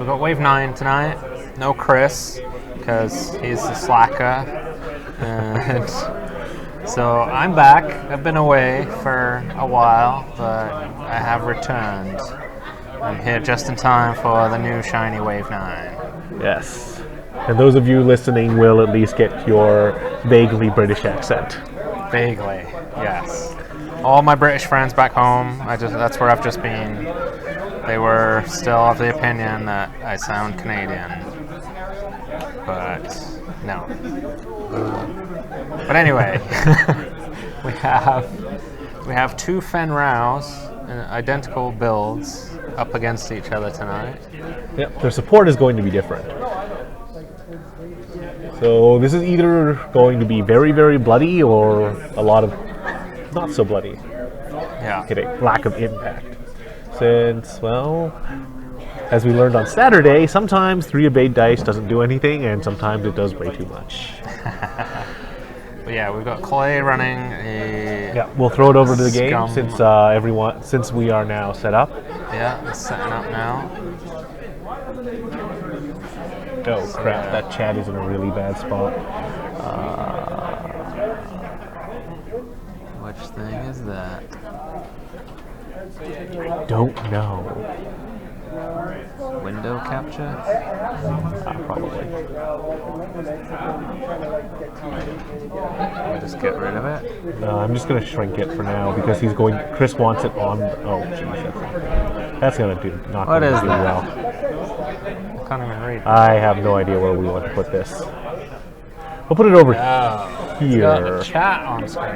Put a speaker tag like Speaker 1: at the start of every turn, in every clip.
Speaker 1: we've got Wave 9 tonight. No Chris, because he's the slacker. And so I'm back. I've been away for a while, but I have returned. I'm here just in time for the new shiny Wave 9.
Speaker 2: Yes. And those of you listening will at least get your vaguely British accent.
Speaker 1: Vaguely, yes. All my British friends back home, that's where I've just been. They were still of the opinion that I sound Canadian. But no. But anyway, we have two Fenrows in identical builds up against each other tonight.
Speaker 2: Yep, their support is going to be different. So this is either going to be very, very bloody or a lot of not so bloody.
Speaker 1: Yeah.
Speaker 2: Hitting, lack of impact. Since, well, as we learned on Saturday, sometimes 3 Evade dice doesn't do anything, and sometimes it does way too much.
Speaker 1: But yeah, we've got Clay running a...
Speaker 2: Yeah, we'll throw it over to the game
Speaker 1: Scum.
Speaker 2: since we are now set up.
Speaker 1: Yeah, it's setting up now.
Speaker 2: Oh crap, that Chad is in a really bad spot.
Speaker 1: Which thing is that?
Speaker 2: Don't know.
Speaker 1: Window capture?
Speaker 2: Probably.
Speaker 1: We'll just get rid of it.
Speaker 2: No, I'm just going to shrink it for now because Chris wants it on. Oh, jeez. That's going to do not
Speaker 1: What
Speaker 2: going to
Speaker 1: is
Speaker 2: do
Speaker 1: that?
Speaker 2: well.
Speaker 1: I can't even read.
Speaker 2: I have no idea where we want to put this. We'll put it over
Speaker 1: Got the
Speaker 2: here
Speaker 1: chat on screen.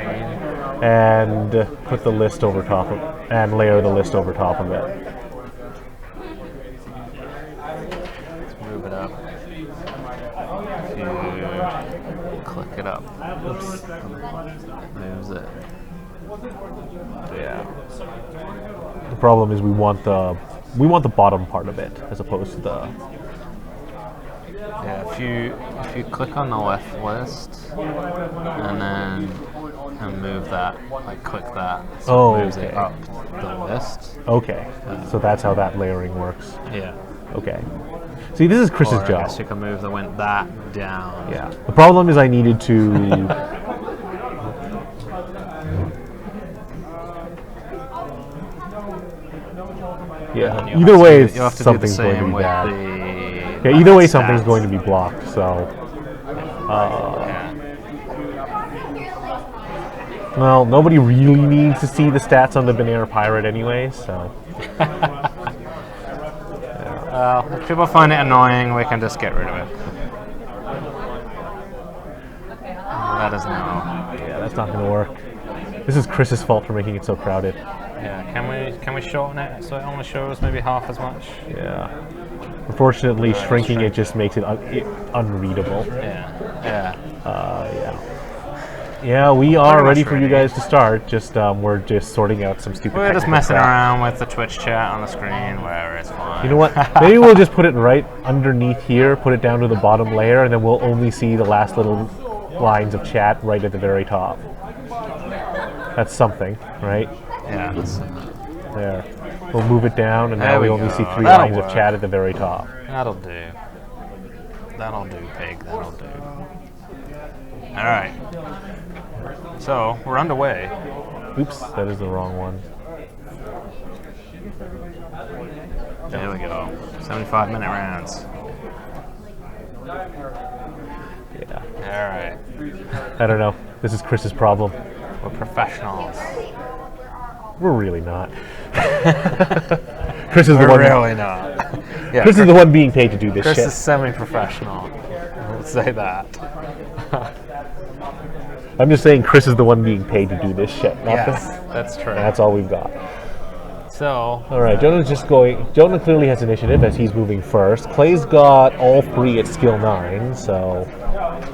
Speaker 2: and put the list over top of and layer the list over top of it.
Speaker 1: Let's move it up. If you click it up, oops, it moves it. Yeah.
Speaker 2: The problem is we want the bottom part of it as opposed to the.
Speaker 1: Yeah, if you click on the left list and move that, like click that, so it moves it
Speaker 2: Okay.
Speaker 1: up the list.
Speaker 2: Okay, so that's how that layering works.
Speaker 1: Yeah.
Speaker 2: Okay. See, this is Chris's
Speaker 1: Or I
Speaker 2: job.
Speaker 1: guess you can move that down.
Speaker 2: Yeah. The problem is I needed to. Yeah.
Speaker 1: You'll
Speaker 2: Either
Speaker 1: have
Speaker 2: way,
Speaker 1: to, you'll have to do the
Speaker 2: something's going to
Speaker 1: same
Speaker 2: be
Speaker 1: with
Speaker 2: bad.
Speaker 1: the
Speaker 2: Yeah. Either way,
Speaker 1: stats.
Speaker 2: something's going to be blocked. So.
Speaker 1: Yeah.
Speaker 2: Well, nobody really needs to see the stats on the Banana Pirate anyway. So.
Speaker 1: Well, if people find it annoying, we can just get rid of it. Let us know.
Speaker 2: Yeah, that's not going to work. This is Chris's fault for making it so crowded.
Speaker 1: Yeah, can we shorten it so it only shows maybe half as much?
Speaker 2: Yeah. Unfortunately, shrinking it just makes it unreadable.
Speaker 1: Yeah. Yeah.
Speaker 2: Yeah. Yeah, we are
Speaker 1: Pretty
Speaker 2: ready
Speaker 1: much
Speaker 2: for you
Speaker 1: ready.
Speaker 2: guys to start. Just we're just sorting out some stupid.
Speaker 1: We're just
Speaker 2: technical
Speaker 1: messing
Speaker 2: crap.
Speaker 1: around with the Twitch chat on the screen, where it's fine.
Speaker 2: You know what? Maybe we'll just put it right underneath here, put it down to the bottom layer, and then we'll only see the last little lines of chat right at the very top. That's something, right?
Speaker 1: Yeah.
Speaker 2: There. We'll move it down, and
Speaker 1: There
Speaker 2: now we
Speaker 1: we
Speaker 2: only
Speaker 1: go.
Speaker 2: see 3
Speaker 1: That'll
Speaker 2: lines of
Speaker 1: work.
Speaker 2: chat at the very top.
Speaker 1: That'll do. That'll do, pig. That'll do. All right. So we're underway.
Speaker 2: Oops, that is the wrong one.
Speaker 1: There we go. 75-minute rounds.
Speaker 2: Yeah.
Speaker 1: All right.
Speaker 2: I don't know. This is Chris's problem.
Speaker 1: We're professionals.
Speaker 2: We're really not. Chris is the
Speaker 1: We're
Speaker 2: one.
Speaker 1: really not. Yeah.
Speaker 2: Chris is the one being paid to do this
Speaker 1: Chris
Speaker 2: shit.
Speaker 1: is semi-professional. Let's say that.
Speaker 2: I'm just saying Chris is the one being paid to do this shit. Not
Speaker 1: Yes,
Speaker 2: the-
Speaker 1: that's true.
Speaker 2: That's all we've got.
Speaker 1: So,
Speaker 2: All right, Jonah's just going. Jonah clearly has initiative as he's moving first. Clay's got all 3 at skill 9, so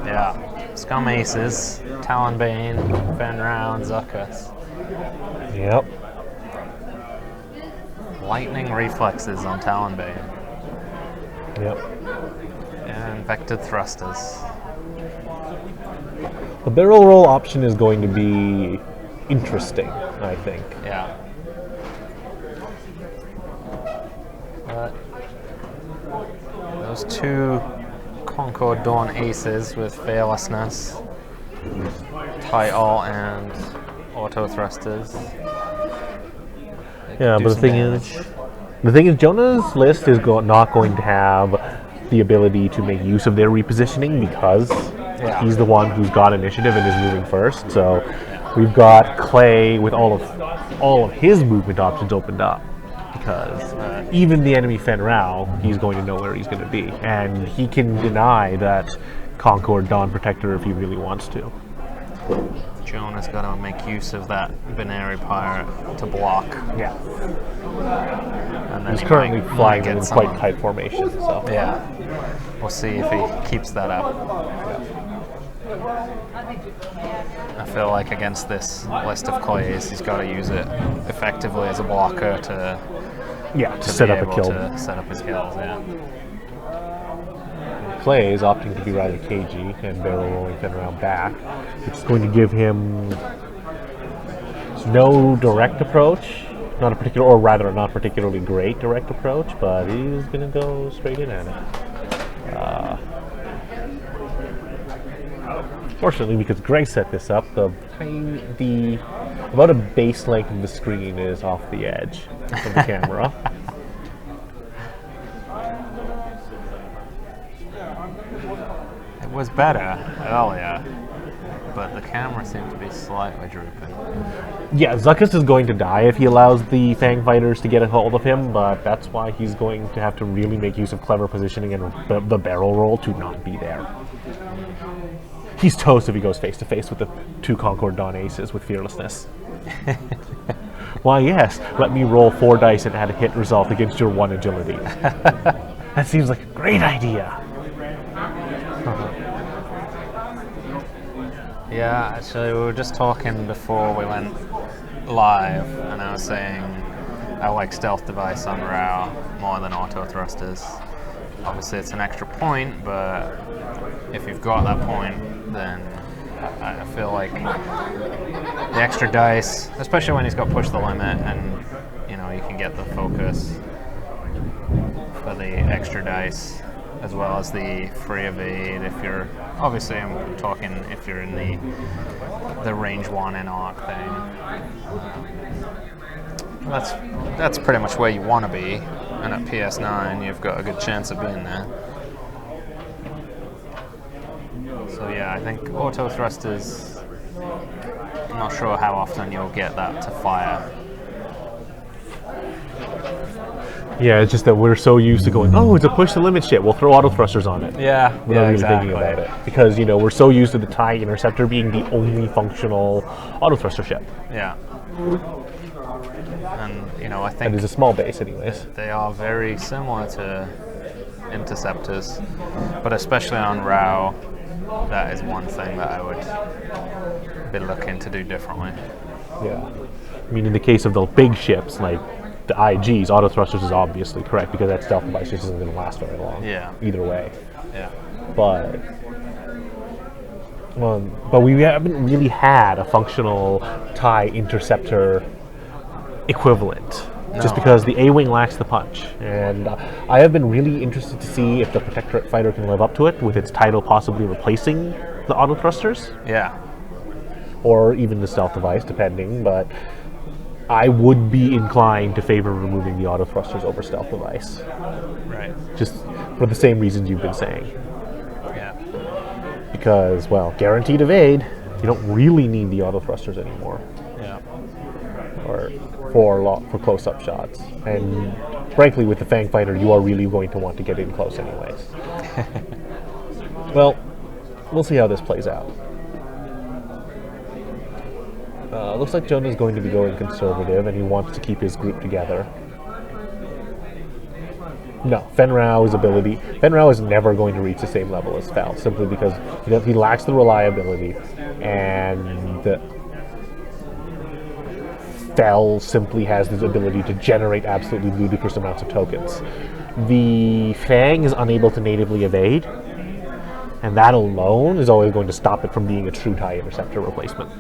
Speaker 1: yeah. Scum Aces, Talonbane, Fenround, Zuckus.
Speaker 2: yep.
Speaker 1: Lightning Reflexes on Talonbane.
Speaker 2: Yep.
Speaker 1: And Vectored Thrusters.
Speaker 2: The barrel roll option is going to be interesting, I think.
Speaker 1: Yeah. But those two Concord Dawn aces with Fearlessness, title and auto thrusters.
Speaker 2: Yeah, but the thing is, Jonah's list is not going to have the ability to make use of their repositioning because he's the one who's got initiative and is moving first. So we've got Clay with all of his movement options opened up because even the enemy Fen Rao, he's going to know where he's going to be, and he can deny that Concord Dawn Protector if he really wants to.
Speaker 1: Jonah's got to make use of that Binary Pirate to block.
Speaker 2: Yeah.
Speaker 1: And then
Speaker 2: He's currently flying
Speaker 1: get
Speaker 2: in
Speaker 1: someone.
Speaker 2: quite tight formation, so.
Speaker 1: Yeah. We'll see if he keeps that up. I feel like against this list of Clays, he's got to use it effectively as a blocker to
Speaker 2: set
Speaker 1: be
Speaker 2: up a
Speaker 1: able
Speaker 2: kill.
Speaker 1: to set up his kills. Yeah.
Speaker 2: Clay is opting to be rather cagey and barrel rolling Fen Rao back. It's going to give him no direct approach, not particularly great direct approach, but he's going to go straight in at it. Fortunately, because Greg set this up, about a base length of the screen is off the edge of the camera.
Speaker 1: It was better earlier, but the camera seemed to be slightly drooping.
Speaker 2: Yeah, Zuckuss is going to die if he allows the Fang Fighters to get a hold of him, but that's why he's going to have to really make use of clever positioning and the barrel roll to not be there. He's toast if he goes face to face with the two Concord Dawn aces with Fearlessness. Why, yes, let me roll 4 dice and add a hit result against your 1 agility. That seems like a great idea.
Speaker 1: Yeah, actually, we were just talking before we went live, and I was saying I like stealth device on Rao more than auto thrusters. Obviously, it's an extra point, but if you've got that point, then I feel like the extra dice, especially when he's got push the limit, and you can get the focus for the extra dice, as well as the free evade. If you're obviously, I'm talking if you're in the range 1 in arc thing. That's pretty much where you want to be, and at PS9 you've got a good chance of being there. So yeah, I think auto thrusters, I'm not sure how often you'll get that to fire.
Speaker 2: Yeah, it's just that we're so used to going, oh, it's a push the limit shit, we'll throw auto thrusters on it.
Speaker 1: Yeah,
Speaker 2: Without really thinking about it. Because, we're so used to the TIE Interceptor being the only functional auto thruster ship.
Speaker 1: Yeah. And, I think
Speaker 2: And it's a small base anyways.
Speaker 1: they are very similar to Interceptors, but especially on Rao, that is one thing that I would be looking to do differently.
Speaker 2: Yeah. I mean, in the case of the big ships, like the IGs, auto thrusters is obviously correct because that stealth device just isn't going to last very long.
Speaker 1: Yeah.
Speaker 2: Either way.
Speaker 1: Yeah.
Speaker 2: But we haven't really had a functional TIE Interceptor equivalent. Just because the A-Wing lacks the punch. And I have been really interested to see if the Protectorate fighter can live up to it, with its title possibly replacing the auto thrusters.
Speaker 1: Yeah.
Speaker 2: Or even the stealth device, depending, but I would be inclined to favor removing the auto thrusters over stealth device.
Speaker 1: Right.
Speaker 2: Just for the same reasons you've been saying.
Speaker 1: Yeah.
Speaker 2: Because, well, guaranteed evade, you don't really need the auto thrusters anymore.
Speaker 1: Yeah.
Speaker 2: Or for close-up shots. And frankly, with the Fang Fighter, you are really going to want to get in close anyways. Well, we'll see how this plays out. Looks like Jonah's going to be going conservative, and he wants to keep his group together. No, Fen Rao's ability. Fen Rao is never going to reach the same level as Fel, simply because he lacks the reliability, and Fel simply has this ability to generate absolutely ludicrous amounts of tokens. The Fang is unable to natively evade, and that alone is always going to stop it from being a true TIE Interceptor replacement.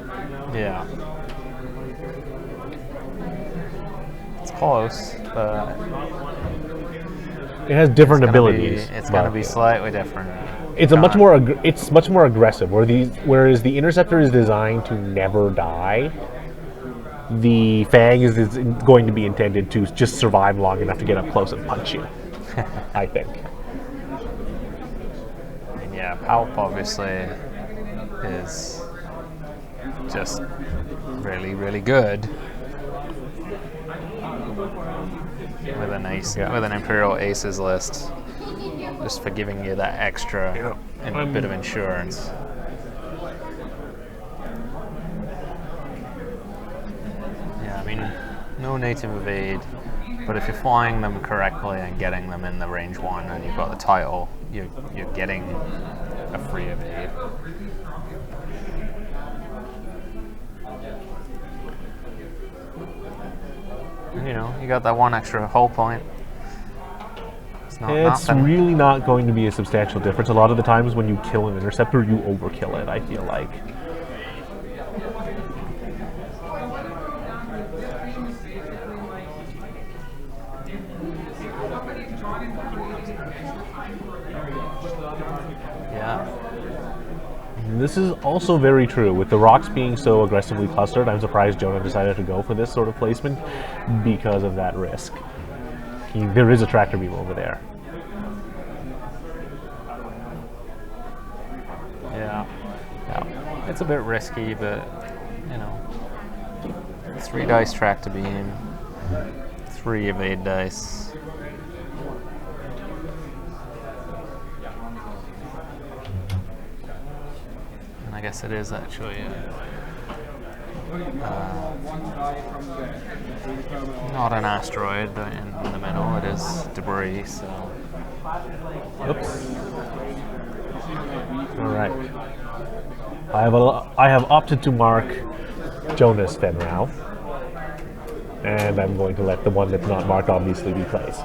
Speaker 1: Yeah. It's close, but
Speaker 2: It has different abilities.
Speaker 1: It's going to be slightly different.
Speaker 2: It's a much more it's much more aggressive. Whereas the Interceptor is designed to never die, the Fang is going to be intended to just survive long enough to get up close and punch you. I think.
Speaker 1: And yeah, Palp obviously is just really, really good with an Imperial Aces list. Just for giving you that extra bit of insurance. Yeah, I mean, no native evade, but if you're flying them correctly and getting them in the range 1 and you've got the title, you're getting a free evade. And you know, you got that 1 extra hull point.
Speaker 2: It's really not going to be a substantial difference. A lot of the times when you kill an Interceptor, you overkill it, I feel like.
Speaker 1: Yeah.
Speaker 2: This is also very true. With the rocks being so aggressively clustered, I'm surprised Jonah decided to go for this sort of placement because of that risk. There is a tractor beam over there.
Speaker 1: Yeah. It's a bit risky, but, you know, 3 dice tractor beam, 3 evade dice. And I guess it is actually not an asteroid in the middle, it is debris, so...
Speaker 2: Oops. Alright. I have opted to mark Jonas Fenrau, and I'm going to let the one that's not marked obviously be plays.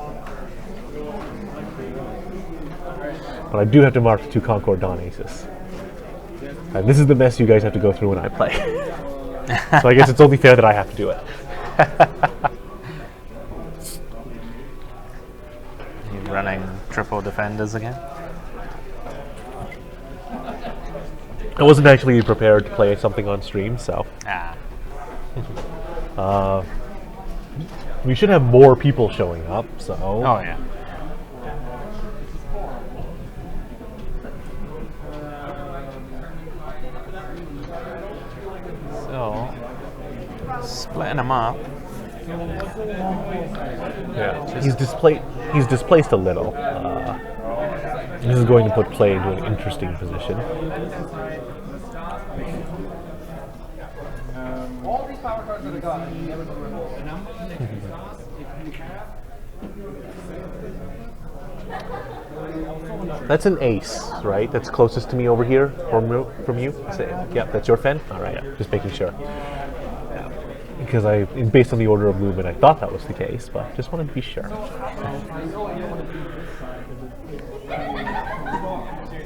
Speaker 2: But I do have to mark 2 Concord Dawn Aces. And this is the mess you guys have to go through when I play. So I guess it's only fair that I have to do it.
Speaker 1: You running triple defenders again?
Speaker 2: I wasn't actually prepared to play something on stream, so... we should have more people showing up, so...
Speaker 1: Oh, yeah. So, splitting them up.
Speaker 2: Yeah, he's displaced a little. This is going to put play into an interesting position.
Speaker 3: All these power cards that I got, I never do
Speaker 2: That's an ace, right? That's closest to me over here from you? Yep, that's your Fen? All right, yeah. Just making sure. Yeah. Because based on the order of movement, I thought that was the case, but just wanted to be sure.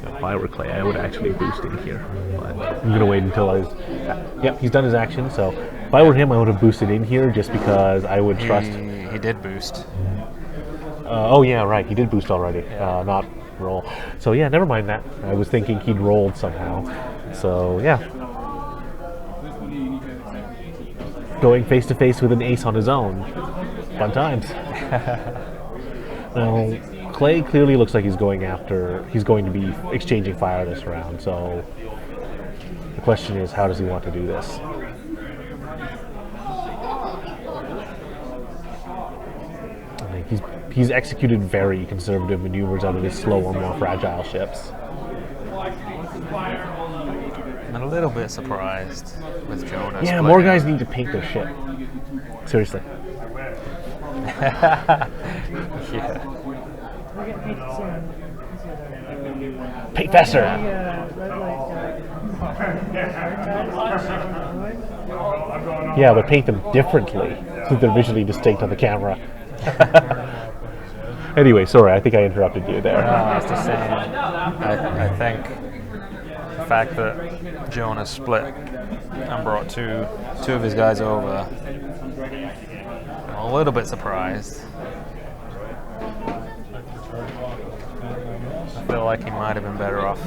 Speaker 2: If I were Clay, I would actually boost in here, but I'm going to wait until Yep, he's done his action, so if I were him, I would have boosted in here just because I would trust...
Speaker 1: He did boost.
Speaker 2: Oh yeah, right, he did boost already, not roll. So yeah, never mind that. I was thinking he'd rolled somehow. So yeah. Going face to face with an ace on his own. Fun times. Now, Clay clearly looks like he's going to be exchanging fire this round, so the question is, how does he want to do this? I think he's executed very conservative maneuvers out of his slower, more fragile ships.
Speaker 1: I'm a little bit surprised with Jonas.
Speaker 2: Yeah, more guys need to paint their ship. Seriously.
Speaker 1: Yeah.
Speaker 2: Paint faster! Yeah, but paint them differently so they're visually distinct on the camera. Anyway, sorry, I think I interrupted you there.
Speaker 1: I was just saying, I think the fact that Jonas split and brought two of his guys over, I'm a little bit surprised. I feel like he might have been better off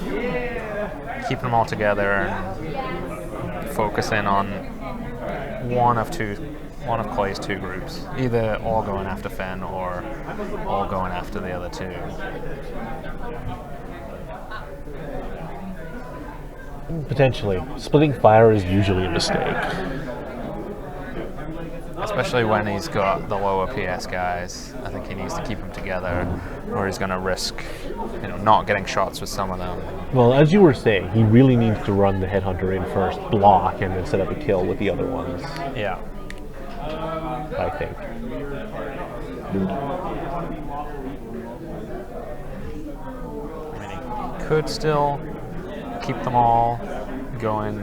Speaker 1: keeping them all together and focusing on one of Clay's two groups, either all going after Fenn or all going after the other two.
Speaker 2: Potentially. Splitting fire is usually a mistake.
Speaker 1: Especially when he's got the lower PS guys. I think he needs to keep them together, or he's going to risk, not getting shots with some of them.
Speaker 2: Well, as you were saying, he really needs to run the Headhunter in first, block, and then set up a kill with the other ones,
Speaker 1: Yeah.
Speaker 2: I think.
Speaker 1: I mean, he could still keep them all going,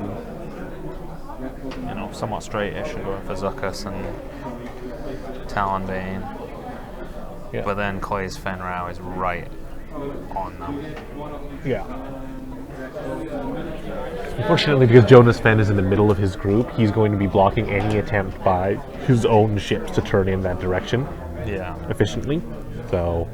Speaker 1: somewhat straight-ish and going for Zuckuss and Talonbane.
Speaker 2: Yeah.
Speaker 1: But then Clay's Fenrir is right on them.
Speaker 2: Yeah. Unfortunately, because Jonas Fenn is in the middle of his group, he's going to be blocking any attempt by his own ships to turn in that direction
Speaker 1: Yeah.
Speaker 2: efficiently. So,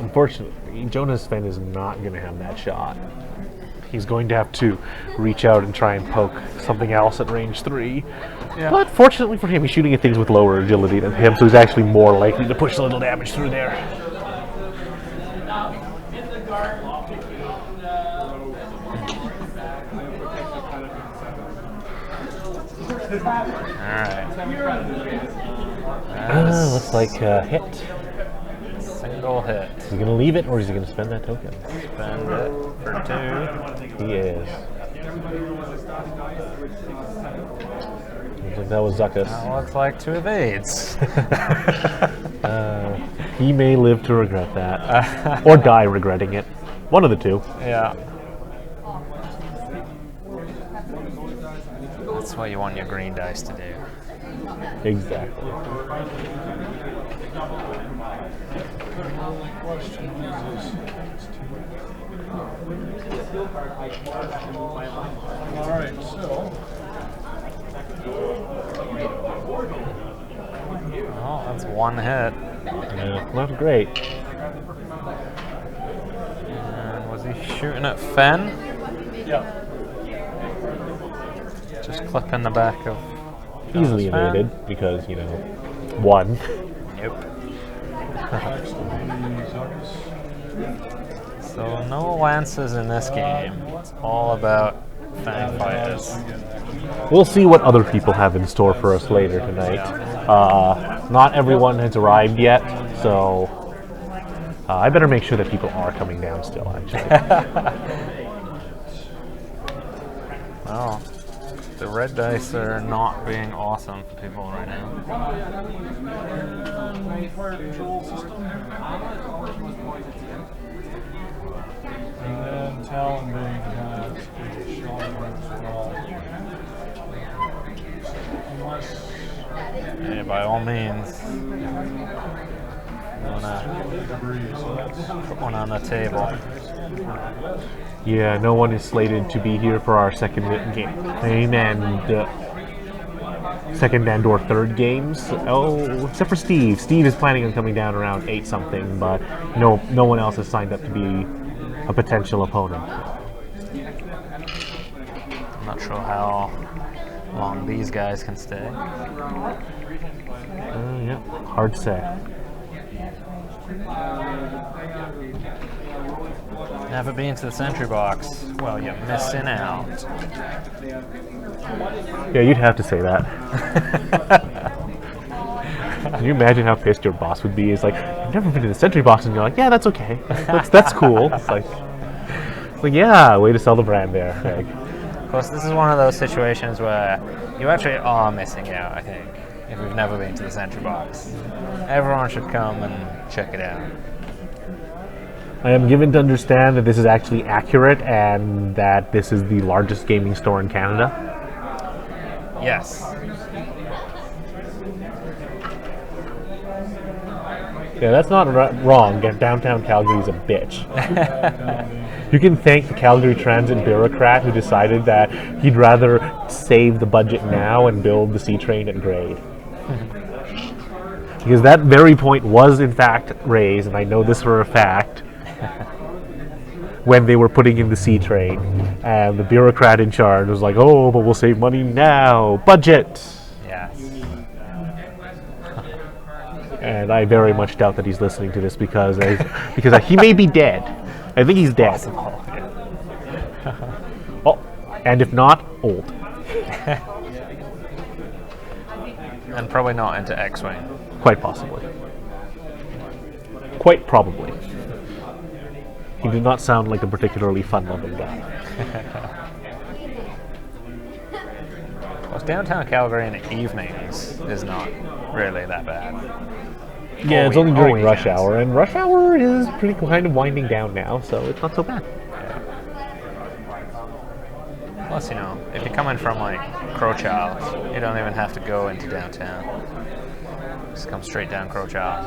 Speaker 2: unfortunately, Jonas Fenn is not going to have that shot. He's going to have to reach out and try and poke something else at range 3.
Speaker 1: Yeah.
Speaker 2: But fortunately for him, he's shooting at things with lower agility than him, so he's actually more likely to push a little damage through there.
Speaker 1: Alright.
Speaker 2: Looks like a hit.
Speaker 1: Single hit.
Speaker 2: Is he going to leave it, or is he going to spend that token?
Speaker 1: Spend it for 2.
Speaker 2: He is. Looks like that was Zuckuss.
Speaker 1: That looks like 2 evades.
Speaker 2: He may live to regret that. Or die regretting it. One of the two.
Speaker 1: Yeah. That's what you want your green dice to do.
Speaker 2: Exactly.
Speaker 3: Alright, so.
Speaker 1: Oh, that's 1 hit.
Speaker 2: Yeah, not great.
Speaker 1: And was he shooting at Fenn?
Speaker 3: Yeah.
Speaker 1: Just clipping the back of
Speaker 2: Easily
Speaker 1: Jonas Fenn?
Speaker 2: evaded because, 1.
Speaker 1: Yep. So no lances in this game. It's all about Fang fighters.
Speaker 2: We'll see what other people have in store for us later tonight. Not everyone has arrived yet, so I better make sure that people are coming down still, actually.
Speaker 1: Well, the red dice are not being awesome for people right now.
Speaker 3: Fire control system. And then Talonbane has a shot as well. Unless
Speaker 1: Yeah, by all means, you wanna put one on the table.
Speaker 2: Yeah, no one is slated to be here for our second game and second and or third games. Oh, except for Steve. Steve is planning on coming down around 8 something, but no one else has signed up to be a potential opponent.
Speaker 1: I'm not sure how long these guys can stay.
Speaker 2: Yeah, hard to say.
Speaker 1: Never been to the sentry box. Well, you're missing out.
Speaker 2: Yeah, you'd have to say that. Can you imagine how pissed your boss would be? It's like, I've never been to the sentry box, and you're like, yeah, that's okay. That's cool. It's like, yeah, way to sell the brand there. Like,
Speaker 1: Of course, this is one of those situations where you actually are missing out, I think, if you've never been to the sentry box. Everyone should come and check it out.
Speaker 2: I am given to understand that this is actually accurate and that this is the largest gaming store in Canada.
Speaker 1: Yes.
Speaker 2: Yeah, that's not wrong. Downtown Calgary is a bitch. You can thank the Calgary Transit bureaucrat who decided that he'd rather save the budget now and build the C train at grade. Because that very point was in fact raised, and I know this for a fact, when they were putting in the C train, and the bureaucrat in charge was like, "Oh, but we'll save money now, budget."
Speaker 1: Yes.
Speaker 2: And I very much doubt that he's listening to this because he may be dead. I think he's dead. Oh, and if not, old.
Speaker 1: And probably not into X-Wing.
Speaker 2: Quite possibly. Quite probably. He did not sound like a particularly fun-loving guy.
Speaker 1: Well, downtown Calgary in the evenings is not really that bad.
Speaker 2: Yeah, it's
Speaker 1: All
Speaker 2: only
Speaker 1: all
Speaker 2: during rush
Speaker 1: weekends.
Speaker 2: hour, and rush hour is pretty kind of winding down now, so it's not so bad.
Speaker 1: Plus, you know, if you're coming from like Crowchild, you don't even have to go into downtown. Just come straight down Crowchild.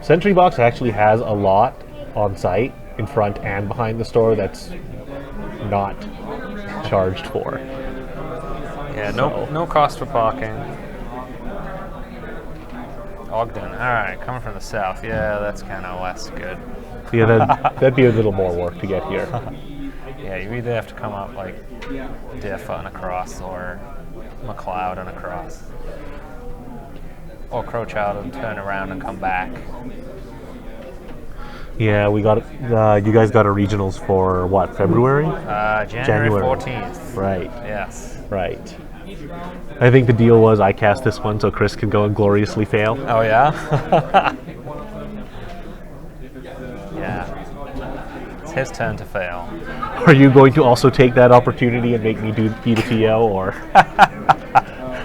Speaker 2: Sentry Box actually has a lot on site, in front and behind the store, that's not charged for.
Speaker 1: Yeah,
Speaker 2: So-
Speaker 1: no cost for parking. Ogden, alright, coming from the south. Yeah, that's kind of less good.
Speaker 2: Yeah, that'd be a little more work to get here.
Speaker 1: Yeah, you either have to come up like Diffa and across, or McLeod and across. Or Crowchild and turn around and come back.
Speaker 2: Yeah, we got you guys got a regionals for what, February?
Speaker 1: January 14th.
Speaker 2: Right,
Speaker 1: Yes.
Speaker 2: right. I think the deal was I cast this one so Chris can go and gloriously fail.
Speaker 1: Oh, yeah? Yeah. It's his turn to fail.
Speaker 2: Are you going to also take that opportunity and make me be the TO, or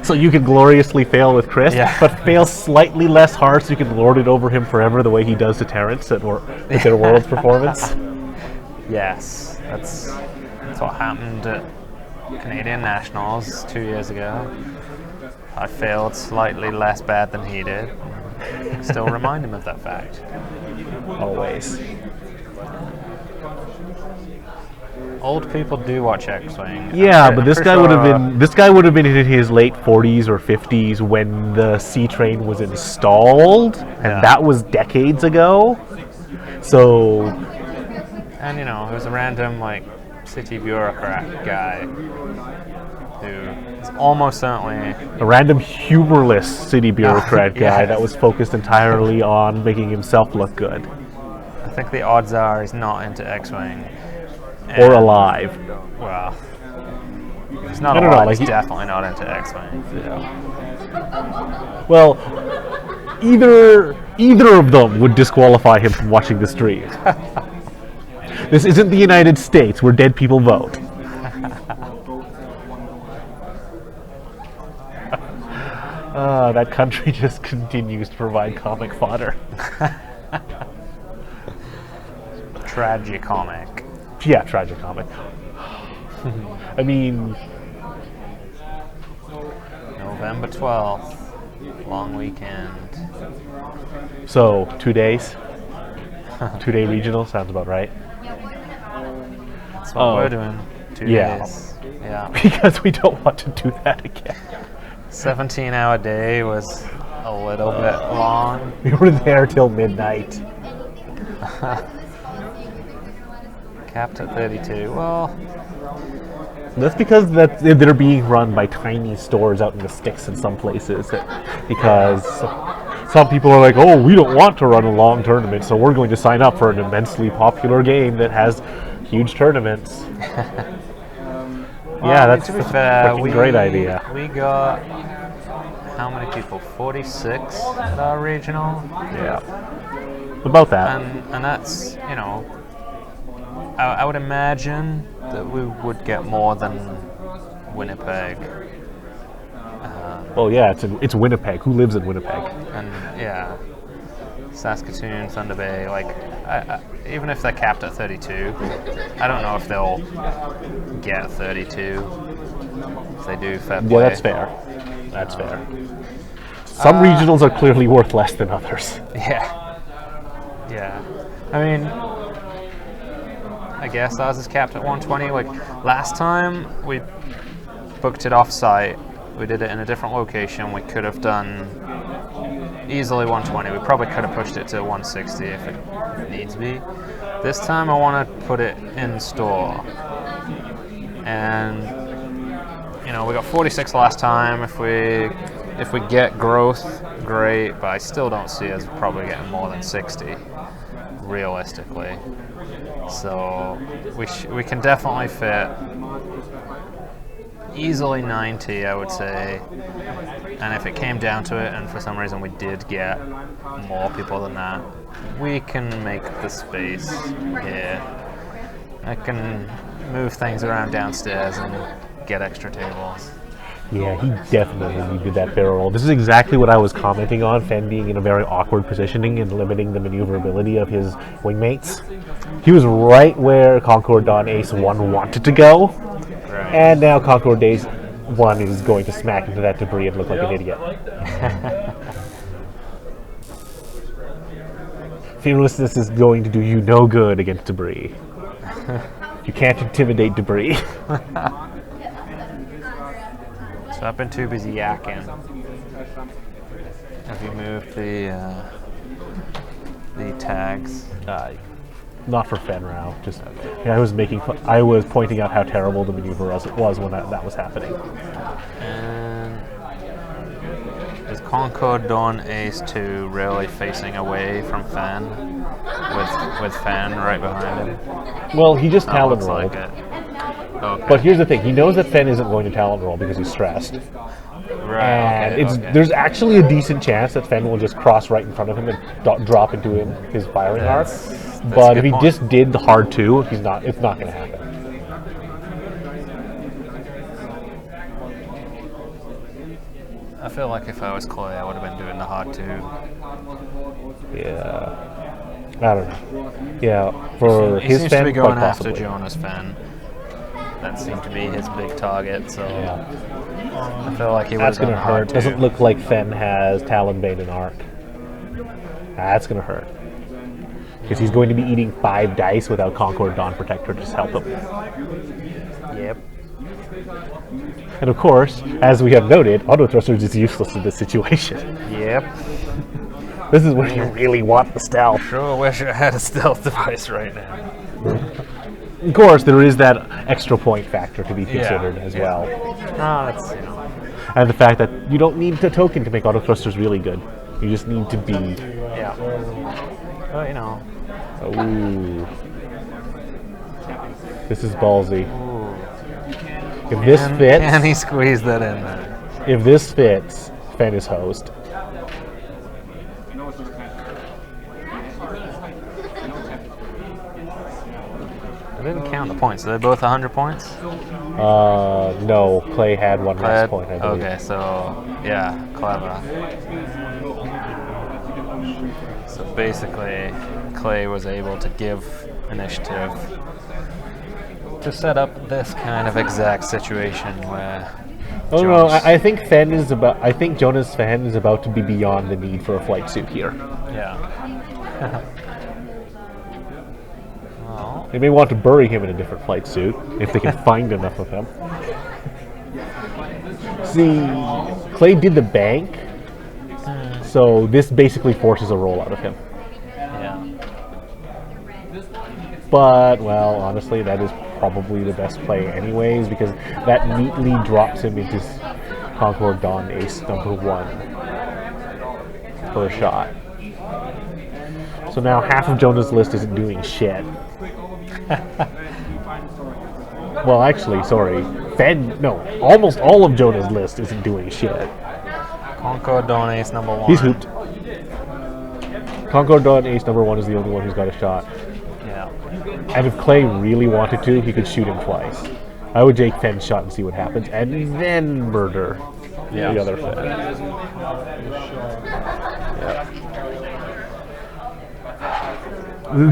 Speaker 2: so you can gloriously fail with Chris,
Speaker 1: Yeah.
Speaker 2: but fail slightly less hard so you can lord it over him forever the way he does to Terrence with their Worlds performance?
Speaker 1: Yes. That's what happened at Canadian Nationals 2 years ago. I failed slightly less bad than he did. Still remind him of that fact.
Speaker 2: Always.
Speaker 1: Old people do watch X-Wing.
Speaker 2: Yeah, but this guy would have been in his late 40s or 50s when the C train was installed, and
Speaker 1: Yeah.
Speaker 2: that was decades ago. So
Speaker 1: And you know, he was a random like city bureaucrat guy who is almost certainly
Speaker 2: a random humorless city bureaucrat guy
Speaker 1: Yeah.
Speaker 2: that was focused entirely on making himself look good.
Speaker 1: I think the odds are he's not into X-Wing.
Speaker 2: Or
Speaker 1: And-
Speaker 2: alive.
Speaker 1: Well, he's not
Speaker 2: I don't know,
Speaker 1: alive.
Speaker 2: like
Speaker 1: He's
Speaker 2: he-
Speaker 1: definitely not into X-Wing.
Speaker 2: Well, either of them would disqualify him from watching the stream. This isn't the United States where dead people vote. That country just continues to provide comic fodder.
Speaker 1: Tragicomic.
Speaker 2: Yeah, tragicomic. I mean,
Speaker 1: November 12th. Long weekend.
Speaker 2: so 2 days? 2 day regional sounds about right.
Speaker 1: That's what
Speaker 2: Oh.
Speaker 1: we're doing. 2
Speaker 2: Yeah.
Speaker 1: days. Yeah.
Speaker 2: Because we don't want to do that again.
Speaker 1: 17-hour day was a little bit long.
Speaker 2: We were there till midnight.
Speaker 1: Capped at 32. Well,
Speaker 2: That's because they're being run by tiny stores out in the sticks in some places. Because some people are like, oh, we don't want to run a long tournament, so we're going to sign up for an immensely popular game that has huge tournaments. Yeah, that's
Speaker 1: to be
Speaker 2: a
Speaker 1: fair,
Speaker 2: freaking great idea.
Speaker 1: We got how many people? 46 at our regional,
Speaker 2: Yeah. About that.
Speaker 1: and that's, you know, I would imagine that we would get more than Winnipeg.
Speaker 2: Well, yeah, it's Winnipeg. Who lives in Winnipeg?
Speaker 1: And yeah, Saskatoon, Thunder Bay, like, even if they're capped at 32, I don't know if they'll get 32. If they do, fair play.
Speaker 2: Yeah, that's fair. That's fair. Some regionals are clearly worth less than others.
Speaker 1: Yeah. Yeah. I mean, I guess ours is capped at 120. Like last time, we booked it off-site. We did it in a different location. We could have done easily 120. We probably could have pushed it to 160 if it needs be. This time, I want to put it in store. And we got 46 last time. If we get growth, great. But I still don't see us probably getting more than 60, realistically. So we can definitely fit easily 90, I would say. And if it came down to it, and for some reason we did get more people than that, we can make the space here. I can move things around downstairs and get extra tables.
Speaker 2: Yeah, he definitely needed that barrel roll. This is exactly what I was commenting on, Fen being in a very awkward positioning and limiting the maneuverability of his wingmates. He was right where Concord Dawn Ace 1 wanted to go,
Speaker 1: Right.
Speaker 2: and now Concord Ace 1 is going to smack into that debris and look like an idiot. Fearlessness is going to do you no good against debris. You can't intimidate debris.
Speaker 1: So I've been too busy yakking. Have you moved the tags?
Speaker 2: Not for Fenrau. Just I was making. I was pointing out how terrible the maneuver was when that was happening.
Speaker 1: And is Concord Dawn Ace 2 really facing away from Fen? With Fen right behind him?
Speaker 2: Well, he just
Speaker 1: That
Speaker 2: talon
Speaker 1: looks
Speaker 2: rolled.
Speaker 1: like it. Okay.
Speaker 2: But here's the thing: he knows that Fen isn't going to talon roll because he's stressed,
Speaker 1: right,
Speaker 2: and
Speaker 1: okay.
Speaker 2: there's actually a decent chance that Fen will just cross right in front of him and drop into his firing arc.
Speaker 1: That's
Speaker 2: But
Speaker 1: a
Speaker 2: if
Speaker 1: good
Speaker 2: he
Speaker 1: point.
Speaker 2: just did the hard 2, it's not going to happen.
Speaker 1: I feel like if I was Clay, I would have been doing the hard 2.
Speaker 2: Yeah, I don't know. Yeah, for
Speaker 1: He
Speaker 2: his
Speaker 1: seems to
Speaker 2: Fen,
Speaker 1: be going
Speaker 2: quite
Speaker 1: after
Speaker 2: possibly.
Speaker 1: Jonas Fen. That seemed to be his big target, so
Speaker 2: Yeah.
Speaker 1: I feel like he would have
Speaker 2: That's
Speaker 1: done
Speaker 2: going
Speaker 1: the
Speaker 2: to
Speaker 1: hard
Speaker 2: hurt.
Speaker 1: 2.
Speaker 2: Doesn't look like Fen has Talonbane and Arc. That's going to hurt. Because he's going to be eating 5 dice without Concord Dawn Protector to just help him.
Speaker 1: Yep.
Speaker 2: And of course, as we have noted, Auto Thrusters is useless in this situation.
Speaker 1: Yep.
Speaker 2: This is where you really want the stealth.
Speaker 1: Sure wish I had a stealth device right now.
Speaker 2: Of course, there is that extra point factor to be considered as well.
Speaker 1: No, that's,
Speaker 2: And the fact that you don't need the token to make Auto Thrusters really good. You just need to be...
Speaker 1: yeah. But,
Speaker 2: Ooh. This is ballsy.
Speaker 1: Ooh.
Speaker 2: If this fits...
Speaker 1: Can he squeeze that in there?
Speaker 2: If this fits, Fen is host.
Speaker 1: I didn't count the points. Are they both 100 points?
Speaker 2: No, Clay had one last point, I believe.
Speaker 1: Okay, so, yeah, clever. So basically, Clay was able to give initiative to set up this kind of exact situation where
Speaker 2: Oh no,
Speaker 1: Jonas-
Speaker 2: I think Fen is about. I think Jonas Fen is about to be beyond the need for a flight suit here.
Speaker 1: Yeah. Well,
Speaker 2: They may want to bury him in a different flight suit if they can find enough of him. See, Clay did the bank, so this basically forces a roll out of him.
Speaker 1: yeah.
Speaker 2: But, well, honestly, that is probably the best play anyways, because that neatly drops him into Concord Dawn Ace number 1 per shot. So now half of Jonah's list isn't doing shit. Well, actually, sorry. Almost all of Jonah's list isn't doing shit.
Speaker 1: Concord Dawn Ace number 1.
Speaker 2: He's hooped. Concord Dawn Ace number 1 is the only one who's got a shot.
Speaker 1: Yeah.
Speaker 2: And if Clay really wanted to, he could shoot him twice. I would take Fenn's shot and see what happens, and then murder
Speaker 1: Yeah.
Speaker 2: the other Fen.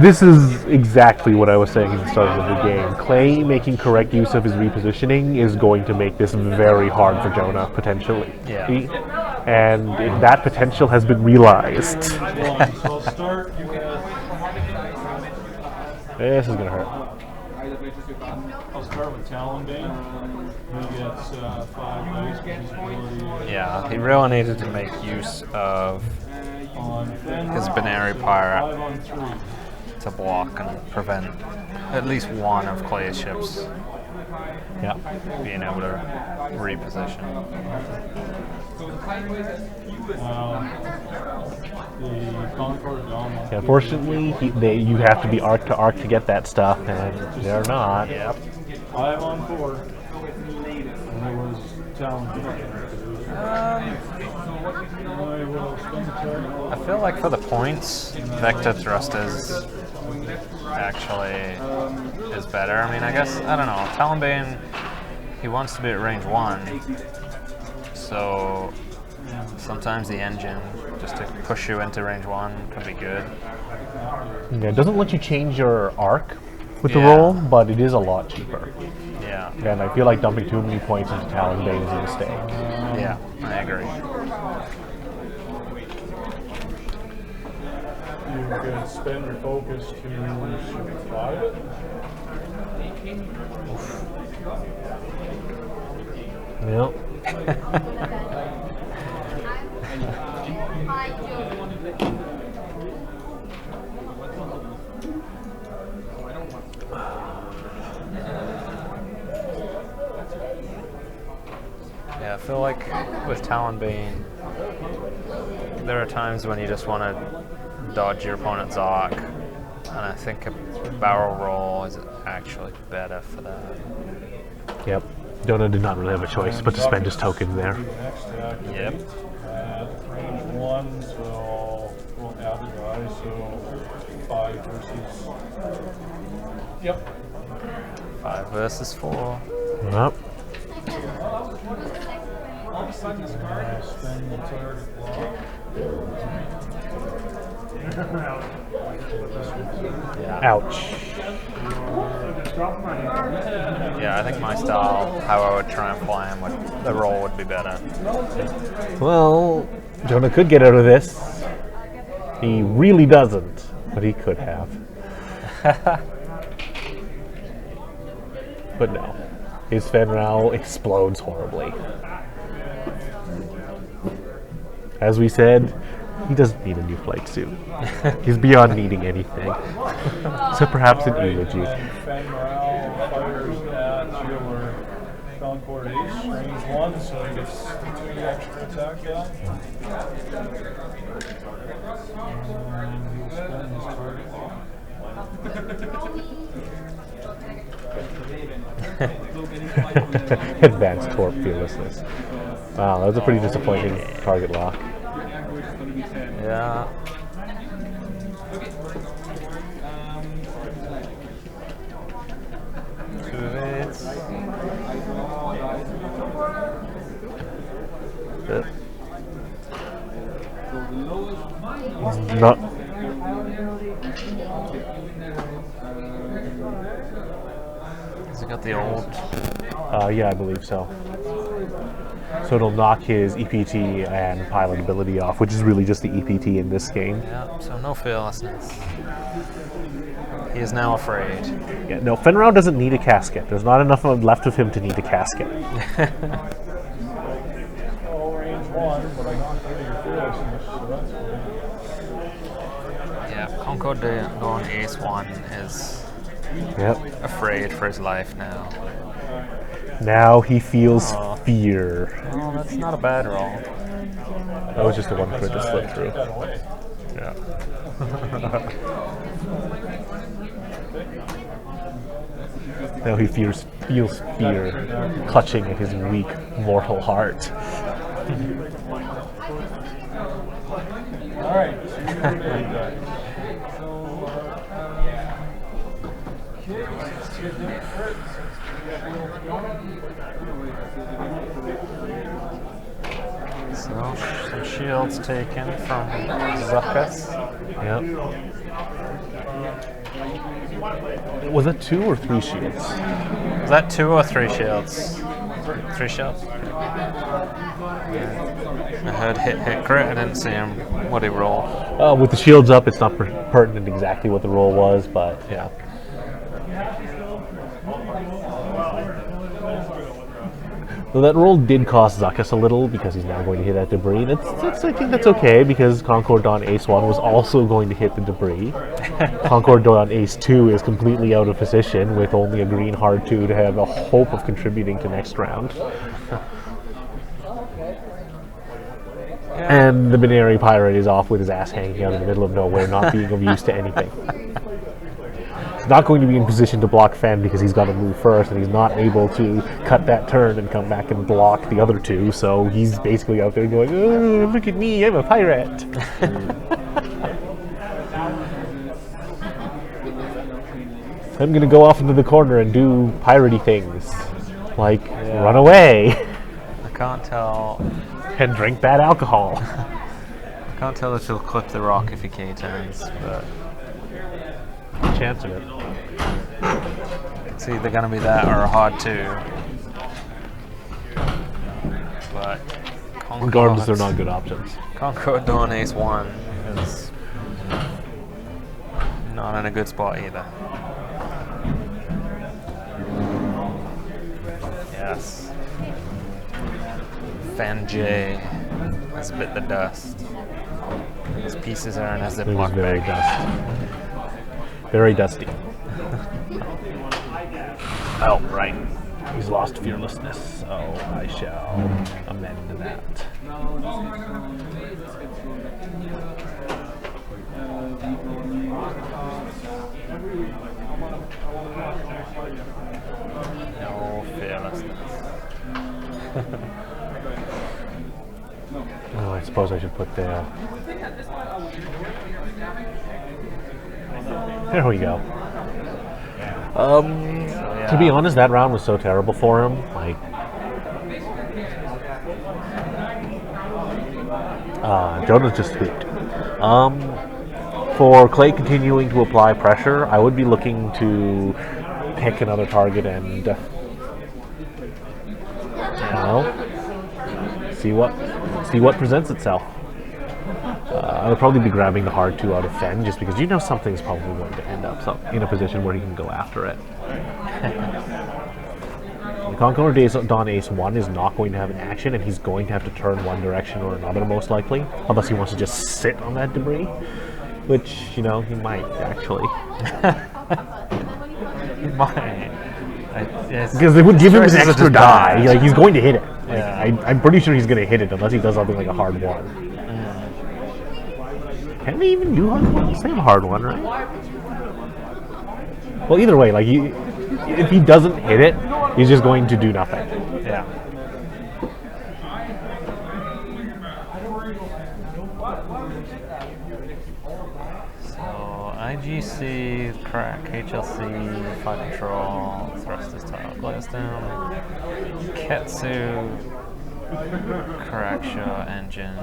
Speaker 2: This is exactly what I was saying at the start of the game. Clay making correct use of his repositioning is going to make this very hard for Jonah, potentially.
Speaker 1: Yeah.
Speaker 2: And that potential has been realized.
Speaker 3: So start, you guys.
Speaker 2: This is going to hurt.
Speaker 3: I'll start with Talonbane. He gets 5 dice with his ability.
Speaker 1: Yeah, he really needed to make use of
Speaker 3: On Fenrir,
Speaker 1: his Binary Pirate
Speaker 3: 5 on 3.
Speaker 1: to block and prevent at least one of Clay's ships
Speaker 2: Yeah.
Speaker 1: being able to reposition.
Speaker 3: The Concord Dome.
Speaker 2: Unfortunately, you have to be arc to arc to get that stuff, and they're not.
Speaker 1: Yep.
Speaker 3: 5 on 4. And it was Talonbane. I will spend the turn.
Speaker 1: I feel like for the points, Vector Thrust is better. I mean, I guess, I don't know. Talonbane, he wants to be at range 1, so sometimes the engine, just to push you into range 1, could be good.
Speaker 2: Yeah, it doesn't let you change your arc with the
Speaker 1: Yeah.
Speaker 2: roll, but it is a lot cheaper.
Speaker 1: Yeah,
Speaker 2: And I feel like dumping too many points into Talonbane is a mistake.
Speaker 1: yeah, I agree.
Speaker 3: You could spend your focus to survive it.
Speaker 2: Yep.
Speaker 1: Yeah, I feel like with Talonbane, there are times when you just want to dodge your opponent's arc, and I think a barrel roll is actually better for that.
Speaker 2: Yep. Donut did not really have a choice but to spend his token there.
Speaker 3: Next attack.
Speaker 1: Yep.
Speaker 3: At range 1, so won't add the die, so 5 versus. Yep.
Speaker 1: 5 versus 4.
Speaker 2: Yep.
Speaker 3: Spend the target block.
Speaker 1: Yeah.
Speaker 2: Ouch.
Speaker 1: Yeah, I think my style, how I would try and play him, the roll would be better.
Speaker 2: Well, Jonah could get out of this. He really doesn't, but he could have. But no. His Fenrir explodes horribly. As we said, he doesn't need a new flight suit. He's beyond needing anything. So perhaps an eulogy.
Speaker 3: Fenrir fires at your Concord Ace, range 1, so he gets 2 extra attack down. And he'll spend his target block.
Speaker 2: Advanced Torp Fearlessness. Wow, that was a pretty disappointing target lock.
Speaker 1: Yeah.
Speaker 2: Not.
Speaker 1: Has he got the old?
Speaker 2: Yeah, I believe so. So it'll knock his EPT and pilot ability off, which is really just the EPT in this game.
Speaker 1: Yeah, so no fearlessness. He is now afraid.
Speaker 2: Yeah, no, Fenrir doesn't need a casket. There's not enough left of him to need a casket.
Speaker 3: Oh, range 1, but I got rid of your fearlessness, so that's good.
Speaker 1: Yeah, Concord going Ace 1 is
Speaker 2: Yep.
Speaker 1: afraid for his life now.
Speaker 2: Now he feels fear.
Speaker 1: Oh, that's not a bad roll.
Speaker 2: That was just the one crit to slip through.
Speaker 3: That away.
Speaker 2: Yeah. Now he feels fear clutching at his weak mortal heart.
Speaker 3: Alright.
Speaker 1: So, some shields taken from Zuckus.
Speaker 2: Yep. Was that 2 or 3 shields?
Speaker 1: Was that 2 or 3 shields? 3 shields? I heard hit crit. I didn't see him. What he rolled.
Speaker 2: With the shields up, it's not pertinent exactly what the roll was, but yeah. So that roll did cost Zuckus a little because he's now going to hit that debris. I think that's okay because Concord Dawn Ace 1 was also going to hit the debris. Concord Dawn Ace 2 is completely out of position with only a green hard 2 to have a hope of contributing to next round. And the Binary Pirate is off with his ass hanging out in the middle of nowhere, not being of use to anything. He's not going to be in position to block Fen because he's got to move first, and he's not able to cut that turn and come back and block the other two, so he's basically out there going, oh, look at me, I'm a pirate. I'm going to go off into the corner and do piratey things, like run away.
Speaker 1: I can't tell.
Speaker 2: And drink bad alcohol.
Speaker 1: I can't tell if he'll clip the rock if he K-turns, but
Speaker 2: chance of it.
Speaker 1: It's either going to be that or a hard 2. But
Speaker 2: regardless, they're not good options.
Speaker 1: Concord Dawn Ace 1 is not in a good spot either. Yes. Fen J has bit the dust. His pieces are in a Ziploc
Speaker 2: very
Speaker 1: bag.
Speaker 2: Very dusty. Oh, right. He's lost fearlessness, so I shall amend that.
Speaker 1: No fearlessness.
Speaker 2: Oh, I suppose I should put the... There we go. To be honest, that round was so terrible for him. Like, Jonah's just hooped. For Clay continuing to apply pressure, I would be looking to pick another target and, see what presents itself. I would probably be grabbing the hard 2 out of Fen just because something's probably going to end up in a position where he can go after it. The Concord Dawn Ace 1 is not going to have an action, and he's going to have to turn one direction or another most likely, unless he wants to just sit on that debris, which, he might actually.
Speaker 1: He might.
Speaker 2: Because they would give him an extra die. Like, he's going to hit it. Like,
Speaker 1: Yeah.
Speaker 2: I'm pretty sure he's going to hit it unless he does something like a hard 1. Can they even do hard 1? They have a hard 1, right? Well, either way, like, if he doesn't hit it, he's just going to do nothing.
Speaker 1: Yeah. So IGC, crack, HLC, fire control, thrusters, tile, glass down, Ketsu, Caraxia, engine,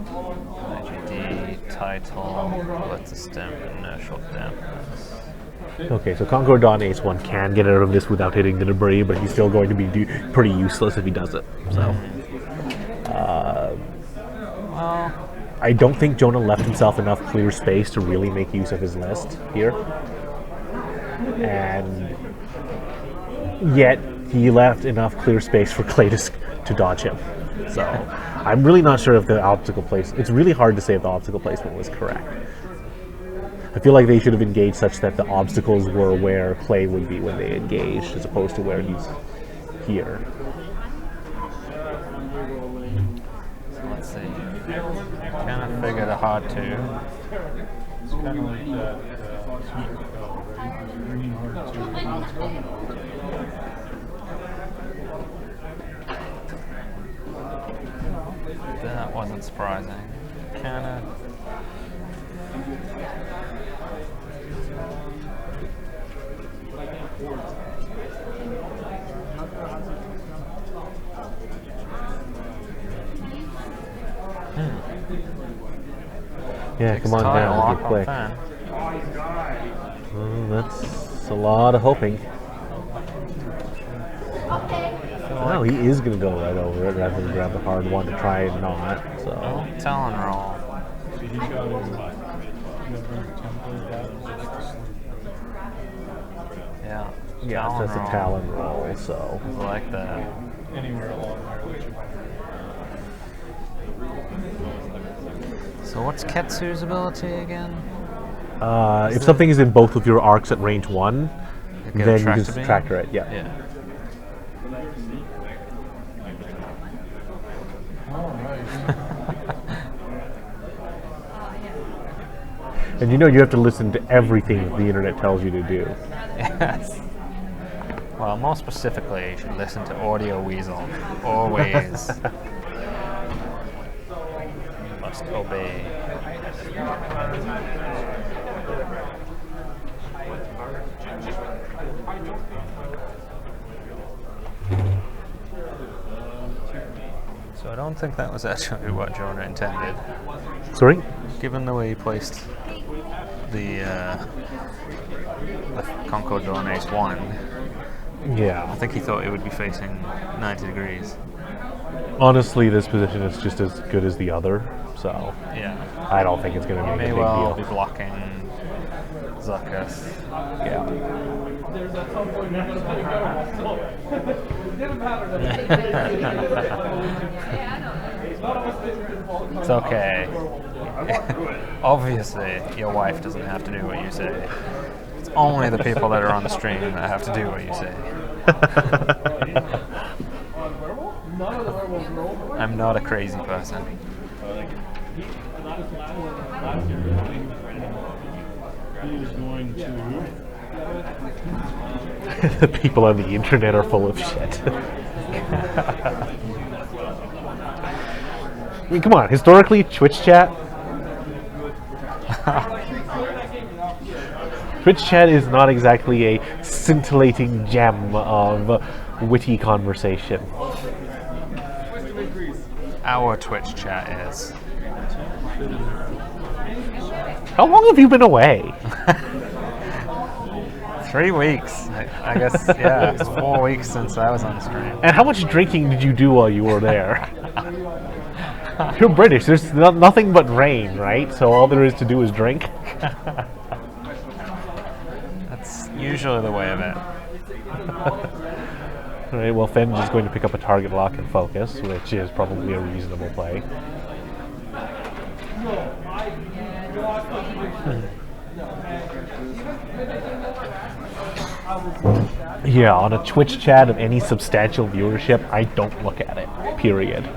Speaker 1: IGD, title, blitz stem, inertial dampers.
Speaker 2: Okay, so Concord Dawn Ace 1 can get out of this without hitting the debris, but he's still going to be pretty useless if he does it. So,
Speaker 1: Well,
Speaker 2: I don't think Jonah left himself enough clear space to really make use of his list here. And yet, he left enough clear space for Clay to dodge him. So, I'm really not sure if the obstacle placement... It's really hard to say if the obstacle placement was correct. I feel like they should have engaged such that the obstacles were where Clay would be when they engaged, as opposed to where he's here.
Speaker 1: so let's see. Kind of figured a hard 2.
Speaker 3: It's kind of like that sweet potato, right? There's a green hard 2. It's coming out.
Speaker 1: That wasn't surprising. Kind of.
Speaker 2: Yeah, come on down, get quick. That's a lot of hoping. Well, he is going to go right over it rather than grab the hard 1 to try and not. So.
Speaker 1: Talon roll.
Speaker 3: See, he's got his template battles.
Speaker 1: Yeah.
Speaker 2: Yeah,
Speaker 1: Talon
Speaker 2: that's a
Speaker 1: roll.
Speaker 2: Talon roll, so.
Speaker 1: I like that.
Speaker 3: Yeah, anywhere along there that you want.
Speaker 1: So what's Ketsu's ability again?
Speaker 2: If something is in both of your arcs at range 1,
Speaker 1: Get
Speaker 2: then
Speaker 1: a
Speaker 2: you can
Speaker 1: tractor beam?
Speaker 2: tractor it. Yeah.
Speaker 1: Yeah.
Speaker 3: All right.
Speaker 2: And you know you have to listen to everything the internet tells you to do.
Speaker 1: Yes. Well, more specifically, you should listen to Audio Weasel. Always. Must obey. So I don't think that was actually what Jonah intended.
Speaker 2: Sorry?
Speaker 1: Given the way he placed the Concord Dawn Ace 1, I
Speaker 2: Yeah.
Speaker 1: think he thought it would be facing 90 degrees.
Speaker 2: Honestly, this position is just as good as the other, so
Speaker 1: Yeah.
Speaker 2: I don't think it's going to
Speaker 1: He
Speaker 2: make
Speaker 1: may
Speaker 2: a big
Speaker 1: well
Speaker 2: deal.
Speaker 1: be blocking Zuckus.
Speaker 2: Yeah.
Speaker 1: It's okay. Obviously, your wife doesn't have to do what you say. It's only the people that are on the stream that have to do what you say. I'm not a crazy person.
Speaker 3: He is going to.
Speaker 2: The people on the internet are full of shit. I mean, come on. Historically, Twitch chat. Twitch chat is not exactly a scintillating gem of witty conversation.
Speaker 1: Our Twitch chat is.
Speaker 2: How long have you been away?
Speaker 1: 3 weeks. I guess, yeah, it's 4 weeks since I was on the stream.
Speaker 2: And how much drinking did you do while you were there? You're British. There's nothing but rain, right? So all there is to do is drink.
Speaker 1: That's usually the way of it.
Speaker 2: All right. Well, Fenj is going to pick up a target lock and focus, which is probably a reasonable play. Yeah, on a Twitch chat of any substantial viewership, I don't look at it. Period.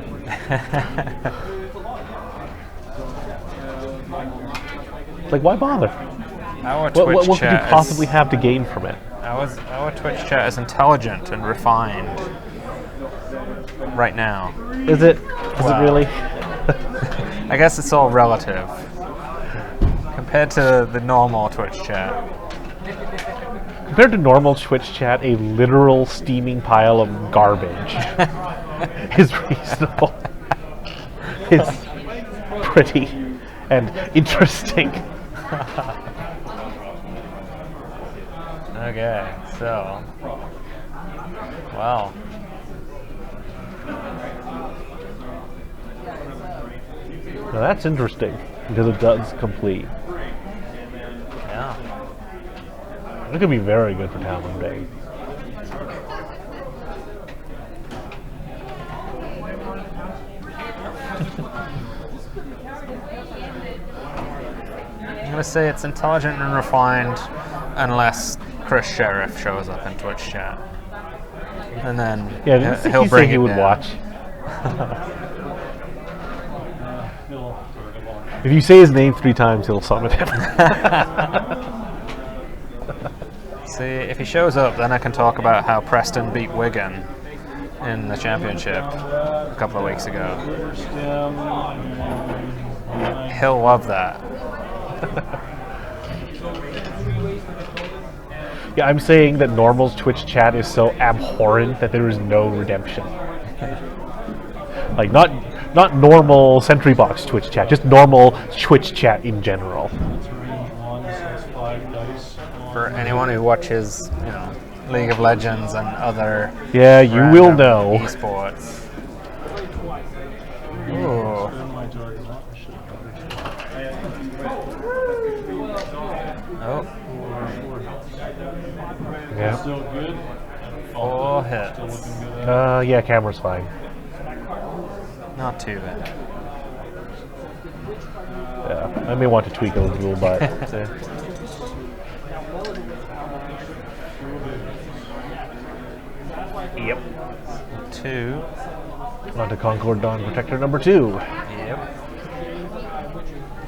Speaker 2: Like, why bother?
Speaker 1: Our
Speaker 2: What,
Speaker 1: Twitch
Speaker 2: what could you
Speaker 1: chat
Speaker 2: possibly
Speaker 1: is,
Speaker 2: have to gain from it?
Speaker 1: our Twitch chat is intelligent and refined right now.
Speaker 2: Is it? Is it really?
Speaker 1: I guess it's all relative compared to the normal Twitch chat.
Speaker 2: Compared to normal Twitch chat, a literal steaming pile of garbage is reasonable. It's pretty and interesting.
Speaker 1: Okay, so well,
Speaker 2: Now that's interesting because it does complete.
Speaker 1: yeah.
Speaker 2: It could be very good for Talon Bay.
Speaker 1: I'm gonna say it's intelligent and refined, unless Chris Sheriff shows up in Twitch chat, and then
Speaker 2: Yeah, didn't
Speaker 1: he'll
Speaker 2: he
Speaker 1: bring
Speaker 2: say he
Speaker 1: it
Speaker 2: would
Speaker 1: down.
Speaker 2: watch?
Speaker 3: He'll
Speaker 2: If you say his name 3 times, he'll summon him.
Speaker 1: See, if he shows up, then I can talk about how Preston beat Wigan in the championship a couple of weeks ago. He'll love that.
Speaker 2: Yeah, I'm saying that normal's Twitch chat is so abhorrent that there is no redemption. Like, not normal Sentry Box Twitch chat, just normal Twitch chat in general.
Speaker 1: For anyone who watches, League of Legends and other
Speaker 2: Yeah, you will
Speaker 1: random
Speaker 2: know.
Speaker 1: esports. Ooh. Oh,
Speaker 2: Yeah.
Speaker 3: Still good.
Speaker 1: 4
Speaker 3: Still
Speaker 1: hits.
Speaker 3: looking good.
Speaker 2: Yeah, camera's fine.
Speaker 1: Not too bad.
Speaker 2: Yeah, I may want to tweak a little, but yep.
Speaker 1: 2.
Speaker 2: On to Concord Dawn Protector number 2,
Speaker 1: Yep.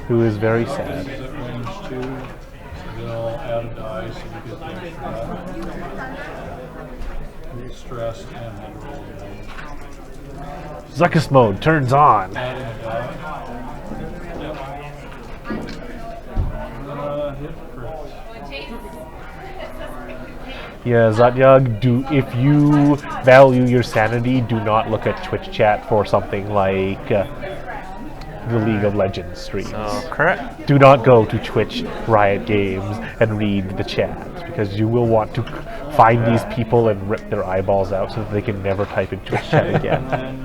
Speaker 2: who is very sad.
Speaker 3: At range 2, so they'll add a die so we get the extra die. He's stressed and then roll again.
Speaker 2: Zuckus mode turns on.
Speaker 3: Adding a die. Yep. Hit crit.
Speaker 2: Yeah, Zatyag, if you value your sanity, do not look at Twitch chat for something like the League of Legends streams.
Speaker 1: So, crit.
Speaker 2: Do not go to Twitch Riot Games and read the chat, because you will want to find these people and rip their eyeballs out so that they can never type in Twitch chat again.
Speaker 3: And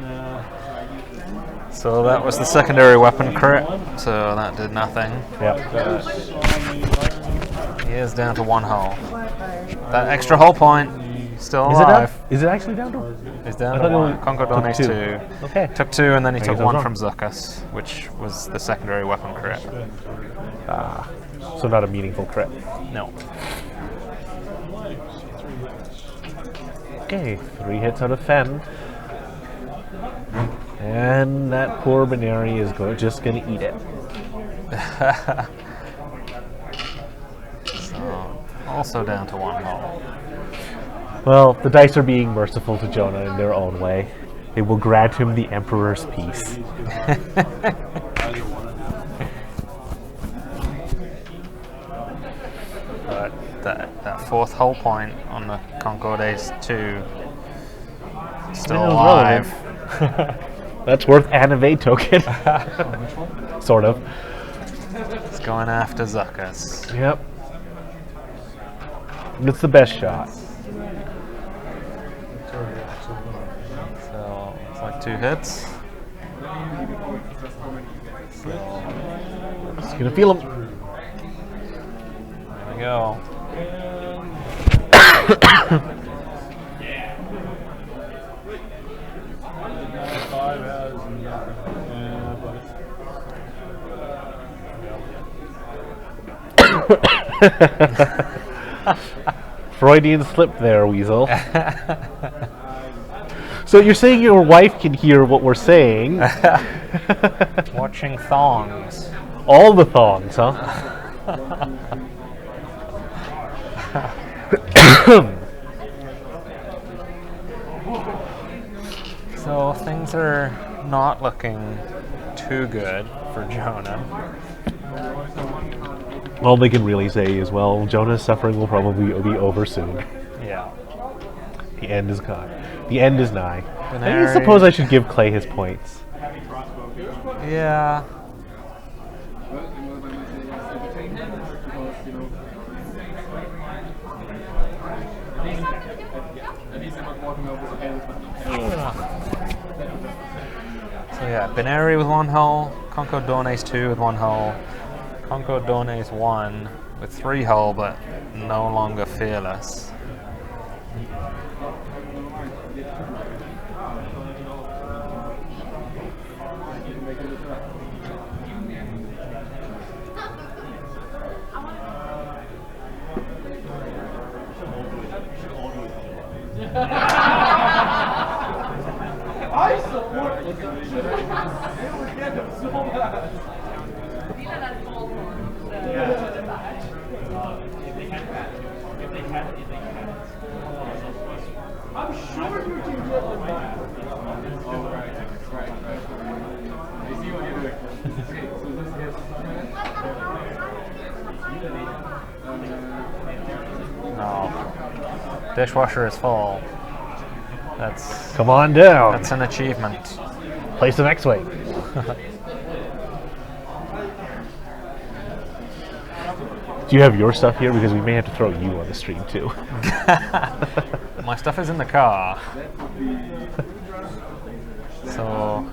Speaker 1: So that was the secondary weapon crit. So that did nothing.
Speaker 2: Yep.
Speaker 3: that's on the iron.
Speaker 1: He is down to 1 hull. That extra hull point, still
Speaker 2: Is it
Speaker 1: alive.
Speaker 2: up? Is it actually down to?
Speaker 1: He's down
Speaker 2: I
Speaker 1: to
Speaker 2: thought it
Speaker 1: 1.
Speaker 2: only
Speaker 1: Concord
Speaker 2: took
Speaker 1: Donates
Speaker 2: 2.
Speaker 1: 2.
Speaker 2: Okay.
Speaker 1: Took 2 and then he
Speaker 2: I
Speaker 1: took
Speaker 2: guess I was
Speaker 1: 1 from
Speaker 2: wrong.
Speaker 1: Zuckus, which was the secondary weapon crit.
Speaker 2: So not a meaningful crit.
Speaker 1: No.
Speaker 2: Okay, 3 hits out of Fen. And that poor Benary is just going to eat it.
Speaker 1: So, also down to 1 hull.
Speaker 2: Well, the dice are being merciful to Jonah in their own way. They will grant him the Emperor's peace.
Speaker 1: But that 4th hull point on the Concord Ace 2 still
Speaker 2: It was
Speaker 1: alive.
Speaker 2: relevant. That's worth an evade token. Sort of.
Speaker 1: It's going after Zuckus.
Speaker 2: Yep. It's the best shot.
Speaker 1: So it's like 2 hits.
Speaker 2: Just gonna feel him.
Speaker 1: There we go.
Speaker 3: 5 has nothing.
Speaker 2: Freudian slip there, Weasel. So you're saying your wife can hear what we're saying?
Speaker 1: Watching thongs.
Speaker 2: All the thongs, huh?
Speaker 1: So things are not looking too good for Jonah.
Speaker 2: All they can really say is, well, Jonah's suffering will probably be over soon.
Speaker 1: Yeah.
Speaker 2: The end is gone. The end is nigh. I
Speaker 1: Benary.
Speaker 2: suppose I should give Clay his points.
Speaker 1: Yeah. So yeah, Benary with 1 hull, Concord Dawn Ace 2 with 1 hull, Concord Dawn Ace 1 with 3 hull, but no longer fearless.
Speaker 3: I support the country. They would get him so bad. I'm sure you can get them back.
Speaker 1: No. Dishwasher is full. That's
Speaker 2: Come on down.
Speaker 1: that's an achievement.
Speaker 2: Play some X-Wing. Do you have your stuff here? Because we may have to throw you on the stream too.
Speaker 1: My stuff is in the car. So,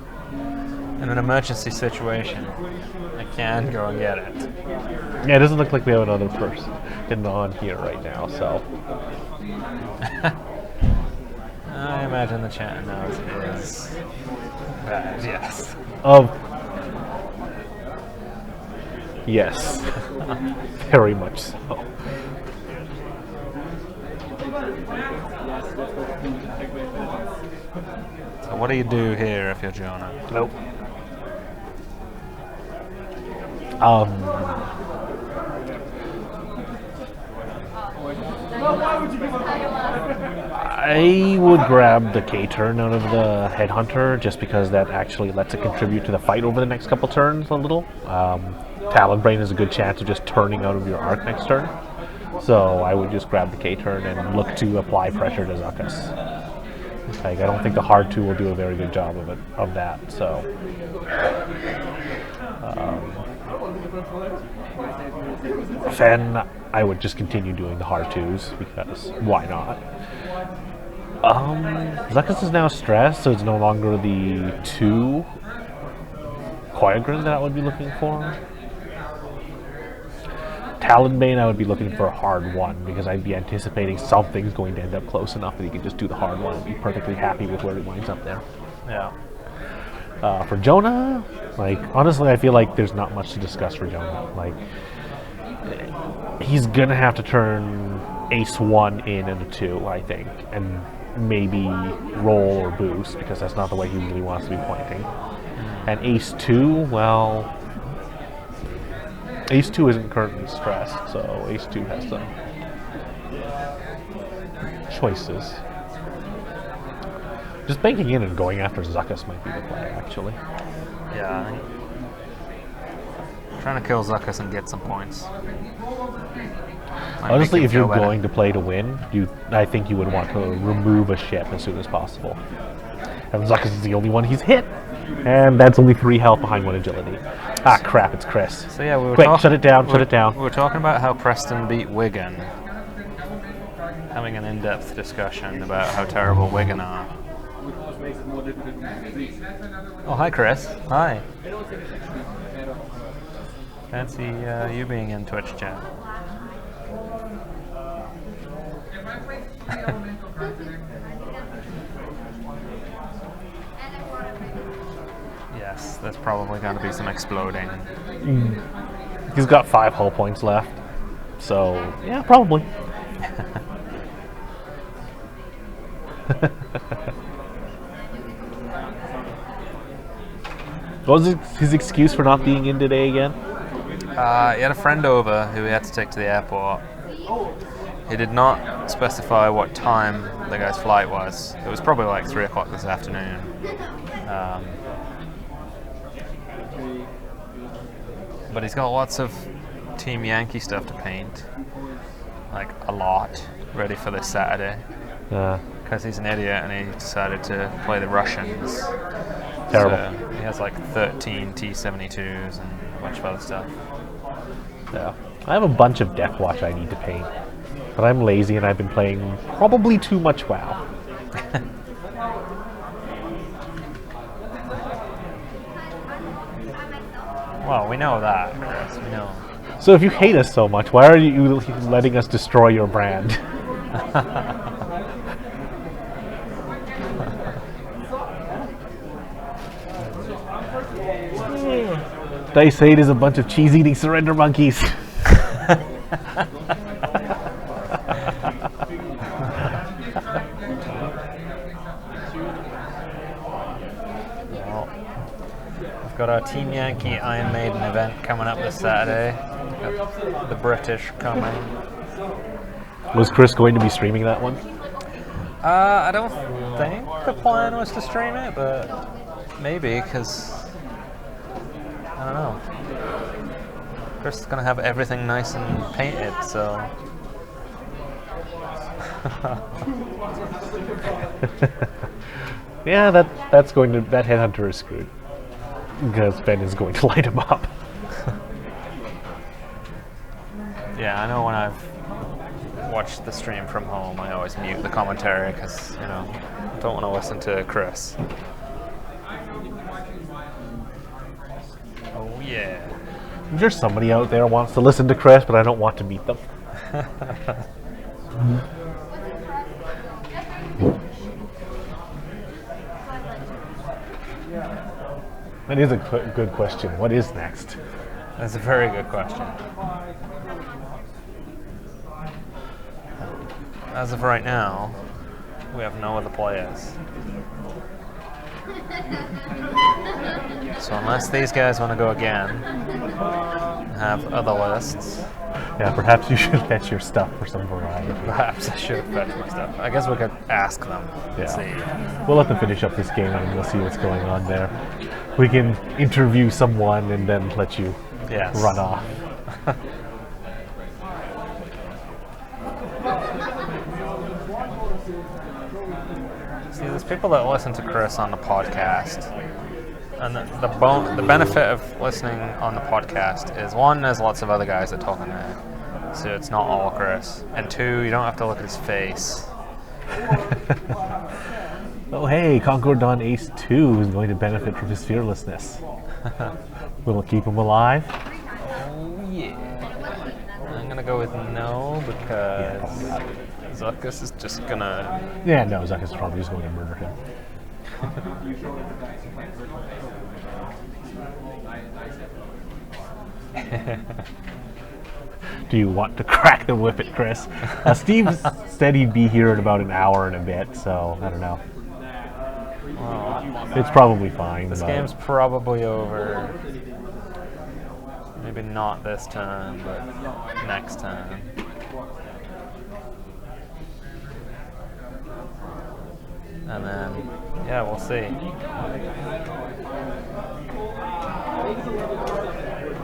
Speaker 1: in an emergency situation, I can go and get it.
Speaker 2: Yeah, it doesn't look like we have another person on here right now, so.
Speaker 1: I imagine the chat knows it is bad, yes.
Speaker 2: Yes, very much so.
Speaker 1: So what do you do here if you're Jonah?
Speaker 2: Nope. I would grab the K-turn out of the Headhunter just because that actually lets it contribute to the fight over the next couple turns a little. Talonbrain is a good chance of just turning out of your arc next turn. So I would just grab the K-turn and look to apply pressure to Zuckuss. Like, I don't think the hard 2 will do a very good job of that. So Fen, I would just continue doing the hard 2s because why not? Zuckuss is now stressed, so it's no longer the 2 Quaegrin that I would be looking for. Talonbane, I would be looking for a hard 1 because I'd be anticipating something's going to end up close enough that he can just do the hard 1 and be perfectly happy with where it winds up there.
Speaker 1: Yeah.
Speaker 2: For Jonah, like, honestly, I feel like there's not much to discuss for Jonah. Like, he's gonna have to turn Ace 1 in and a 2, I think, and maybe roll or boost because that's not the way he really wants to be pointing. And Ace 2, well, Ace 2 isn't currently stressed, so Ace 2 has some choices. Just banking in and going after Zuckuss might be the play, actually.
Speaker 1: Yeah, I think trying to kill Zuckuss and get some points. Might
Speaker 2: Honestly,
Speaker 1: make him
Speaker 2: if you're
Speaker 1: feel better.
Speaker 2: going to play to win, I think you would want to remove a ship as soon as possible. And Zuckuss is the only one he's hit, and that's only 3 health behind 1 agility. Ah, crap! It's Chris.
Speaker 1: So yeah, we were
Speaker 2: Quick, shut it down! Shut it down!
Speaker 1: We were talking about how Preston beat Wigan. Having an in-depth discussion about how terrible Wigan are. Oh, hi, Chris. Hi. Fancy you being in Twitch chat. Yes, there's probably going to be some exploding.
Speaker 2: He's got 5 hull points left, so yeah, probably. What was his excuse for not being in today again?
Speaker 1: He had a friend over who he had to take to the airport. He did not specify what time the guy's flight was. It was probably like 3 o'clock this afternoon. But he's got lots of Team Yankee stuff to paint. Like, a lot. Ready for this Saturday. Because he's an idiot and he decided to play the Russians.
Speaker 2: Terrible.
Speaker 1: So he has like 13 T-72s and a bunch of other stuff.
Speaker 2: Yeah. I have a bunch of Death Watch I need to paint, but I'm lazy and I've been playing probably too much WoW.
Speaker 1: Well, we know that, Chris. We know.
Speaker 2: So if you hate us so much, why are you letting us destroy your brand? Dice 8 is a bunch of cheese-eating surrender monkeys.
Speaker 1: Well, we've got our Team Yankee Iron Maiden event coming up this Saturday. Got the British coming.
Speaker 2: Was Chris going to be streaming that one?
Speaker 1: I don't think the plan was to stream it, but maybe, because I don't know. Chris is going to have everything nice and painted, so...
Speaker 2: Yeah, that Headhunter is screwed. Because Ben is going to light him up.
Speaker 1: Yeah, I know when I've watched the stream from home, I always mute the commentary because, you know, I don't want to listen to Chris. Oh, yeah.
Speaker 2: There's somebody out there who wants to listen to Chris, but I don't want to meet them. That is a good question. What is next?
Speaker 1: That's a very good question. As of right now, we have no other players. So unless these guys want to go again and have other lists,
Speaker 2: Yeah, perhaps you should fetch your stuff for some variety.
Speaker 1: perhaps I should fetch my stuff. I guess we could ask them and
Speaker 2: Yeah.
Speaker 1: see.
Speaker 2: We'll let them finish up this game and we'll see what's going on there. We can interview someone and then let you
Speaker 1: Yes.
Speaker 2: run off.
Speaker 1: See, there's people that listen to Chris on the podcast, and the benefit of listening on the podcast is, one, there's lots of other guys that talk in there, so it's not all Chris, and two, you don't have to look at his face.
Speaker 2: Oh, hey, Concord Dawn Ace 2 is going to benefit from his fearlessness. Will it keep him alive?
Speaker 1: Oh yeah. I'm gonna go with no because Zuckus is just gonna.
Speaker 2: Yeah, no, Zuckus is probably just going to murder him. Do you want to crack the whip at Chris? Steve said he'd be here in about an hour and a bit, so I don't know. It's probably fine.
Speaker 1: This
Speaker 2: but
Speaker 1: game's probably over. Maybe not this time, but next time. And then, yeah, we'll see.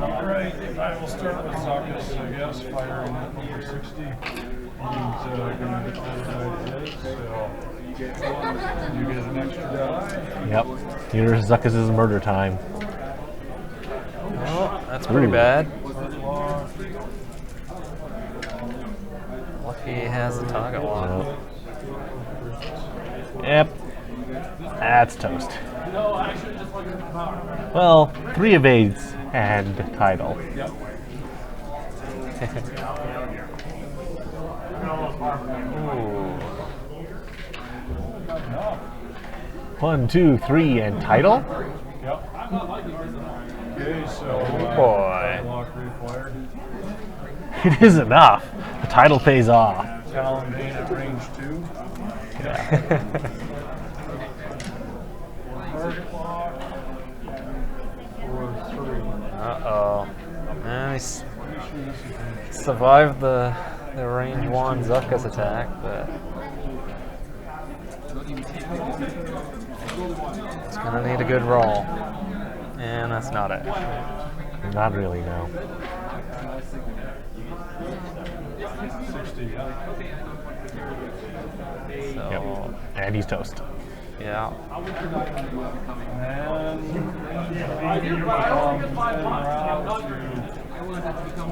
Speaker 3: Alright, I will start with Zuckus, I guess, firing at number 60. He's going to get the hit, so you get an extra die.
Speaker 2: Yep. Here's Zuckus' murder time.
Speaker 1: Oh, that's pretty
Speaker 2: Ooh.
Speaker 1: bad. Lucky he has a target lock.
Speaker 2: Yep. That's toast. Well, 3 evades and title.
Speaker 1: Ooh.
Speaker 2: 1, 2, 3, and title?
Speaker 3: Yep. Okay, so
Speaker 1: Boy.
Speaker 3: lock required.
Speaker 2: It is enough. The title pays off.
Speaker 3: Talon Bane at range 2. Target lock for 3.
Speaker 1: Uh-oh. And he's survived the range 1 Zuckus attack, but it's gonna need a good roll. And that's not it.
Speaker 2: Not really, no.
Speaker 3: 60, yeah.
Speaker 1: So,
Speaker 2: Yep. And he's toast.
Speaker 1: yeah.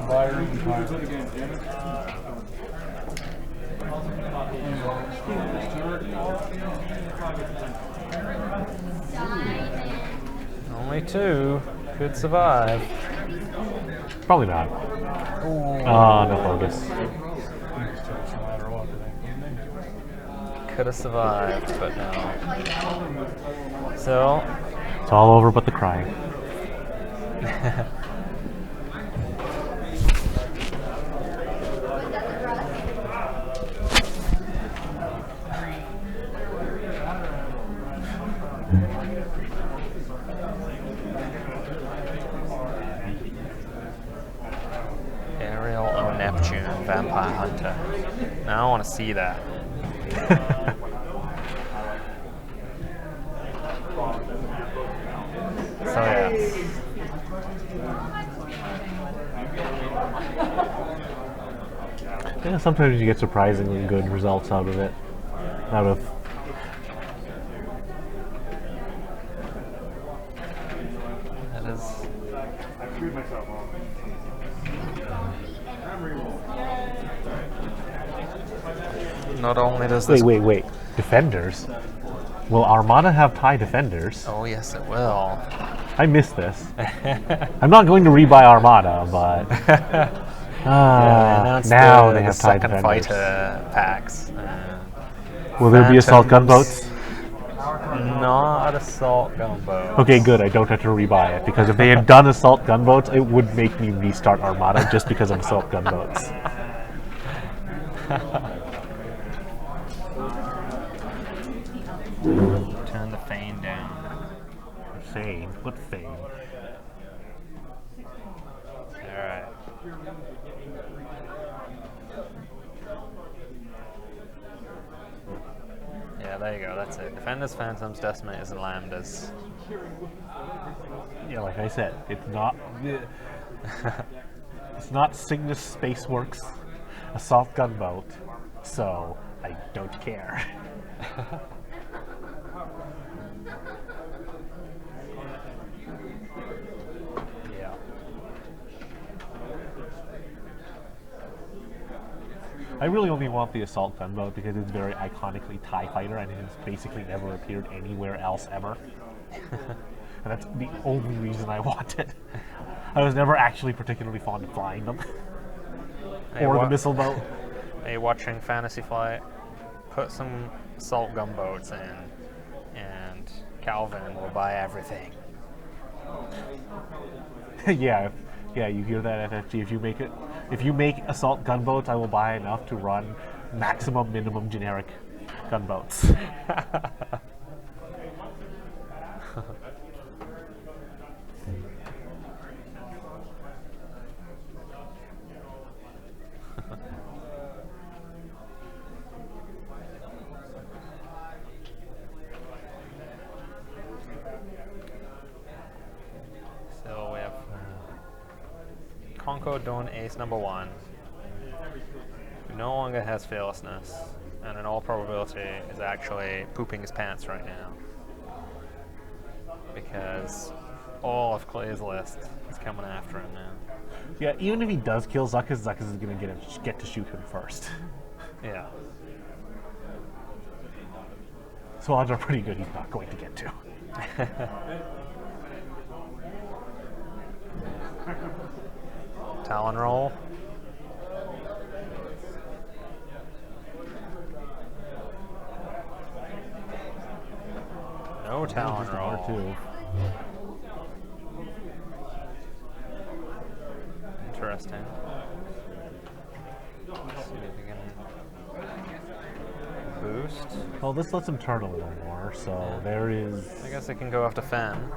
Speaker 3: Byron
Speaker 1: Only 2 could survive.
Speaker 2: Probably not. Oh, no focus.
Speaker 1: Could have survived, but no. So,
Speaker 2: It's all over but the crying.
Speaker 1: Ariel O Neptune, Vampire Hunter. Now I want to see that. So yes.
Speaker 2: Yeah, sometimes you get surprisingly good results out of it. Out of
Speaker 1: That is. Not only does this.
Speaker 2: wait. Defenders? Will Armada have TIE defenders?
Speaker 1: Oh yes, it will.
Speaker 2: I missed this. I'm not going to rebuy Armada, but
Speaker 1: Announced
Speaker 2: now they
Speaker 1: the
Speaker 2: have TIE
Speaker 1: second
Speaker 2: defenders.
Speaker 1: fighter packs.
Speaker 2: Will there be assault gunboats?
Speaker 1: not assault gunboat.
Speaker 2: Okay, good. I don't have to rebuy it because if they had done assault gunboats, it would make me restart Armada just because of assault gunboats.
Speaker 1: Turn the Fane down.
Speaker 2: Fane? What Fane?
Speaker 1: Alright. Yeah, there you go, that's it. Defenders, Phantoms, Decimators, and Lambdas.
Speaker 2: Yeah, like I said, it's not it's not Cygnus Spaceworks assault gunboat, so I don't care.
Speaker 1: Yeah.
Speaker 2: I really only want the assault gunboat because it's very iconically TIE fighter and it's basically never appeared anywhere else ever. And that's the only reason I want it. I was never actually particularly fond of flying them.
Speaker 1: Hey,
Speaker 2: Or the
Speaker 1: what-
Speaker 2: missile boat.
Speaker 1: Are you watching Fantasy Flight? Put some assault gunboats in, and Calvin will buy everything.
Speaker 2: Yeah, you hear that, FFG? If you make assault gunboats, I will buy enough to run maximum, minimum generic gunboats.
Speaker 1: So we have Conco Dawn Ace number 1, who no longer has fearlessness, and in all probability is actually pooping his pants right now. Because all of Clay's list is coming after him now.
Speaker 2: Yeah, even if he does kill Zuckuss, Zuckuss is going to get to shoot him first.
Speaker 1: Yeah.
Speaker 2: So odds are pretty good he's not going to get to.
Speaker 1: Talon roll. No Talon
Speaker 2: Just
Speaker 1: roll.
Speaker 2: R2.
Speaker 1: Interesting. Let's see if we can boost.
Speaker 2: Well, this lets him turn a little more, so there is...
Speaker 1: I guess it can go after Fen.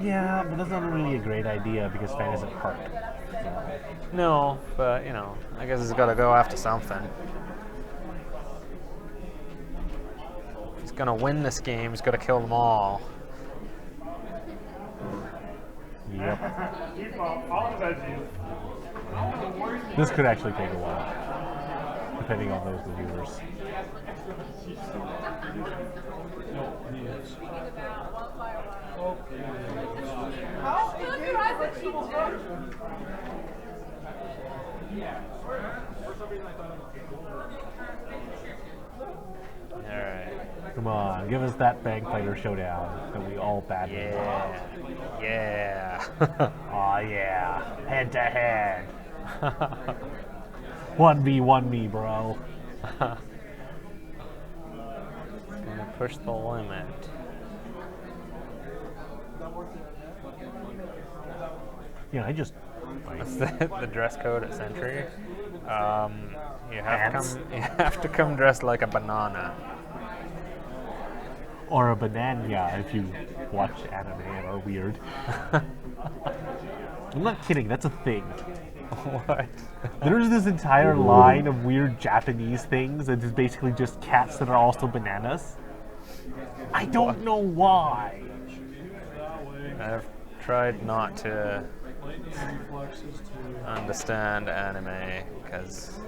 Speaker 2: Yeah, but that's not really a great idea because Fan isn't hurt.
Speaker 1: No, but you know, I guess he's got to go after something. If he's gonna win this game, he's got to kill them all.
Speaker 2: Yep. This could actually take a while, depending on those maneuvers.
Speaker 1: Alright.
Speaker 2: Come on, give us that Bang Fighter showdown that we all badly want.
Speaker 1: Yeah. Yeah.
Speaker 2: Aw, yeah. Head to head. 1v1 me, bro.
Speaker 1: Gonna push the limit.
Speaker 2: Yeah, I just...
Speaker 1: What's the dress code at Sentry? You have
Speaker 2: Pants.
Speaker 1: you have to come dressed like a banana.
Speaker 2: Or a banana if you watch anime and are weird. I'm not kidding, that's a thing.
Speaker 1: What?
Speaker 2: There's this entire line of weird Japanese things that is basically just cats that are also bananas. I don't know why.
Speaker 1: I've tried not to understand anime because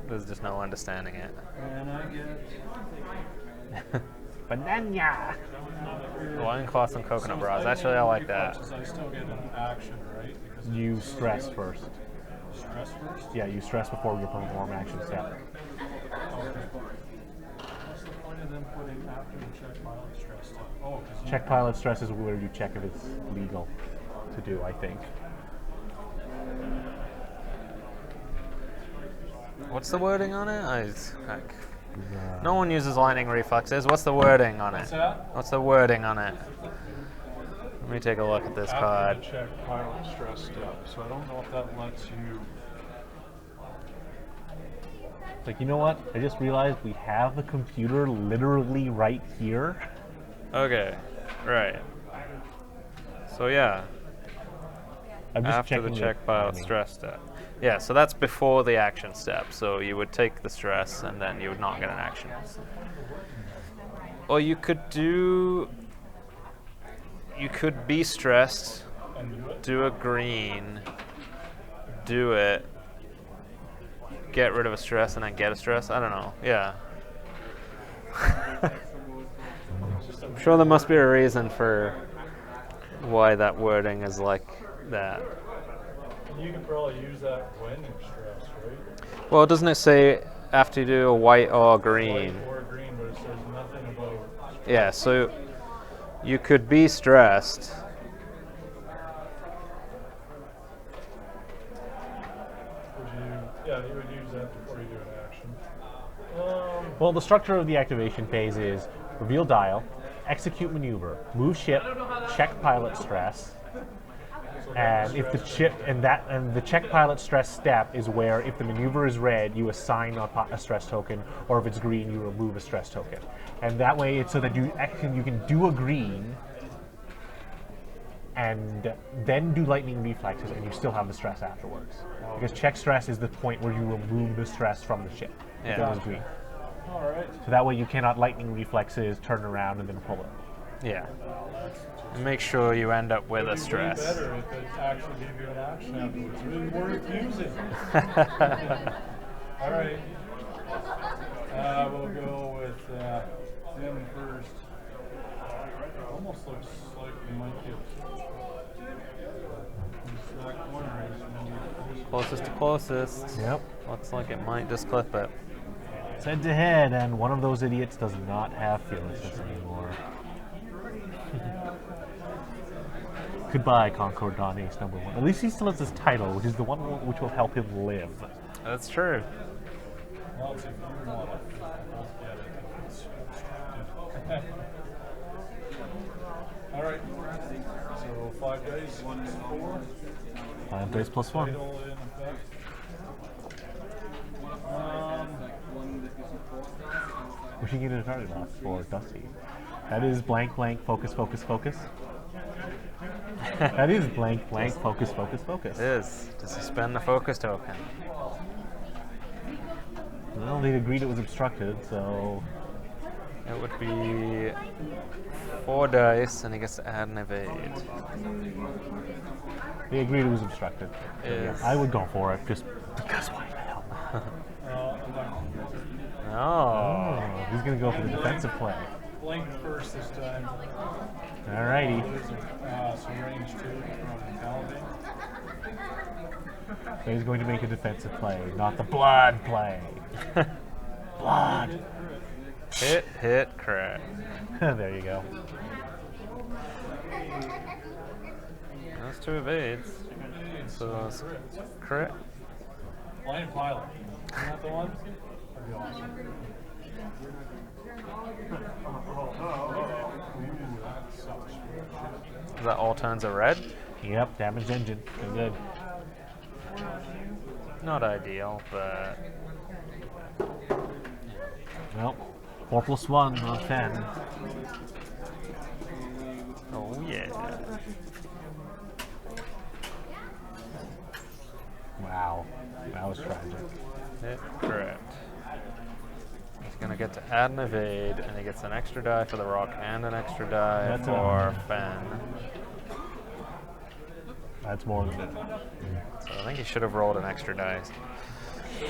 Speaker 1: there's just no understanding it.
Speaker 3: And I get
Speaker 2: Banana.
Speaker 1: Loincloths and coconut bras. Actually, I like that.
Speaker 3: I still get an action, right? Because
Speaker 2: You stress first.
Speaker 3: stress first.
Speaker 2: Yeah, you stress before you perform action step.
Speaker 3: What's the point of them putting after the check pilot stress stuff? Oh, because
Speaker 2: Check pilot stress is where you check if it's legal to do, I think.
Speaker 1: What's the wording on it? No one uses lightning reflexes. What's the wording on
Speaker 3: What's
Speaker 1: it?
Speaker 3: that?
Speaker 1: What's the wording on it? Let me take a look at this
Speaker 3: After
Speaker 1: card.
Speaker 3: the check pilot stress step. So I don't know if that lets you.
Speaker 2: Like, you know what? I just realized we have the computer literally right here.
Speaker 1: Okay, right. So yeah,
Speaker 2: I'm just
Speaker 1: after the
Speaker 2: checking
Speaker 1: check pilot
Speaker 2: timing.
Speaker 1: stress step. Yeah, so that's before the action step. So you would take the stress and then you would not get an action. Or you could be stressed, do a green, do it, get rid of a stress and then get a stress. I don't know. Yeah. I'm sure there must be a reason for why that wording is like that.
Speaker 3: You can probably use that when you're stressed, right?
Speaker 1: Well, doesn't it say after you do a white or green?
Speaker 3: White or green, but it says nothing about.
Speaker 1: Yeah, so you could be stressed.
Speaker 3: Yeah, you would use that before you do an action.
Speaker 2: Well, the structure of the activation phase is reveal dial, execute maneuver, move ship, check pilot stress, and if the chip and the check pilot stress step is where if the maneuver is red, you assign a stress token, or if it's green, you remove a stress token. And that way, it's so that you can do a green and then do lightning reflexes, and you still have the stress afterwards. Because check stress is the point where you remove the stress from the ship. If
Speaker 1: Yeah.
Speaker 2: it was green.
Speaker 3: All right.
Speaker 2: So that way you cannot lightning reflexes, turn around, and then pull it.
Speaker 1: Yeah. And make sure you end up with a
Speaker 3: It'd be way
Speaker 1: stress.
Speaker 3: better if it actually gave you an action afterwards. It's really worth using. All right. We'll go with him first. Almost looks like we might get that corner is maybe
Speaker 1: Closest to closest.
Speaker 2: Yep.
Speaker 1: Looks like it might just clip it.
Speaker 2: It's head to head, and one of those idiots does not have fearlessness anymore. Goodbye, Concord Dawn Ace number 1. At least he still has his title, which is the one which will help him live.
Speaker 1: That's true.
Speaker 3: Well, if you want it, I'll get it. All right. So 5 days, 4.
Speaker 2: 5 days plus 1.
Speaker 3: Title in effect.
Speaker 2: We should get a target off for Dusty. That is blank, blank, focus, focus, focus. That is blank, blank, focus, focus, focus.
Speaker 1: It is to suspend the focus token.
Speaker 2: Well, they'd agreed it was obstructed, so
Speaker 1: It would be 4 dice, and he gets to add an evade.
Speaker 2: they agreed it was obstructed. So, yeah,
Speaker 1: Yes.
Speaker 2: I would go for it, just because why the hell?
Speaker 1: No.
Speaker 2: Oh, he's going to go for the defensive play.
Speaker 3: Blink first this time.
Speaker 2: Alrighty.
Speaker 3: So range 2 from Paladin.
Speaker 2: So he's going to make a defensive play, not the blood play. Blood.
Speaker 1: Hit, crit.
Speaker 2: There you go.
Speaker 1: That's 2 evades. So it's crit.
Speaker 3: Lion Pilot. Isn't that the one? That'd be awesome. Ooh, that sucks.
Speaker 1: Is that all turns are red?
Speaker 2: Yep, damage engine. Good.
Speaker 1: Not ideal, but
Speaker 2: Well, 4 plus 1 on 10.
Speaker 1: oh yeah.
Speaker 2: Wow. That was tragic.
Speaker 1: Hit, crit. He's gonna get to add an evade, and he gets an extra die for the rock and an extra die
Speaker 2: That's
Speaker 1: for Fen.
Speaker 2: That's more than it.
Speaker 1: So I think he should have rolled an extra die.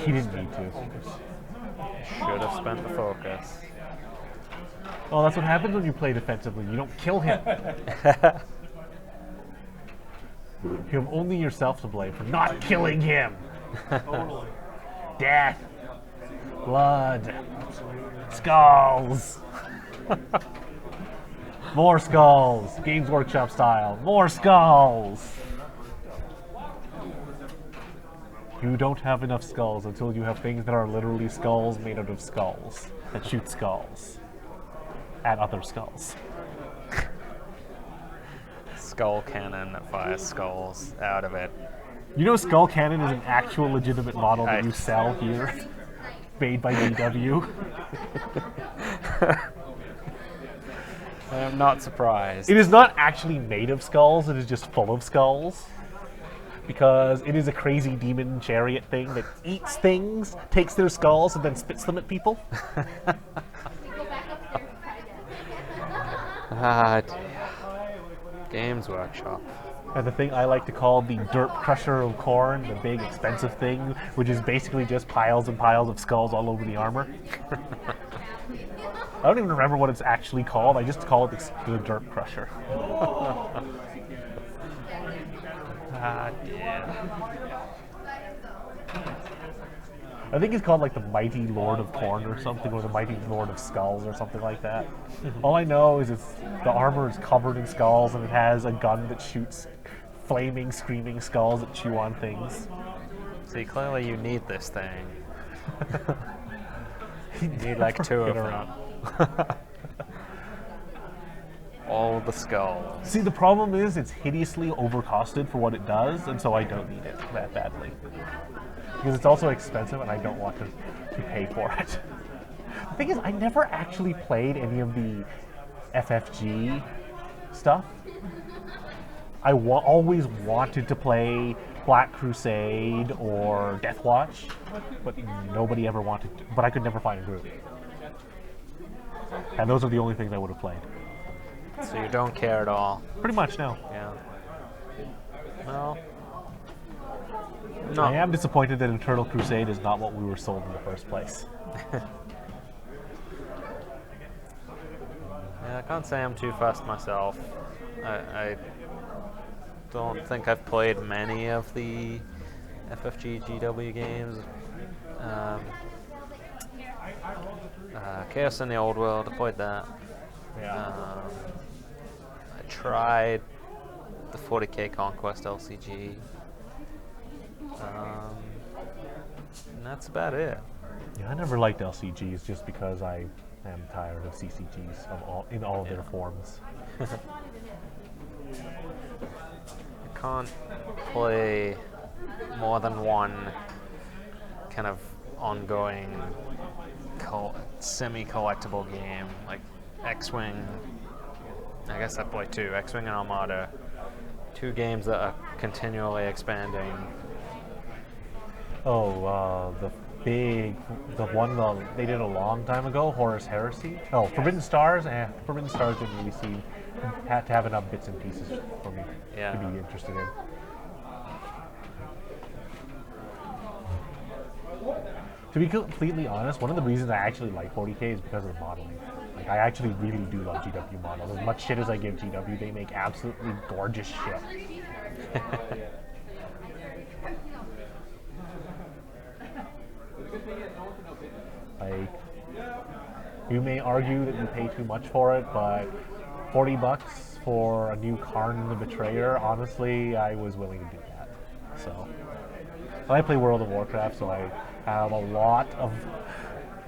Speaker 2: He didn't need to.
Speaker 1: Should have spent the focus.
Speaker 2: Well, that's what happens when you play defensively. You don't kill him. You have only yourself to blame for not killing him.
Speaker 3: Totally.
Speaker 2: Death. Blood. Skulls. More skulls. Games Workshop style. More skulls. You don't have enough skulls until you have things that are literally skulls made out of skulls that shoot skulls at other skulls.
Speaker 1: Skull cannon that fires skulls out of it.
Speaker 2: You know, Skull Cannon is an actual legitimate model that
Speaker 1: I-
Speaker 2: you sell here, made by GW.
Speaker 1: I'm not surprised.
Speaker 2: It is not actually made of skulls, it is just full of skulls. Because it is a crazy demon chariot thing that eats things, takes their skulls, and then spits them at people.
Speaker 1: Ah, dear. Games Workshop.
Speaker 2: And the thing I like to call the Derp Crusher of Khorne, the big expensive thing, which is basically just piles and piles of skulls all over the armor. I don't even remember what it's actually called, I just call it the Derp Crusher.
Speaker 1: Ah, dear.
Speaker 2: I think it's called like the Mighty Lord of Khorne or something, or the Mighty Lord of Skulls or something like that. All I know is the armor is covered in skulls and it has a gun that shoots flaming, screaming skulls that chew on things.
Speaker 1: See, clearly you need this thing. You need like two of
Speaker 2: Get
Speaker 1: them. All the skulls.
Speaker 2: See, the problem is it's hideously overcosted for what it does, and so I don't need it that badly. Because it's also expensive and I don't want to pay for it. The thing is, I never actually played any of the FFG stuff. I always wanted to play Black Crusade or Deathwatch, but nobody ever wanted to. But I could never find a group. And those are the only things I would have played.
Speaker 1: So you don't care at all.
Speaker 2: Pretty much, no.
Speaker 1: Yeah. Well.
Speaker 2: I
Speaker 1: No.
Speaker 2: am disappointed that Eternal Crusade is not what we were sold in the first place.
Speaker 1: Yeah, I can't say I'm too fussed myself. I don't think I've played many of the FFG GW games. Chaos in the Old World, I played that. I tried the 40k Conquest LCG. And that's about it.
Speaker 2: Yeah, I never liked LCGs just because I am tired of CCGs in all of their forms.
Speaker 1: I can't play more than one kind of ongoing semi-collectible game, like X-Wing. I guess I play two, X-Wing and Armada. Two games that are continually expanding.
Speaker 2: Oh, the one they did a long time ago, Horus Heresy. Oh, Forbidden Stars. Forbidden Stars didn't really seem had to have enough bits and pieces for me to be interested in. To be completely honest, one of the reasons I actually like 40k is because of the modeling. Like, I actually really do love GW models. As much shit as I give GW, they make absolutely gorgeous shit. Like, you may argue that you pay too much for it, but $40 for a new Karn the Betrayer, honestly, I was willing to do that. So, and I play World of Warcraft, so I have a lot of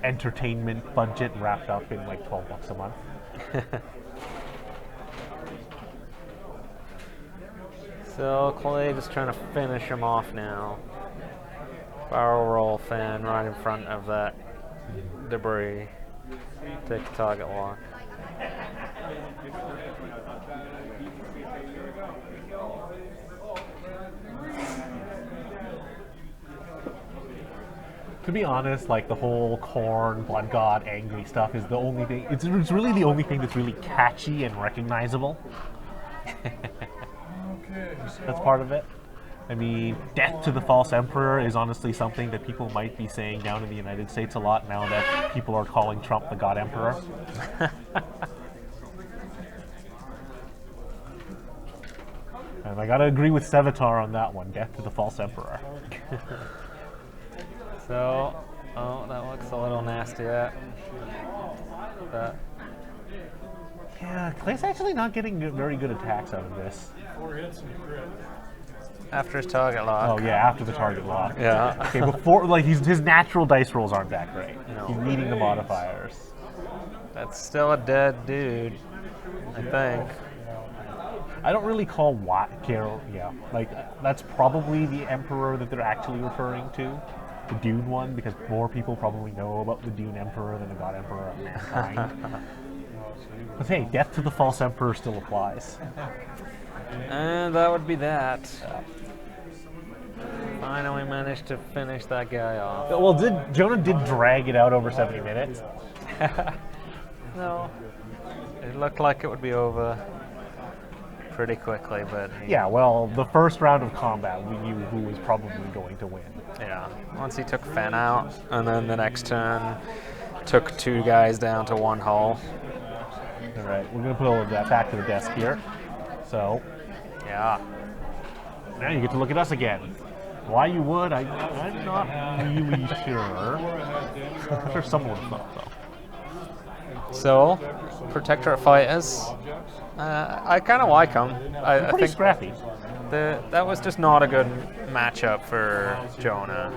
Speaker 2: entertainment budget wrapped up in like $12 a month.
Speaker 1: So Clay just trying to finish him off now. Barrel roll fan right in front of that debris. Take the target lock.
Speaker 2: To be honest, like the whole Khorne, Blood God, angry stuff is the only thing. It's really the only thing that's really catchy and recognizable. That's part of it. I mean, death to the false emperor is honestly something that people might be saying down in the United States a lot now that people are calling Trump the God Emperor. And I gotta agree with Sevatar on that one, death to the false emperor.
Speaker 1: So, oh, that looks a little nasty. That.
Speaker 2: Yeah, Clay's actually not getting very good attacks out of this.
Speaker 3: 4 hits and a crit.
Speaker 1: after his target lock.
Speaker 2: Oh yeah, after the target lock.
Speaker 1: Yeah.
Speaker 2: Okay, before like his natural dice rolls aren't that great.
Speaker 1: No.
Speaker 2: He's needing the modifiers.
Speaker 1: That's still a dead dude, I think.
Speaker 2: I don't really call Carol. Yeah, like that's probably the Emperor that they're actually referring to, the Dune one, because more people probably know about the Dune Emperor than the God Emperor of Mankind. But hey, death to the false Emperor still applies.
Speaker 1: And that would be that. Finally managed to finish that guy off.
Speaker 2: Well, Jonah did drag it out over 70 minutes?
Speaker 1: No. It looked like it would be over pretty quickly, but
Speaker 2: Yeah, well, the first round of combat, we knew who was probably going to win.
Speaker 1: yeah. Once he took Fen out, and then the next turn took 2 guys down to 1 hull.
Speaker 2: All right, we're going to pull that back to the desk here. So,
Speaker 1: Yeah.
Speaker 2: now you get to look at us again. Why you would, I'm not really sure. I'm sure someone thought, though.
Speaker 1: So, Protectorate Fighters. I kind of like them. I
Speaker 2: Pretty
Speaker 1: think
Speaker 2: scrappy.
Speaker 1: that was just not a good matchup for Jonah.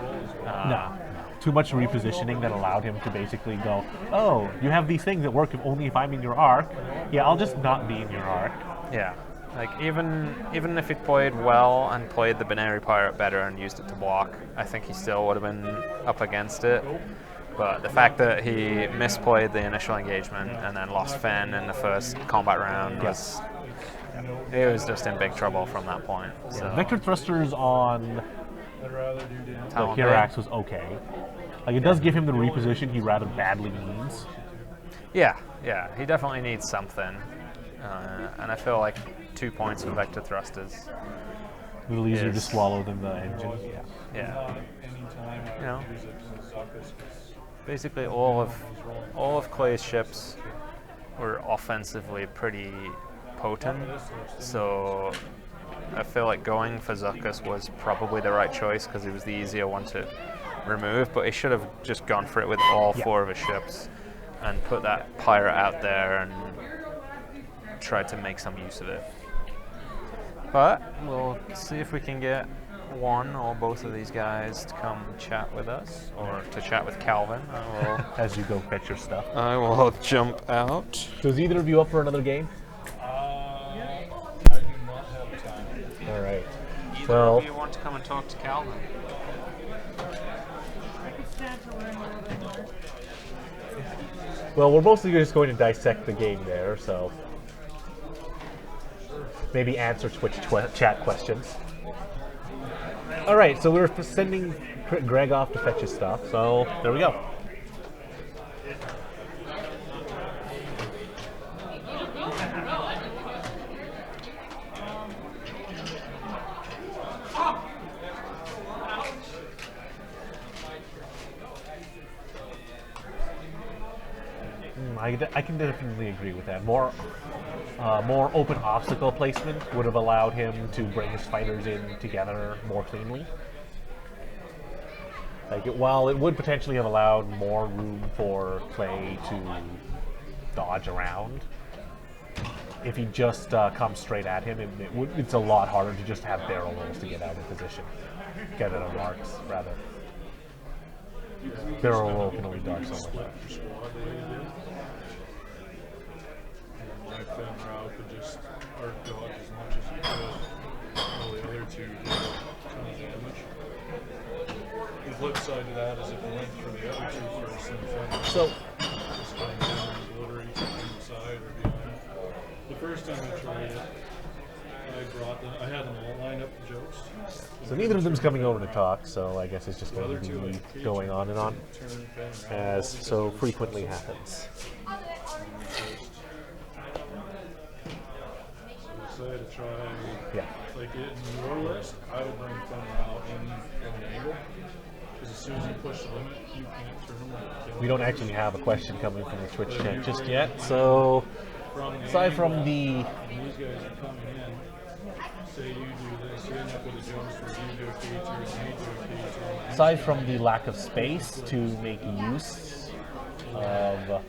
Speaker 2: No. Too much repositioning that allowed him to basically go, oh, you have these things that work only if I'm in your arc. Yeah, I'll just not be in your arc.
Speaker 1: Yeah. Like, even if he played well and played the Binary Pirate better and used it to block, I think he still would have been up against it. But the fact that he misplayed the initial engagement and then lost Fen in the first combat round was... He was just in big trouble from that point. So.
Speaker 2: Vector thrusters on
Speaker 3: I'd rather do damage.
Speaker 2: the
Speaker 1: Talon
Speaker 2: Kirax was okay. Like, it does give him the reposition he rather badly needs.
Speaker 1: Yeah, he definitely needs something. And I feel like 2 points for Vector Thrusters.
Speaker 2: A little easier to
Speaker 1: Yes.
Speaker 2: swallow than the engine. Yeah.
Speaker 1: Yeah.
Speaker 3: Anytime I
Speaker 1: You know.
Speaker 3: use it to Zuckus, 'cause
Speaker 1: Basically all of Clay's ships were offensively pretty potent. So I feel like going for Zuckus was probably the right choice because he was the easier one to remove, but he should have just gone for it with all 4 of his ships and put that pirate out there and tried to make some use of it. But we'll see if we can get one or both of these guys to come chat with us, or to chat with Calvin.
Speaker 2: As you go fetch your stuff.
Speaker 1: I will jump out.
Speaker 2: So is either of you up for another game?
Speaker 3: I do not have time.
Speaker 2: All right.
Speaker 1: Either
Speaker 2: Well,
Speaker 1: of you want to come and talk to Calvin?
Speaker 2: well, we're mostly just going to dissect the game there, so maybe answer Twitch chat questions. All right, so we're sending Greg off to fetch his stuff, so there we go. I can definitely agree with that. More open obstacle placement would have allowed him to bring his fighters in together more cleanly. Like, while it would potentially have allowed more room for Clay to dodge around, if he just comes straight at him, it's a lot harder to just have barrel rolls to get out of position, get out of marks rather. Barrel roll can only dodge so much.
Speaker 3: My Fen route could just arc dodge as much as you could. While the other two did a ton of damage. The flip side to that is if you went for the other two first, then Fen
Speaker 2: So,
Speaker 3: just going down and obliterating from the side or behind. The first time I tried it, I had them all lined up to Jost.
Speaker 2: so neither of them's coming over to talk, so I guess it's just going to be going on and on,
Speaker 3: Turn Fen around.
Speaker 2: as so frequently happens.
Speaker 3: Decided to try,
Speaker 2: Yeah.
Speaker 3: like in your list, I would bring Fen out in from an angle. Because as soon as you push the limit, you can't turn them.
Speaker 2: We don't actually have a question coming from the Twitch chat just yet, so aside from the
Speaker 3: When these guys are coming in, say you do this, you end up with a Jones where you do a K2 and they do a K2.
Speaker 2: aside from the lack of space to make use of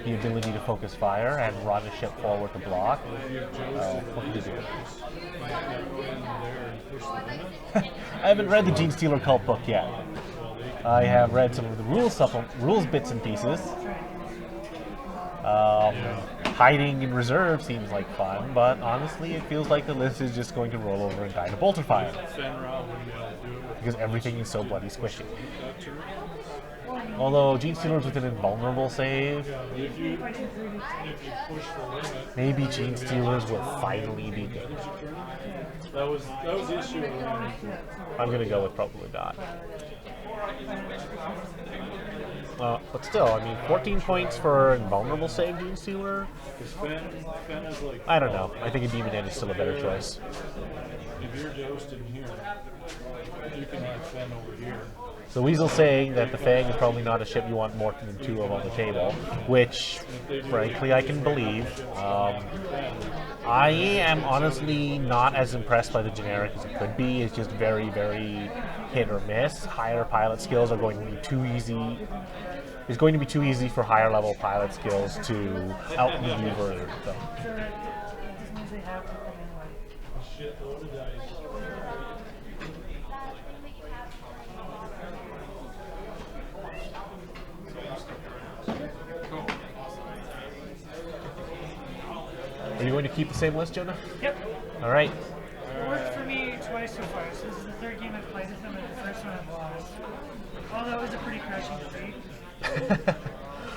Speaker 2: the ability to focus fire and run a ship forward to block. What can you do? I haven't read the Gene Stealer Cult book yet. I have read some of the rules bits and pieces. Hiding in reserve seems like fun, but honestly, it feels like the list is just going to roll over and die to bolter fire. Because everything is so bloody squishy. Although Gene Stealer's with an invulnerable save, maybe Gene Stealers will finally be good.
Speaker 3: That was the issue.
Speaker 2: I'm gonna go with probably not. But still, I mean, 14 points for invulnerable save Gene Stealer.
Speaker 3: Fen is like,
Speaker 2: I don't know. I think a Demon End is still a better choice.
Speaker 3: if you're jousting here, you can have Fen over here.
Speaker 2: So Weasel saying that the Fang is probably not a ship you want more than 2 of on the table, which, frankly, I can believe. I am honestly not as impressed by the generic as it could be. It's just very, very hit or miss. Higher pilot skills are going to be too easy. It's going to be too easy for higher level pilot skills to outmaneuver them. Are you going to keep the same list, Jonah?
Speaker 4: Yep.
Speaker 2: All right.
Speaker 4: It worked for me twice so far. So this is the third game I've played with them, and the first one I've lost. Although it was a pretty crushing defeat.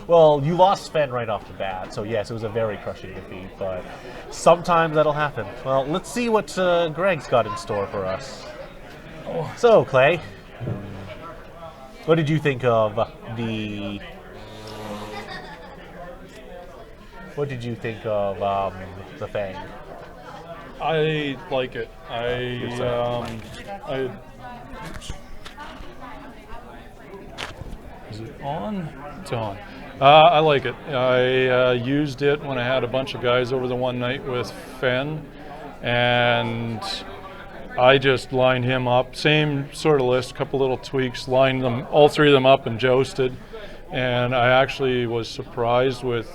Speaker 2: Well, you lost Sven right off the bat, so yes, it was a very crushing defeat, but sometimes that'll happen. Well, let's see what Greg's got in store for us. So, Clay, what did you think of the... What did you think of the Fang?
Speaker 3: I like it. Is it on? It's on. I like it. I used it when I had a bunch of guys over the one night with Fen, and I just lined him up. Same sort of list, couple little tweaks, lined them, all 3 of them up and jousted, and I actually was surprised with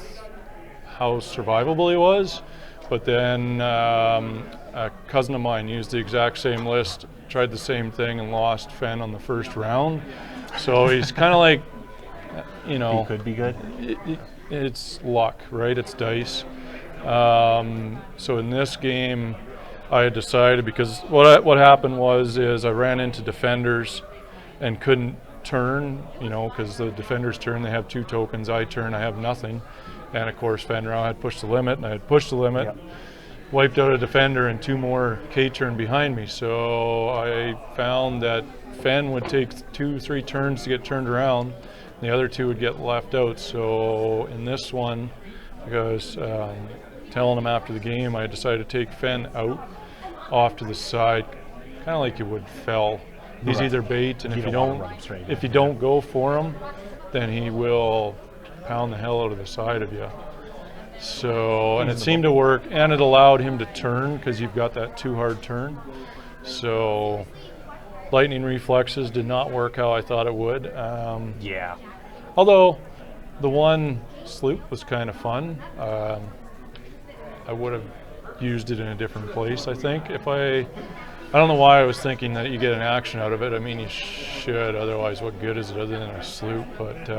Speaker 3: how survivable he was. But then a cousin of mine used the exact same list, tried the same thing, and lost Fen on the first round. So he's kind of like, you know,
Speaker 2: He could be good.
Speaker 3: it's luck, right? It's dice. So in this game, I had decided, because what happened was I ran into defenders and couldn't turn, you know, because the defenders turn, they have 2 tokens. I turn, I have nothing. And of course, Fenrir had pushed the limit, and I had pushed the limit, wiped out a defender and 2 more K-turn behind me. So I found that Fen would take 2-3 turns to get turned around, and the other 2 would get left out. So in this one, because telling him after the game, I decided to take Fen out off to the side, kind of like you would Fell. He's either bait, and if you don't go for him, then he will pound the hell out of the side of you. So, and it seemed to work, and it allowed him to turn because you've got that 2 hard turn. So lightning reflexes did not work how I thought it would.
Speaker 2: Yeah.
Speaker 3: Although the one sloop was kind of fun. I would have used it in a different place, I think. I don't know why I was thinking that you get an action out of it. I mean, you should, otherwise what good is it other than a sloop? But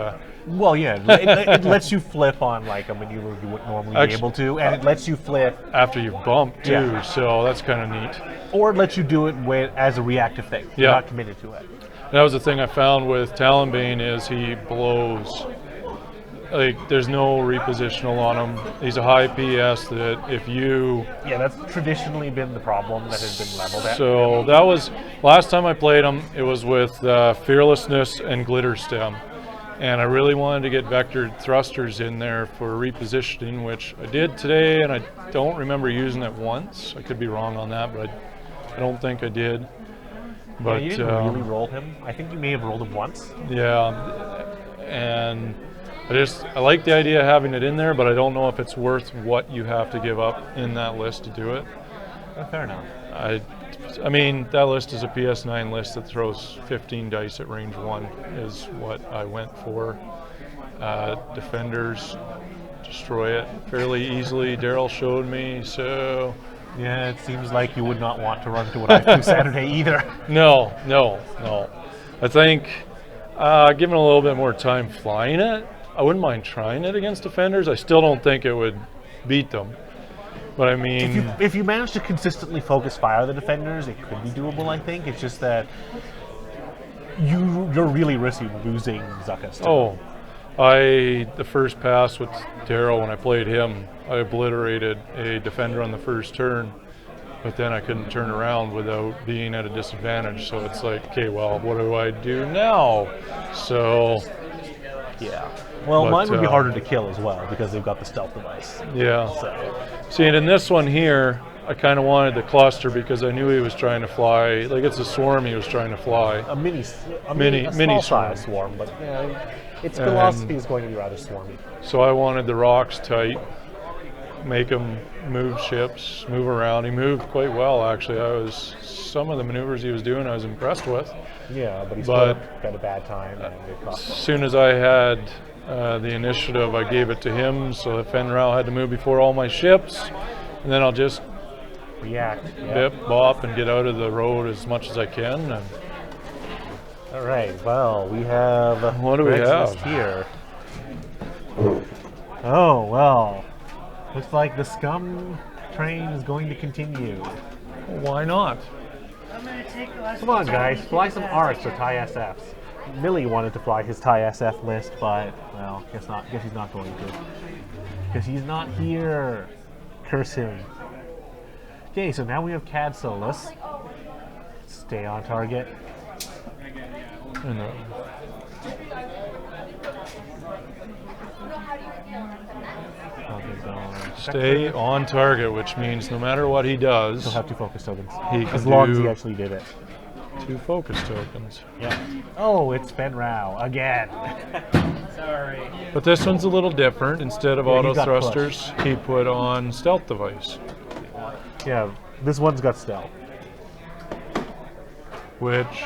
Speaker 2: Well, yeah, it lets you flip on like a maneuver you wouldn't normally be able to, and it lets you flip,
Speaker 3: after you've bumped too,
Speaker 2: Yeah.
Speaker 3: so that's kind of neat.
Speaker 2: or it lets you do it as a reactive thing. You're
Speaker 3: Yeah.
Speaker 2: not committed to it.
Speaker 3: That was the thing I found with Talonbane is he blows. Like, there's no repositional on him. He's a high PS that if you...
Speaker 2: Yeah, that's traditionally been the problem that has been leveled at.
Speaker 3: So that was, last time I played him, it was with Fearlessness and Glitter Stem. And I really wanted to get vectored thrusters in there for repositioning, which I did today, and I don't remember using it once. I could be wrong on that, but I don't think I did. But
Speaker 2: you didn't really roll him. I think you may have rolled him once.
Speaker 3: yeah, and I like the idea of having it in there, but I don't know if it's worth what you have to give up in that list to do it.
Speaker 2: Fair enough.
Speaker 3: I mean, that list is a PS9 list that throws 15 dice at range 1 is what I went for. Defenders destroy it fairly easily. Daryl showed me, so
Speaker 2: Yeah, it seems like you would not want to run to what I do Saturday either.
Speaker 3: no. I think given a little bit more time flying it, I wouldn't mind trying it against defenders. I still don't think it would beat them. But I mean,
Speaker 2: If you manage to consistently focus fire the defenders, it could be doable. I think it's just that you're really risking losing Zuckuss.
Speaker 3: the first pass with Daryl when I played him, I obliterated a defender on the first turn, but then I couldn't turn around without being at a disadvantage. So it's like, okay, well, what do I do now? So
Speaker 2: Yeah. Well,
Speaker 3: But,
Speaker 2: mine would be harder to kill as well because they've got the stealth device.
Speaker 3: yeah.
Speaker 2: So
Speaker 3: See, and in this one here, I kind of wanted the cluster because I knew he was trying to fly. Like it's a swarm he was trying to fly.
Speaker 2: a mini
Speaker 3: Mini
Speaker 2: size swarm, but yeah, its philosophy is going to be rather swarmy.
Speaker 3: So I wanted the rocks tight, make him move ships, move around. He moved quite well, actually. Some of the maneuvers he was doing, I was impressed with.
Speaker 2: Yeah, but he's
Speaker 3: But-
Speaker 2: got a bad time and it
Speaker 3: As
Speaker 2: cost him.
Speaker 3: soon as I had the initiative, I gave it to him. So Fen Rao had to move before all my ships, and then I'll just
Speaker 2: React. Yeah.
Speaker 3: bip, bop, and get out of the road as much as I can. And
Speaker 2: All right. Well, we have
Speaker 3: What do we
Speaker 2: Greg's
Speaker 3: have?
Speaker 2: list here. Oh well, looks like the scum train is going to continue.
Speaker 3: why not?
Speaker 4: I'm gonna take the last
Speaker 2: Come on,
Speaker 4: one.
Speaker 2: guys, fly some arcs or TIE SFs. Millie wanted to fly his TIE SF list, but well, guess not. Guess he's not going to. Because he's not here. Curse him. Okay, so now we have Cad Solus. Stay on target.
Speaker 3: And,
Speaker 2: Okay, so
Speaker 3: stay on target, which means no matter what he does,
Speaker 2: he'll have 2 focus tokens.
Speaker 3: He can
Speaker 2: as long as he
Speaker 3: do-
Speaker 2: actually did it.
Speaker 3: 2 focus tokens.
Speaker 2: Yeah. Oh, it's Ben Rao again.
Speaker 4: Sorry.
Speaker 3: But this one's a little different. Instead of
Speaker 2: Yeah, he
Speaker 3: auto
Speaker 2: got
Speaker 3: thrusters, he put on stealth device,
Speaker 2: Yeah, this one's got stealth.
Speaker 3: which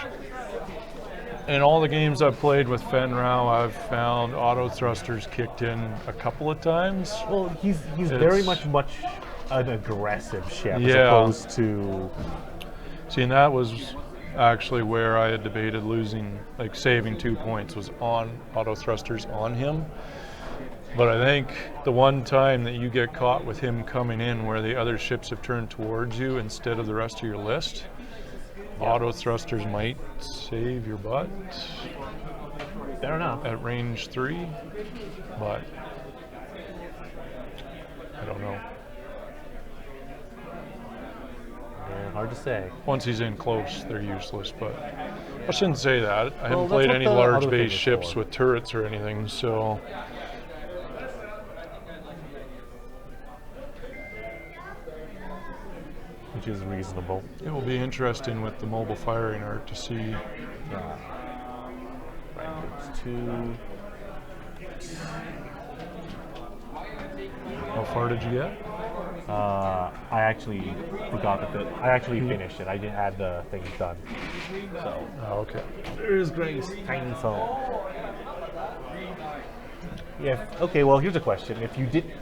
Speaker 3: in all the games I've played with Fen Rao, I've found auto thrusters kicked in a couple of times.
Speaker 2: Well, he's very
Speaker 3: It's-
Speaker 2: much an aggressive ship as
Speaker 3: Yeah.
Speaker 2: opposed to
Speaker 3: See, and that was actually where I had debated losing, like saving 2 points was on auto thrusters on him. But I think the one time that you get caught with him coming in where the other ships have turned towards you instead of the rest of your list, auto thrusters might save your butt
Speaker 2: fair enough.
Speaker 3: at range 3, but I don't know.
Speaker 2: Yeah, hard to say.
Speaker 3: Once he's in close, they're useless, but I shouldn't say that. I
Speaker 2: Well,
Speaker 3: haven't
Speaker 2: that's
Speaker 3: played
Speaker 2: what
Speaker 3: any
Speaker 2: the
Speaker 3: large
Speaker 2: other thing
Speaker 3: base
Speaker 2: is
Speaker 3: ships
Speaker 2: for.
Speaker 3: with turrets or anything, so
Speaker 2: Which is reasonable.
Speaker 3: it will be interesting with the mobile firing art to see.
Speaker 2: Right, it's 2.
Speaker 3: How far did you get?
Speaker 2: I actually forgot that I actually finished it. I didn't had the things done. So
Speaker 3: Oh, okay.
Speaker 2: there's Greg's tiny phone. Yeah. Okay. Well, here's a question: if you didn't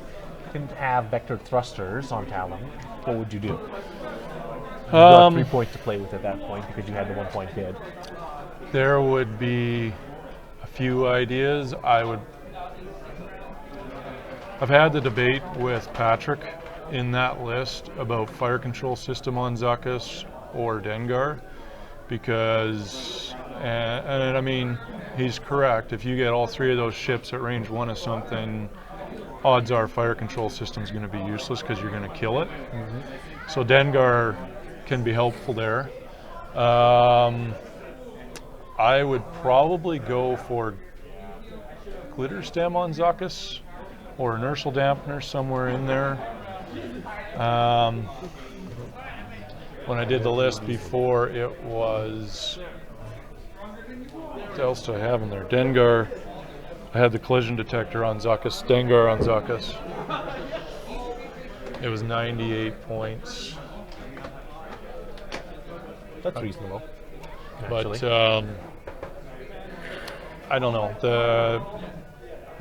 Speaker 2: have vector thrusters on Talon, what would you do? You got 3 points to play with at that point because you had the 1 point bid.
Speaker 3: There would be a few ideas. I've had the debate with Patrick in that list about fire control system on Zuckuss or Dengar because, and I mean, he's correct. If you get all 3 of those ships at range 1 of something, odds are fire control system is going to be useless because you're going to kill it. So Dengar can be helpful there. I would probably go for glitter stem on Zuckuss or inertial dampener somewhere in there. When I did the list before, it was, what else do I have in there? Dengar. I had the collision detector on Zuckuss. Dengar on Zuckuss. It was 98 points.
Speaker 2: That's reasonable.
Speaker 3: But
Speaker 2: Actually.
Speaker 3: I don't know.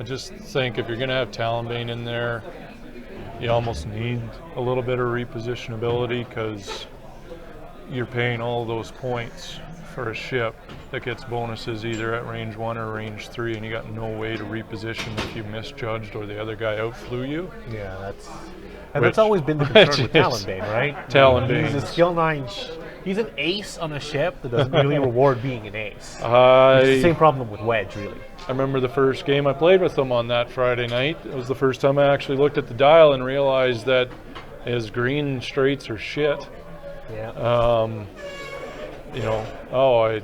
Speaker 3: I just think if you're going to have Talonbane in there, you almost need a little bit of repositionability because you're paying all those points for a ship that gets bonuses either at range 1 or range 3, and you got no way to reposition if you misjudged or the other guy outflew you.
Speaker 2: Yeah, that's always been the concern with Talonbane, right?
Speaker 3: Talonbane.
Speaker 2: He's a skill 9. He's an ace on a ship that doesn't really reward being an ace. It's the same problem with Wedge, really.
Speaker 3: I remember the first game I played with him on that Friday night. It was the first time I actually looked at the dial and realized that his green straights are shit.
Speaker 2: Yeah.
Speaker 3: You know, oh, I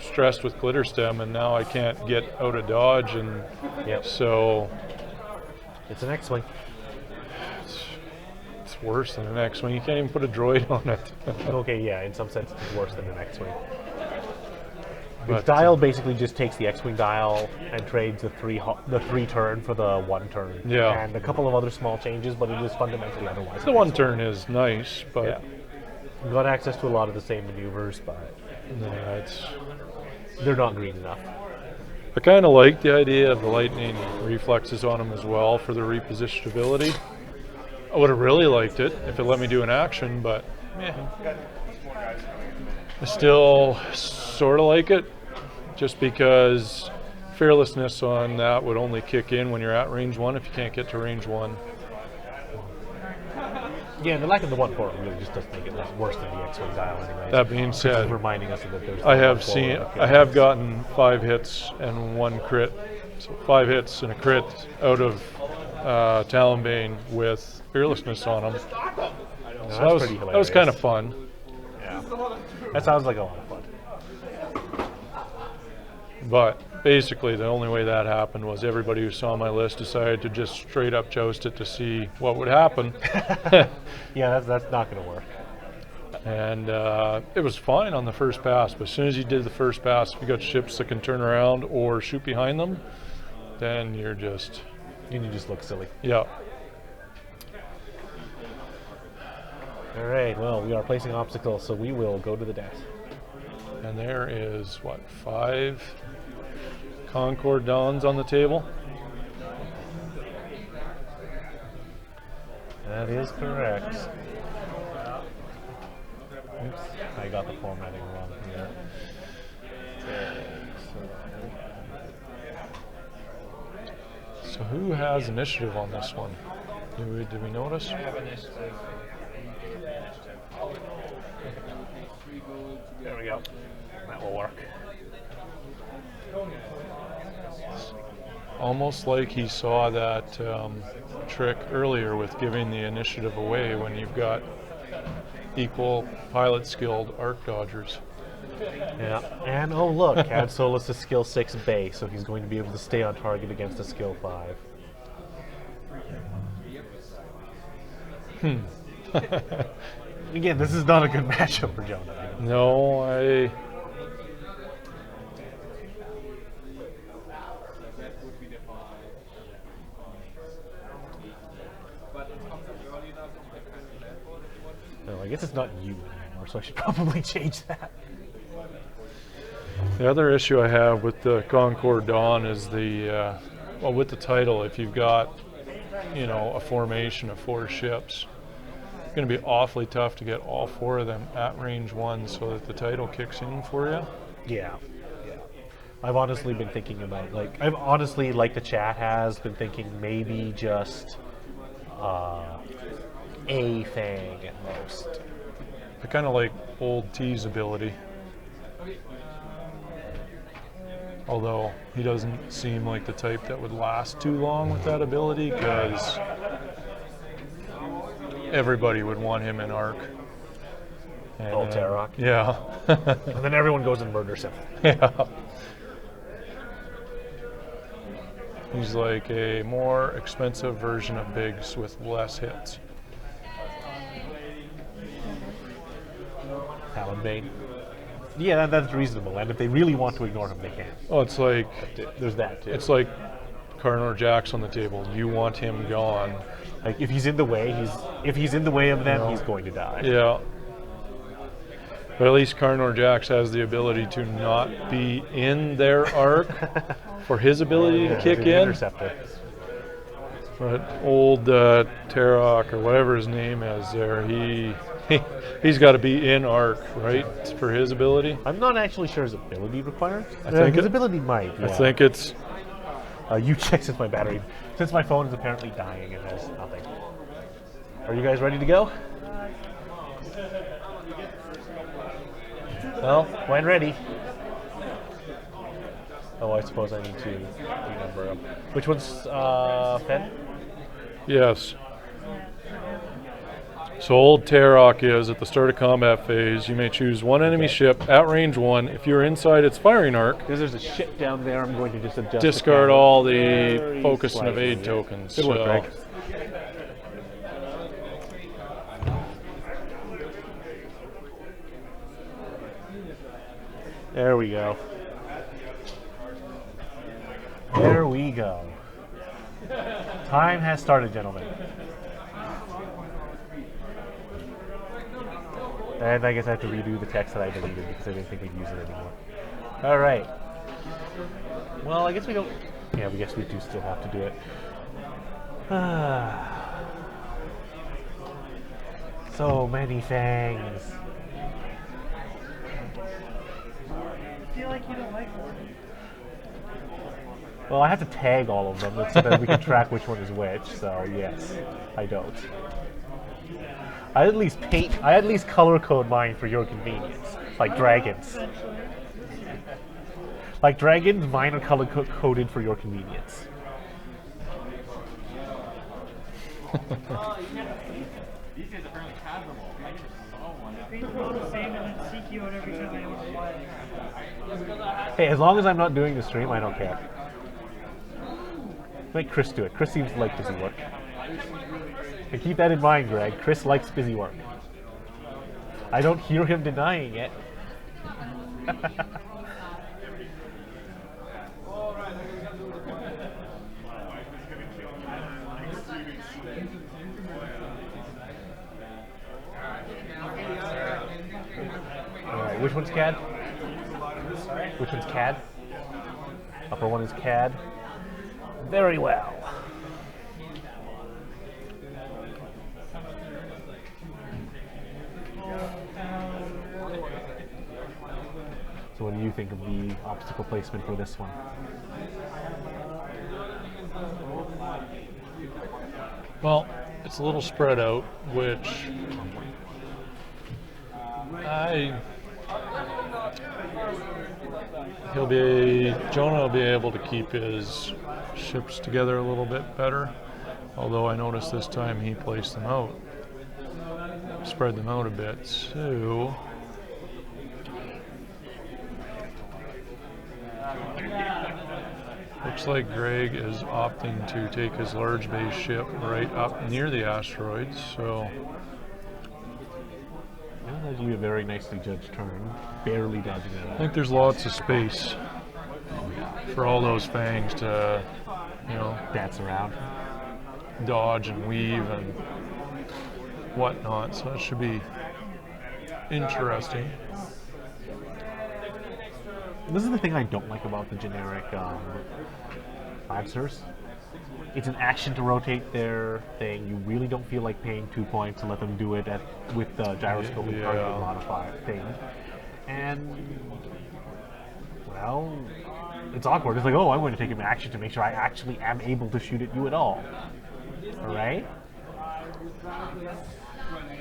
Speaker 3: stressed with glitter stem and now I can't get out of dodge, and
Speaker 2: Yep.
Speaker 3: so
Speaker 2: It's an X-wing.
Speaker 3: it's worse than an X-wing. You can't even put a droid on it.
Speaker 2: Okay, yeah, in some sense it's worse than an X-wing. The
Speaker 3: But,
Speaker 2: dial basically just takes the X-wing dial and trades the three turn for the 1 turn.
Speaker 3: Yeah.
Speaker 2: And a couple of other small changes, but it is fundamentally otherwise.
Speaker 3: the 1 turn is nice, but
Speaker 2: Yeah. You've got access to a lot of the same maneuvers, but
Speaker 3: yeah,
Speaker 2: they're not green enough.
Speaker 3: I kind of like the idea of the lightning reflexes on them as well for the repositionability. I would have really liked it if it let me do an action, but I still sort of like it, just because fearlessness on that would only kick in when you're at range 1 if you can't get to range 1.
Speaker 2: Yeah, and the lack of the 1-4 really just does make it worse than the X-wing dial anyway.
Speaker 3: That being said,
Speaker 2: reminding us that there's
Speaker 3: I
Speaker 2: the
Speaker 3: have
Speaker 2: 1-4
Speaker 3: seen,
Speaker 2: okay.
Speaker 3: I have gotten 5 hits and 1 crit. So 5 hits and a crit out of Talonbane with fearlessness on them. So
Speaker 2: that's
Speaker 3: that was
Speaker 2: pretty
Speaker 3: kind of
Speaker 2: hilarious.
Speaker 3: fun.
Speaker 2: Yeah. That sounds like a lot of fun.
Speaker 3: But basically, the only way that happened was everybody who saw my list decided to just straight up joust it to see what would happen.
Speaker 2: Yeah, that's not going to work.
Speaker 3: And it was fine on the first pass, but as soon as you did the first pass, if you got ships that can turn around or shoot behind them, then you're just,
Speaker 2: You just look silly.
Speaker 3: yeah.
Speaker 2: All right, well, we are placing obstacles, so we will go to the death.
Speaker 3: And there is, what, 5 Concord Dons on the table?
Speaker 2: That is correct. Oops, I got the formatting wrong here.
Speaker 3: So who has initiative on this one? Did we notice?
Speaker 2: There we go. That will work.
Speaker 3: Almost like he saw that trick earlier with giving the initiative away when you've got equal pilot skilled arc dodgers.
Speaker 2: Yeah, and oh look, Cad Solus is skill 6 base, so he's going to be able to stay on target against a skill 5. Again, this is not a good matchup for Jonah.
Speaker 3: No,
Speaker 2: No, I guess it's not you anymore, so I should probably change that.
Speaker 3: the other issue I have with the Concord Dawn is the, well, with the title, if you've got, you know, a formation of 4 ships, it's going to be awfully tough to get all 4 of them at range 1 so that the title kicks in for you.
Speaker 2: Yeah. I've honestly been thinking about, I've honestly, like the chat has, been thinking maybe just a Fang at most.
Speaker 3: I kind of like old T's ability. Although he doesn't seem like the type that would last too long with that ability, because everybody would want him in Arc. And,
Speaker 2: Tarok.
Speaker 3: Yeah.
Speaker 2: And then everyone goes and murders him.
Speaker 3: Yeah. He's like a more expensive version of Biggs with less hits.
Speaker 2: Talonbane. Yeah, that's reasonable, and if they really want to ignore him, they can.
Speaker 3: Oh, it's like
Speaker 2: There's that too.
Speaker 3: it's like Carnor Jack's on the table. You want him gone.
Speaker 2: Like if he's in the way, if he's in the way of them, he's going to die.
Speaker 3: Yeah. But at least Carnor Jax has the ability to not be in their arc for his ability to kick
Speaker 2: the
Speaker 3: in.
Speaker 2: interceptor.
Speaker 3: But old Tarok or whatever his name is there, he's got to be in arc, right, for his ability.
Speaker 2: I'm not actually sure his ability requires.
Speaker 3: I think
Speaker 2: his
Speaker 3: it-
Speaker 2: ability might.
Speaker 3: I
Speaker 2: Yeah.
Speaker 3: think it's
Speaker 2: You check since my phone is apparently dying, it has nothing. Are you guys ready to go? Well, when ready. Oh, I suppose I need to renumber them. Which one's Fed?
Speaker 3: yes. So old Tarok is at the start of combat phase. You may choose one enemy ship at range 1. If you're inside its firing arc,
Speaker 2: Because there's a ship down there, I'm going to just adjust.
Speaker 3: discard
Speaker 2: the camera
Speaker 3: all the
Speaker 2: very
Speaker 3: focus and
Speaker 2: slightly.
Speaker 3: evade tokens.
Speaker 2: Good work,
Speaker 3: So-
Speaker 2: Greg. There we go. There we go. Time has started, gentlemen. And I guess I have to redo the text that I deleted because I didn't think we'd use it anymore. All right. Well, I guess we don't. Yeah, we guess we do still have to do it. So many things.
Speaker 4: I feel like you don't like one.
Speaker 2: Well, I have to tag all of them so that we can track which one is which. So yes, I don't. I at least color code mine for your convenience, like dragons. Like dragons, mine are color coded for your convenience.
Speaker 4: Green's all the same and then seek you out every time I open one.
Speaker 2: Hey, as long as I'm not doing the stream, I don't care. Make Chris do it. Chris seems to like busy work. And keep that in mind, Greg. Chris likes busy work. I don't hear him denying it. Alright, which one's CAD? Which one's CAD? Upper one is CAD. Very well. So what do you think of the obstacle placement for this one?
Speaker 3: Well, it's a little spread out, which Jonah will be able to keep his ships together a little bit better. Although I noticed this time he placed them out, spread them out a bit. So looks like Greg is opting to take his large base ship right up near the asteroids. So
Speaker 2: Yeah, that'd be a very nicely judged turn. Barely dodging
Speaker 3: I
Speaker 2: that.
Speaker 3: think there's lots of space for all those fangs to,
Speaker 2: Dance around.
Speaker 3: dodge and weave and whatnot. So that should be interesting.
Speaker 2: This is the thing I don't like about the generic Lancers. It's an action to rotate their thing. You really don't feel like paying 2 points to let them do it with the gyroscope and target
Speaker 3: Yeah.
Speaker 2: modifier thing. And, well, it's awkward. It's like, oh, I'm going to take an action to make sure I actually am able to shoot at you at all. Alright?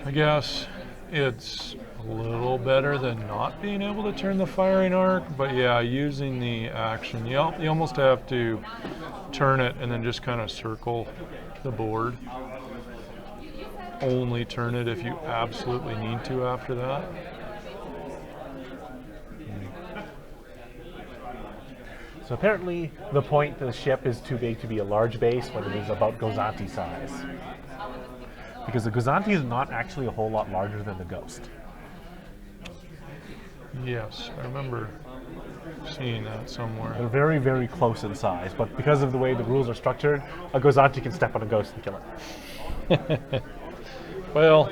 Speaker 3: I guess it's a little better than not being able to turn the firing arc, but yeah, using the action, you almost have to turn it and then just kind of circle the board. Only turn it if you absolutely need to after that.
Speaker 2: So apparently the point the ship is too big to be a large base, but it is about Gozanti size. Because the Gozanti is not actually a whole lot larger than the Ghost.
Speaker 3: Yes, I remember seeing that somewhere.
Speaker 2: They're very, very close in size, but because of the way the rules are structured, a Gozanti can step on a Ghost and kill it.
Speaker 3: Well,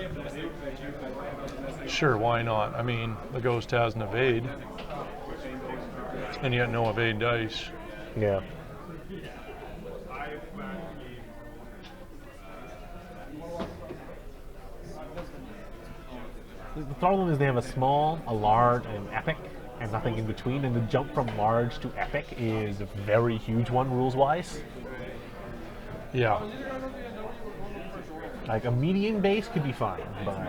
Speaker 3: sure, why not? I mean, the Ghost has an evade, and yet no evade dice.
Speaker 2: Yeah. The problem is they have a small, a large, and an epic, and nothing in between. And the jump from large to epic is a very huge one rules-wise.
Speaker 3: Yeah.
Speaker 2: Like a medium base could be fine, but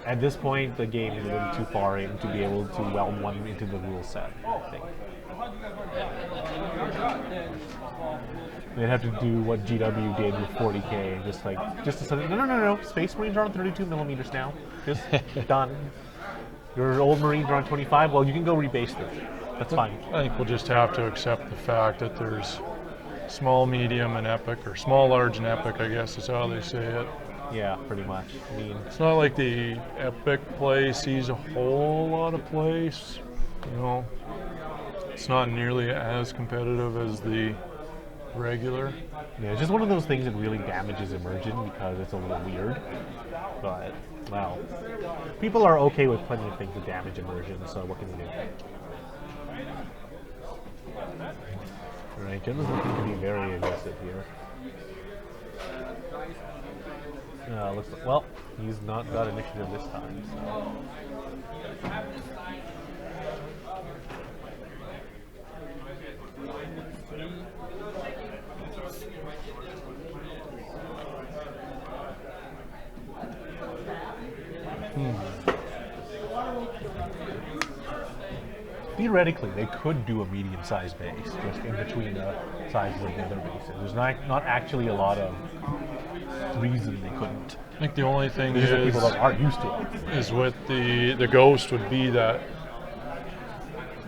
Speaker 2: at this point the game is a little too far in to be able to weld one into the rule set, I think. They'd have to do what GW did with 40k, and just to say, no, Space Marines are on 32 millimeters now. Just done. Your old Marines are on 25. Well, you can go rebase them. That's fine.
Speaker 3: I think we'll just have to accept the fact that there's small, medium, and epic, or small, large, and epic, I guess is how they say it.
Speaker 2: Yeah, pretty much. I mean,
Speaker 3: It's not like the epic play sees a whole lot of plays. You know, it's not nearly as competitive as the regular.
Speaker 2: yeah, it's just one of those things that really damages immersion because it's a little weird. But well, people are okay with plenty of things that damage immersion. So what can we do? Alright, Jim is looking to be very aggressive here. Well, he's not got initiative this time, so. Theoretically, they could do a medium-sized base just in between the sizes of the other bases. There's not actually a lot of reason they couldn't.
Speaker 3: I think the only thing
Speaker 2: These are people that aren't used to it.
Speaker 3: is with the ghost would be that,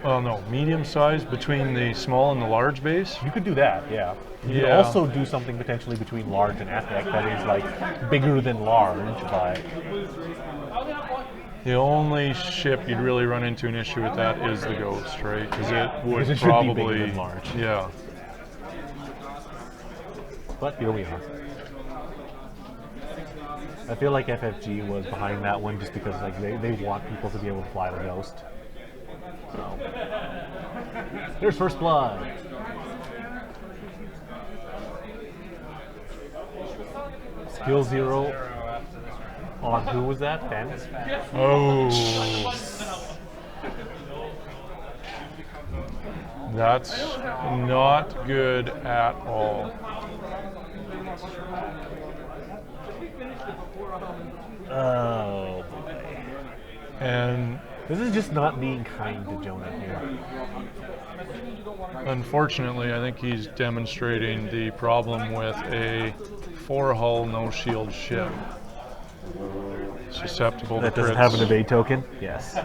Speaker 3: well, no, medium size between the small and the large base.
Speaker 2: You could do that, yeah. You could
Speaker 3: Yeah.
Speaker 2: also do something potentially between large and epic that is like bigger than large, but
Speaker 3: The only ship you'd really run into an issue with that is the ghost, right? Because it would
Speaker 2: Because it should be bigger
Speaker 3: probably
Speaker 2: than large.
Speaker 3: Yeah.
Speaker 2: but here we are. I feel like FFG was behind that one just because like they want people to be able to fly the ghost. So here's first blood. Skill 0 on who was that? Fence?
Speaker 3: Oh. That's not good at all.
Speaker 2: Oh boy.
Speaker 3: And
Speaker 2: This is just not being kind to Jonah here.
Speaker 3: unfortunately, I think he's demonstrating the problem with a 4-hull, no-shield ship. Susceptible
Speaker 2: That
Speaker 3: to
Speaker 2: doesn't
Speaker 3: crits.
Speaker 2: have an evade token? Yes.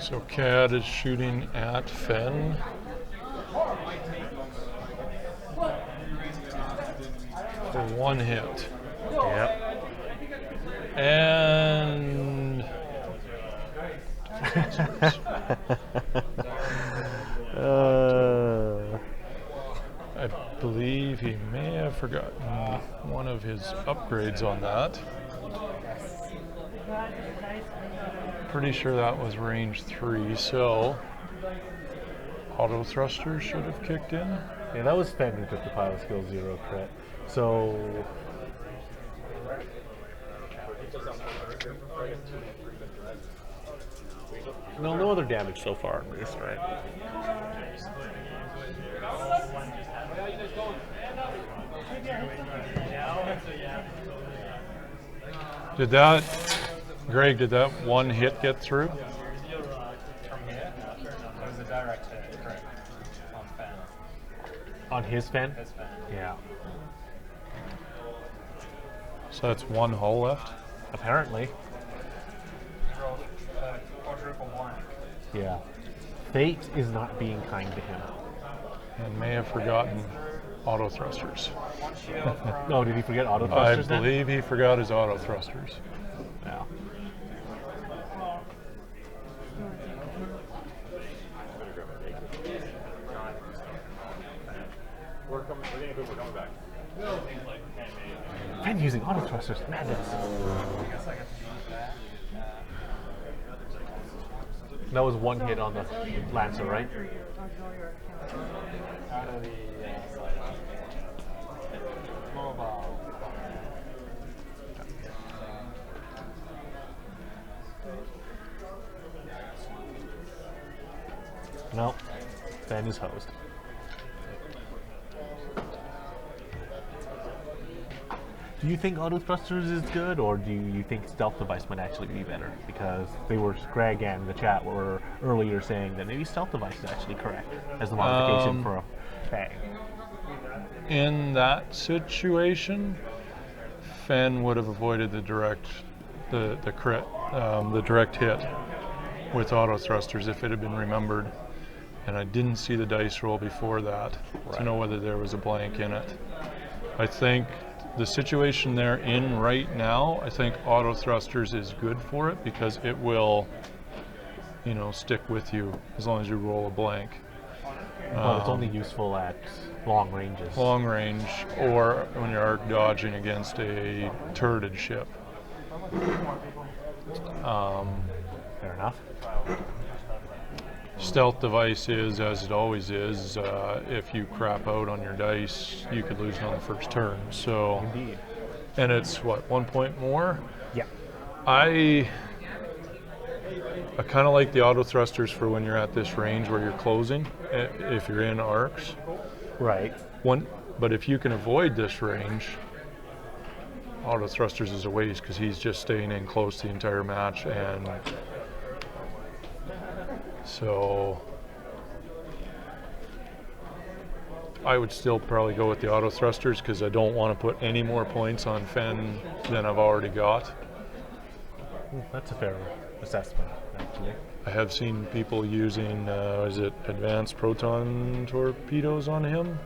Speaker 3: So CAD is shooting at Fen. For 1 hit.
Speaker 2: Yep.
Speaker 3: And I believe he may have forgotten one of his upgrades on that. Pretty sure that was range 3, so auto thruster should have kicked in.
Speaker 2: Yeah, that was Fen who took the pilot skill 0 crit. So no other damage so far at least, right?
Speaker 3: Did that, Greg, did that 1 hit get through?
Speaker 1: It was a direct hit, correct. On Fen.
Speaker 2: On his Fen?
Speaker 1: His Fen.
Speaker 2: Yeah.
Speaker 3: So that's 1 hull left?
Speaker 2: Apparently.
Speaker 1: He rolled quadruple 1.
Speaker 2: Yeah. Fate is not being kind to him.
Speaker 3: And may have forgotten auto thrusters.
Speaker 2: Oh, did he forget auto
Speaker 3: I
Speaker 2: thrusters then?
Speaker 3: believe he forgot his auto thrusters.
Speaker 2: Yeah. And using auto thrusters, madness. That was one hit on the Lancer, right?
Speaker 1: Out of the mobile.
Speaker 2: No, Fan is hosed. Do you think auto thrusters is good, or do you think stealth device might actually be better? Because they were, Greg and the chat were earlier saying that maybe stealth device is actually correct as the modification for a Fang.
Speaker 3: In that situation, Fen would have avoided the direct, the crit, the direct hit with auto thrusters if it had been remembered. And I didn't see the dice roll before that to know whether there was a blank in it. I think the situation they're in right now, I think auto thrusters is good for it because it will, you know, stick with you as long as you roll a blank.
Speaker 2: Well, it's only useful at long ranges.
Speaker 3: Long range, or when you're arc dodging against a turreted ship.
Speaker 2: Fair enough.
Speaker 3: Stealth device is, as it always is, if you crap out on your dice, you could lose it on the first turn. So,
Speaker 2: Indeed.
Speaker 3: and it's what, 1 point more?
Speaker 2: Yeah.
Speaker 3: I kind of like the auto thrusters for when you're at this range where you're closing, if you're in arcs.
Speaker 2: Right.
Speaker 3: But if you can avoid this range, auto thrusters is a waste because he's just staying in close the entire match, and so I would still probably go with the auto thrusters because I don't want to put any more points on Fen than I've already got.
Speaker 2: That's a fair assessment, actually.
Speaker 3: I have seen people using, is it advanced proton torpedoes on him?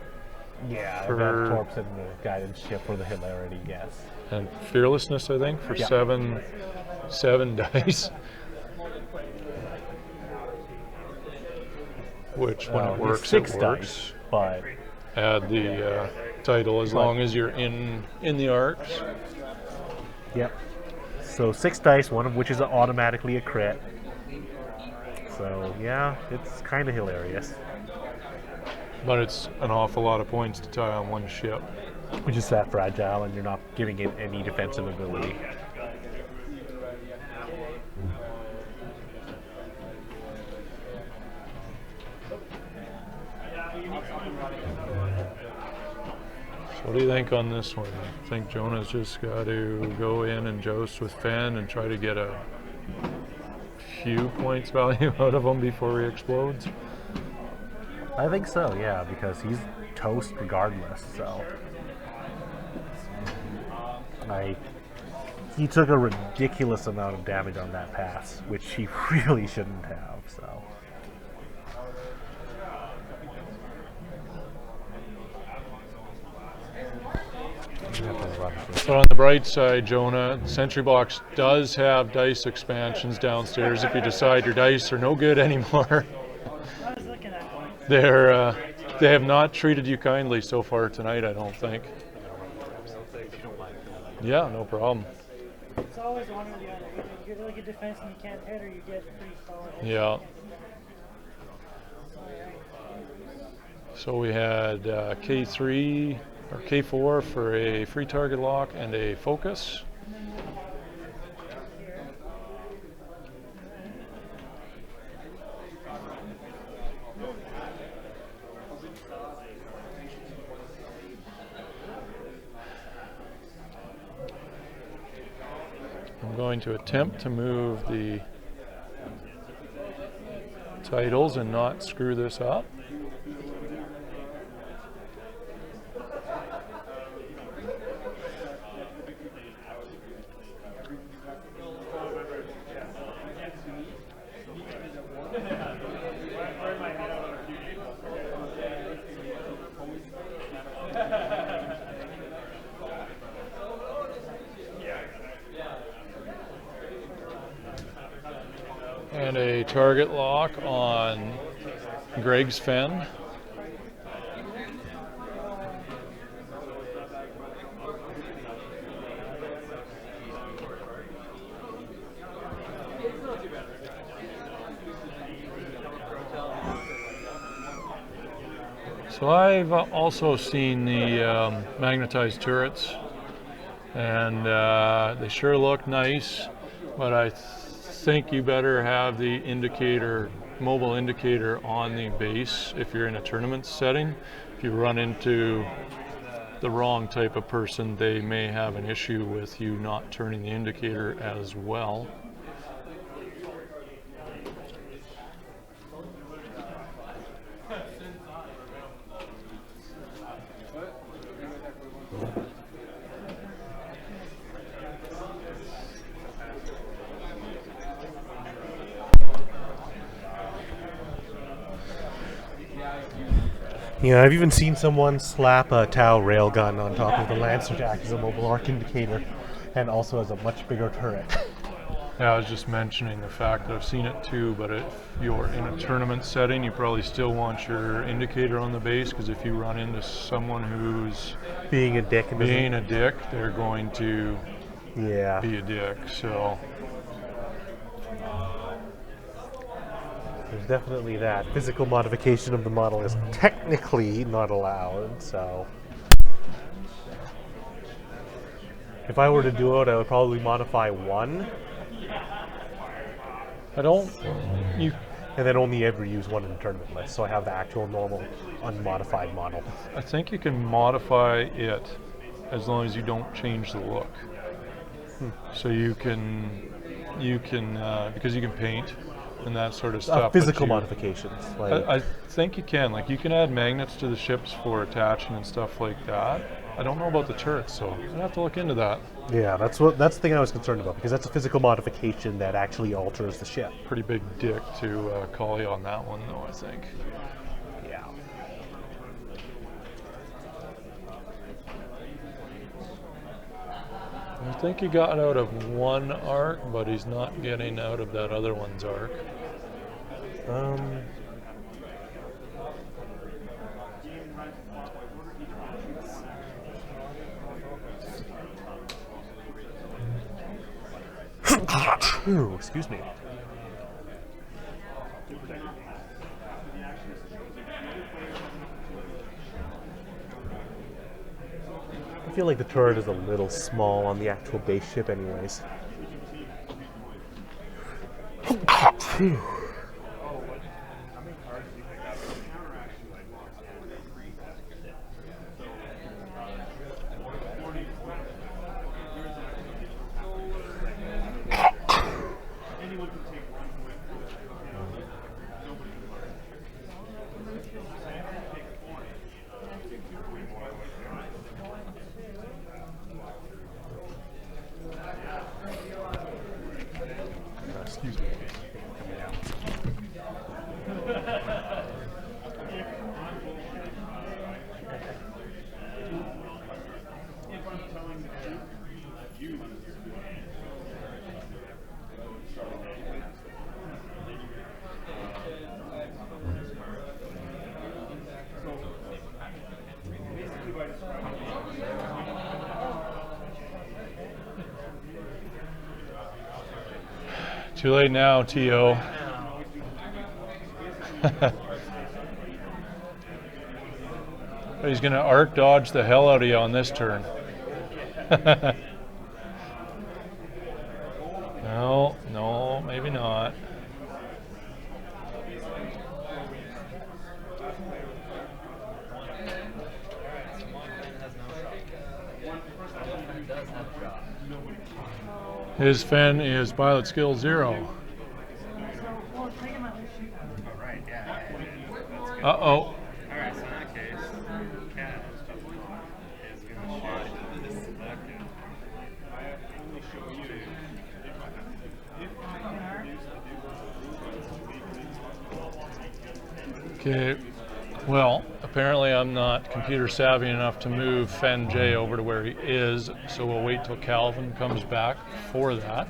Speaker 2: Yeah,
Speaker 3: For-
Speaker 2: Advanced Torps and the guidance ship for the hilarity, yes.
Speaker 3: And fearlessness, I think, for
Speaker 2: Yeah.
Speaker 3: seven dice. Which, when it
Speaker 2: He's
Speaker 3: works,
Speaker 2: six
Speaker 3: it works.
Speaker 2: dice, but
Speaker 3: Add the title as long as you're in the arcs.
Speaker 2: yep. So 6 dice, one of which is automatically a crit. So yeah, it's kind of hilarious.
Speaker 3: But it's an awful lot of points to tie on one ship.
Speaker 2: Which is that fragile, and you're not giving it any defensive ability.
Speaker 3: So what do you think on this one? I think Jonah's just got to go in and joust with Fen and try to get a few points value out of him before he explodes.
Speaker 2: I think so, yeah, because he's toast regardless, so. He took a ridiculous amount of damage on that pass, which he really shouldn't have, so.
Speaker 3: But on the bright side, Jonah, Sentry Box does have dice expansions downstairs if you decide your dice are no good anymore.
Speaker 4: I was looking at it.
Speaker 3: They have not treated you kindly so far tonight, I don't think. Yeah, no problem.
Speaker 4: It's always one or the other. Either you get really good defense and you can't hit, or you get pretty solid.
Speaker 3: Yeah. So we had K3 or K4 for a free target lock and a focus. I'm going to attempt to move the titles and not screw this up. and a target lock on Greg's Fen. So I've also seen the magnetized turrets, and they sure look nice, but I think you better have the indicator, mobile indicator, on the base if you're in a tournament setting. If you run into the wrong type of person, they may have an issue with you not turning the indicator as well.
Speaker 2: Yeah, I've even seen someone slap a Tau railgun on top of the Lancer Jack as a mobile arc indicator, and also as a much bigger turret.
Speaker 3: Yeah, I was just mentioning the fact that I've seen it too, but if you're in a tournament setting, you probably still want your indicator on the base, because if you run into someone who's
Speaker 2: Being a dick. And
Speaker 3: being a dick, they're going to
Speaker 2: yeah.
Speaker 3: be a dick. So
Speaker 2: There's definitely that. Physical modification of the model is technically not allowed, so... If I were to do it, I would probably modify one,
Speaker 3: I don't. You.
Speaker 2: and then only ever use one in the tournament list, so I have the actual normal, unmodified model.
Speaker 3: I think you can modify it as long as you don't change the look. So you can because you can paint and that sort of stuff. but
Speaker 2: Physical
Speaker 3: you-
Speaker 2: modifications. Like,
Speaker 3: I think you can. Like, you can add magnets to the ships for attaching and stuff like that. I don't know about the turrets, so I have to look into that.
Speaker 2: yeah, that's the thing I was concerned about, because that's a physical modification that actually alters the ship.
Speaker 3: Pretty big dick to call you on that one, though, I think.
Speaker 2: Yeah.
Speaker 3: I think he got out of one arc, but he's not getting out of that other one's arc.
Speaker 2: Ooh, excuse me. I feel like the turret is a little small on the actual base ship anyways.
Speaker 3: Excuse me. Too late now, T.O. He's going to arc dodge the hell out of you on this turn. No, maybe not. His Fen is pilot skill 0.
Speaker 4: Well, take him out of the shoot.
Speaker 1: Right, yeah.
Speaker 3: Uh-oh.
Speaker 1: Alright, so in that case, Cat is going to shoot that guy.
Speaker 3: Okay, well, apparently I'm not computer savvy enough to move Fen J over to where he is, so we'll wait till Calvin comes back for that.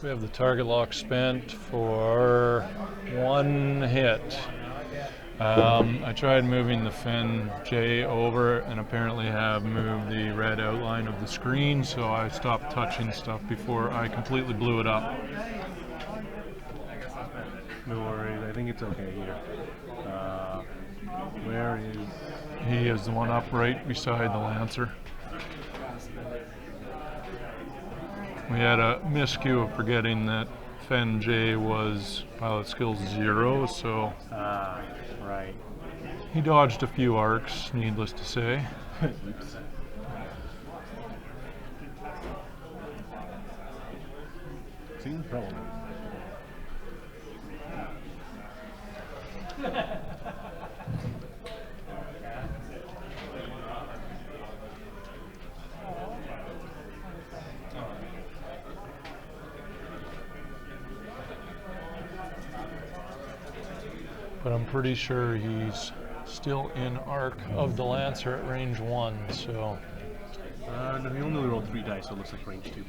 Speaker 3: we have the target lock spent for 1 hit. I tried moving the Fen J over and apparently have moved the red outline of the screen, so I stopped touching stuff before I completely blew it up.
Speaker 2: No worries, I think it's okay here. Where is...
Speaker 3: He is the one up right beside the Lancer. We had a miscue of forgetting that Fen J was pilot skills 0, so
Speaker 2: right.
Speaker 3: he dodged a few arcs, needless to say.
Speaker 2: Oops. Seems relevant.
Speaker 3: But I'm pretty sure he's still in arc of the Lancer at range 1, so...
Speaker 2: No, he only rolled 3 dice, so it looks like range 2.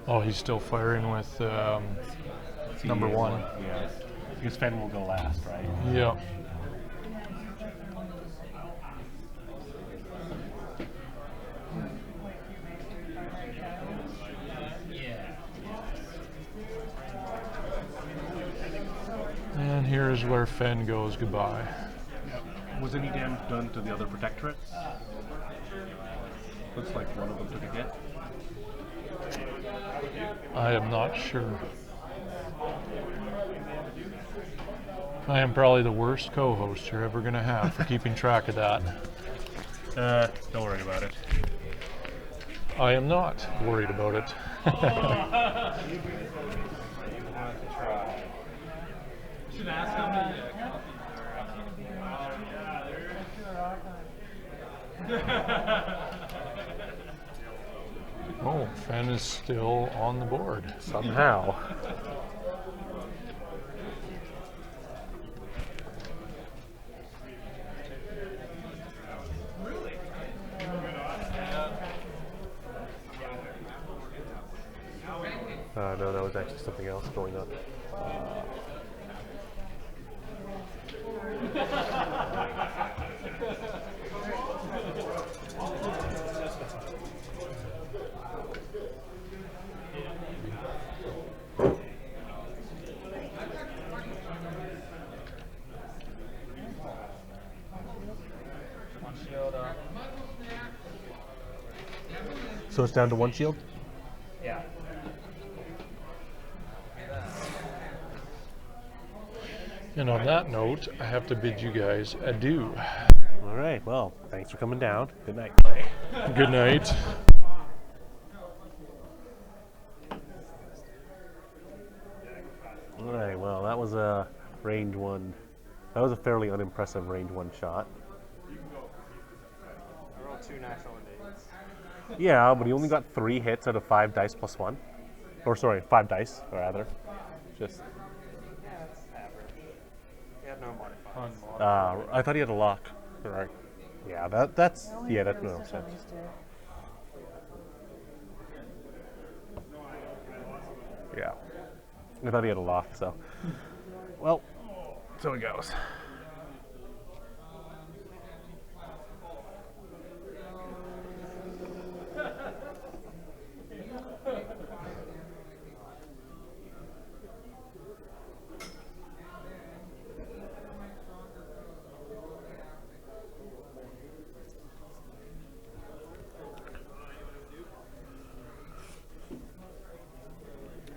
Speaker 3: Oh, he's still firing with number 1.
Speaker 2: Yeah. Because Fen will go last, right?
Speaker 3: Yeah. And here's where Fen goes goodbye.
Speaker 2: Was any damage done to the other protectorates? Looks like one of them took a hit.
Speaker 3: I am not sure. I am probably the worst co-host you're ever going to have for keeping track of that.
Speaker 2: Don't worry about it.
Speaker 3: I am not worried about it.
Speaker 5: Should ask how many
Speaker 3: Oh, Fen is still on the board.
Speaker 2: Somehow. No, that was actually something else going on. So it's down to 1 shield?
Speaker 1: Yeah.
Speaker 3: And on that note, I have to bid you guys adieu.
Speaker 2: All right, well, thanks for coming down. Good night.
Speaker 3: Good night.
Speaker 2: All right, well, that was a range 1. That was a fairly unimpressive range 1 shot.
Speaker 1: I rolled 2 natural days.
Speaker 2: Yeah, but he only got 3 hits out of 5 dice plus 1. Or sorry, 5 dice, rather. Just,
Speaker 1: Yeah, that's average. He had no modifiers.
Speaker 2: I thought he had a lock. Right. Yeah, that makes no sense. Yeah. I thought he had a lock, so. Well, so it goes.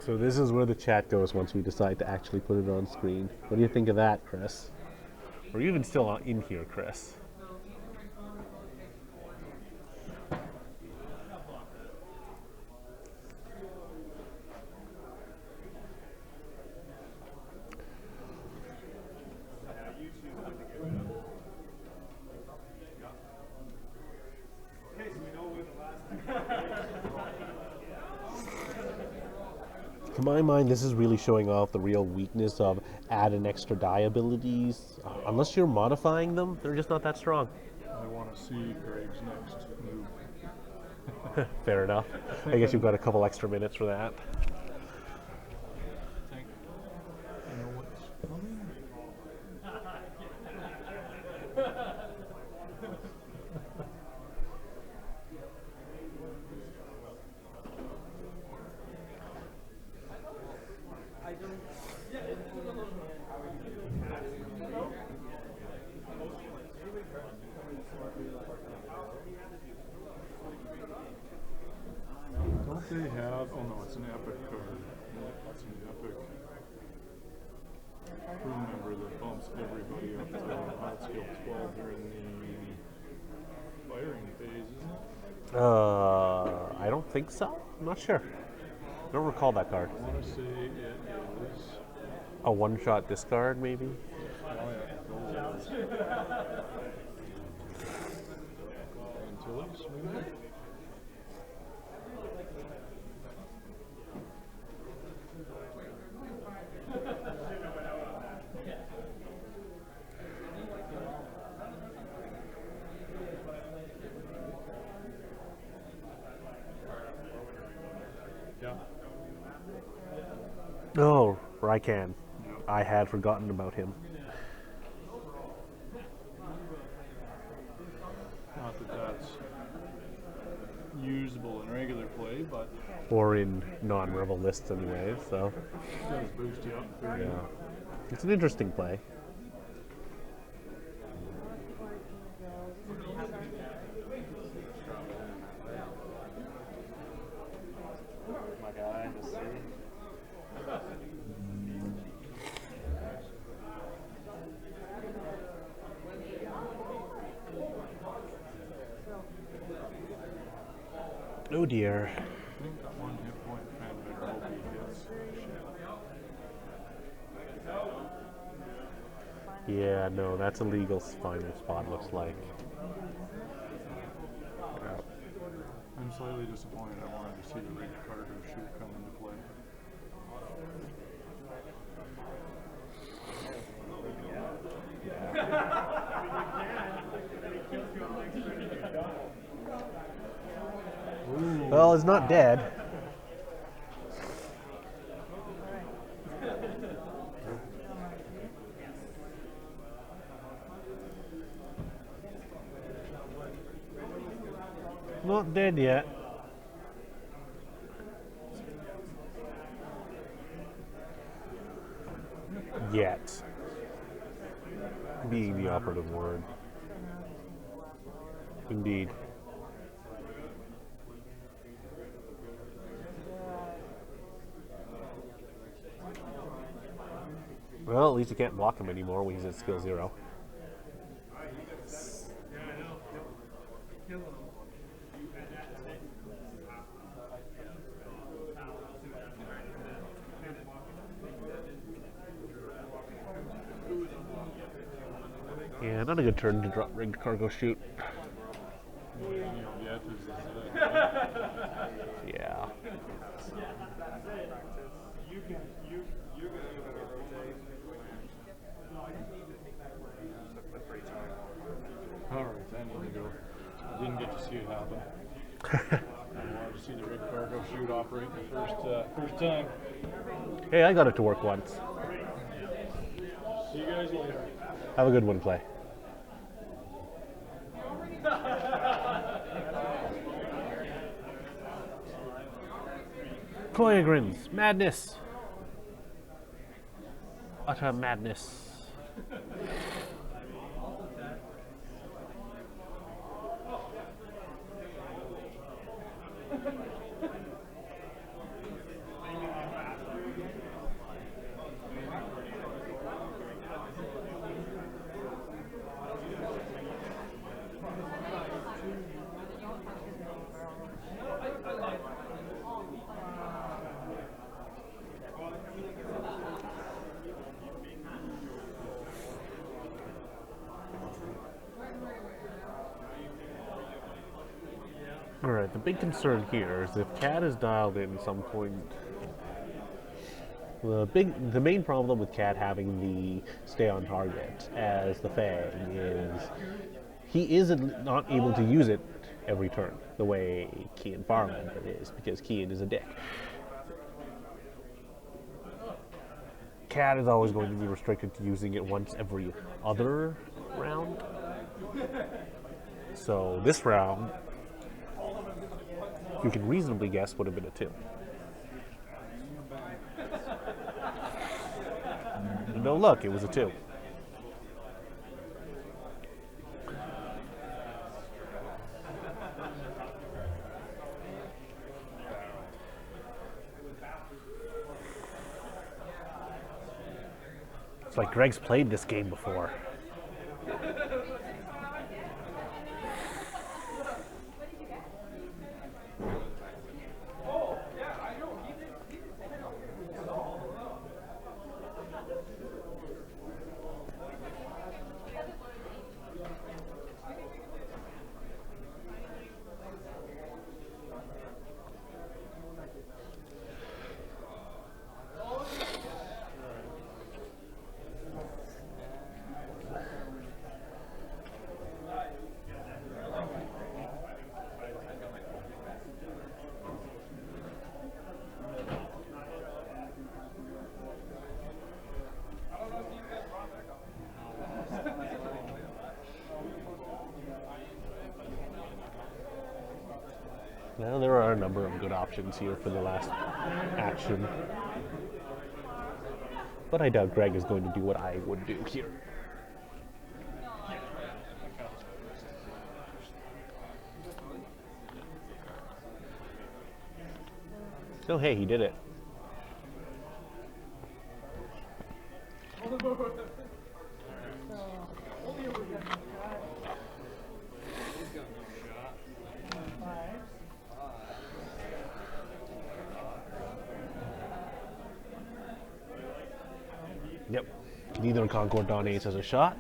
Speaker 2: So this is where the chat goes once we decide to actually put it on screen. What do you think of that, Chris? Or even still in here, Chris? To my mind, this is really showing off the real weakness of add an extra die abilities. Unless you're modifying them, they're just not that strong.
Speaker 3: I want to see Greg's next move.
Speaker 2: Fair enough. I guess you've got a couple extra minutes for that.
Speaker 3: Think you know what's coming? Don't they have? Oh no, it's an epic card. It's an epic crew member that bumps everybody up to hot skill 12 during the firing phase, isn't it?
Speaker 2: I don't think so. I'm not sure. I don't recall that card.
Speaker 3: I want to say it is.
Speaker 2: A one-shot discard, maybe?
Speaker 3: Oh yeah, those Antilles, maybe? Yeah.
Speaker 2: Oh, Raikan.
Speaker 3: Yep.
Speaker 2: I had forgotten about him.
Speaker 3: Not that that's usable in regular play, but
Speaker 2: Or in non-rebel lists anyway, so
Speaker 3: it does boost you up 30.
Speaker 2: yeah. It's an interesting play.
Speaker 1: My guy, to see.
Speaker 2: Oh dear.
Speaker 3: I think that one hit point fan better hope he hits.
Speaker 2: Yeah, no, that's a legal final spot, looks like.
Speaker 3: I'm slightly disappointed. I wanted to see the Rick Cargo shoot come into play.
Speaker 2: Well, it's not dead. Not dead yet. Yet. Being the operative word. Indeed. Well, at least you can't block him anymore when he's at skill 0. Yeah, not a good turn to drop rigged cargo shoot.
Speaker 3: Yet is
Speaker 2: Yeah.
Speaker 3: all right, I need to go. I didn't get to see it happen. I wanted to see the Rick Cargo shoot operate the first time.
Speaker 2: Hey, I got it to work once.
Speaker 3: See you guys later.
Speaker 2: Have a good one, Clay. Koyagrins, madness. Utter madness. Alright, the big concern here is if Cad is dialed in at some point. The main problem with Cad having the stay on target as the Fang is he is not able to use it every turn, the way Kian Farlander is, because Kian is a dick. Cat is always going to be restricted to using it once every other round. So this round, you can reasonably guess would have been a 2. No, look, it was a 2. It's like Greg's played this game before. Well, there are a number of good options here for the last action. But I doubt Greg is going to do what I would do here. Oh, hey, he did it. Yep. Neither Concord Dawn Ace has a shot.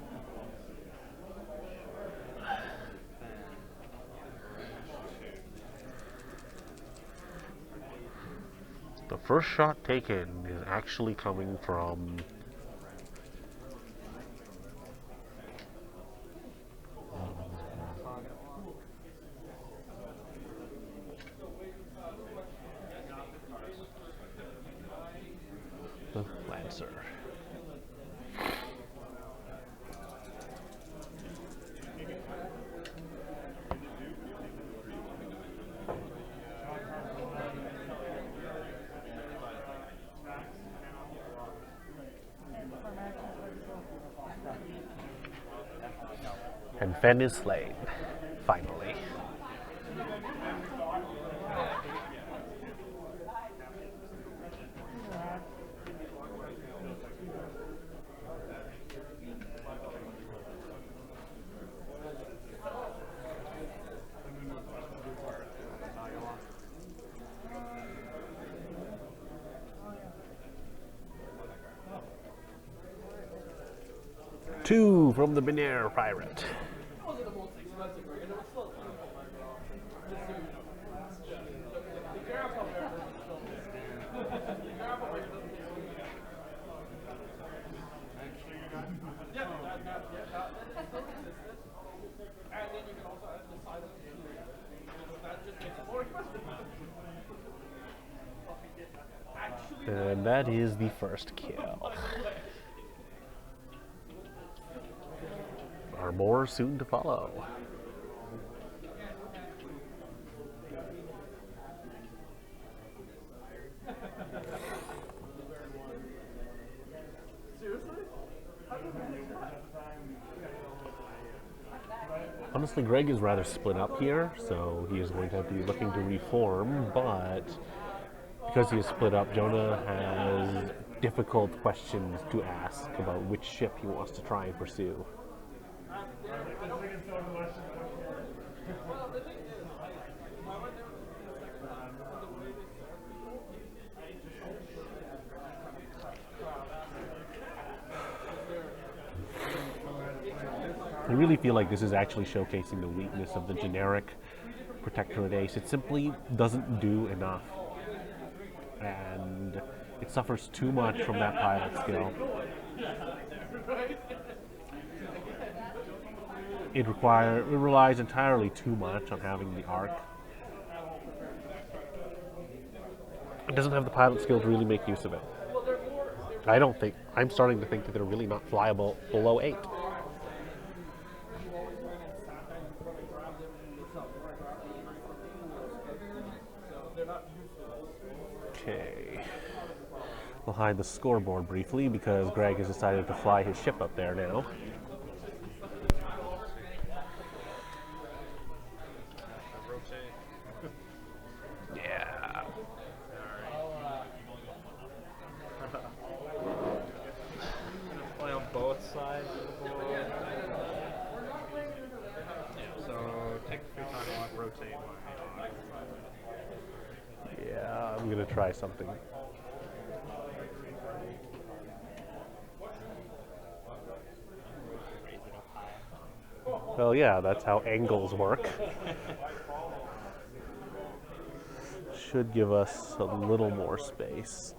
Speaker 2: The first shot taken is actually coming from the Lancer. And Fen is slain, finally. Two from the Benair Pirate. And that is the first kill. Are more soon to follow. Honestly, Greg is rather split up here, so he is going to be looking to reform, but because he is split up, Jonah has difficult questions to ask about which ship he wants to try and pursue. I really feel like this is actually showcasing the weakness of the generic Protectorate Ace. It simply doesn't do enough, and it suffers too much from that pilot skill. it relies entirely too much on having the arc. It doesn't have the pilot skill to really make use of it. I'm starting to think that they're really not flyable below 8. Okay. We'll hide the scoreboard briefly because Greg has decided to fly his ship up there now. Yeah.
Speaker 1: Play on both sides of the board. Yeah, so take a free time on rotate one.
Speaker 2: Yeah, I'm gonna try something. Well, yeah, that's how angles work. Should give us a little more space.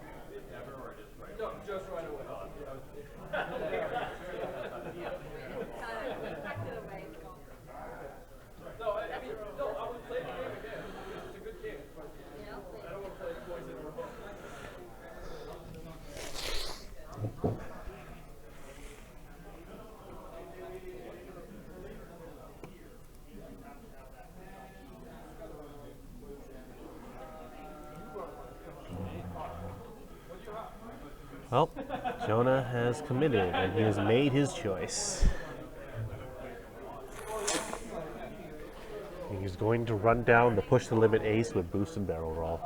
Speaker 2: Well, Jonah has committed and he has made his choice. He's going to run down the push the limit ace with boost and barrel roll.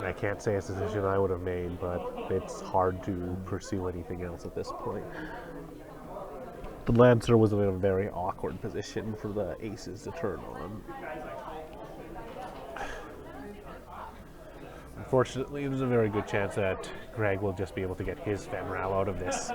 Speaker 2: I can't say it's a decision I would have made, but it's hard to pursue anything else at this point. The Lancer was in a very awkward position for the aces to turn on. Unfortunately, there's a very good chance that Greg will just be able to get his Fenral out of this.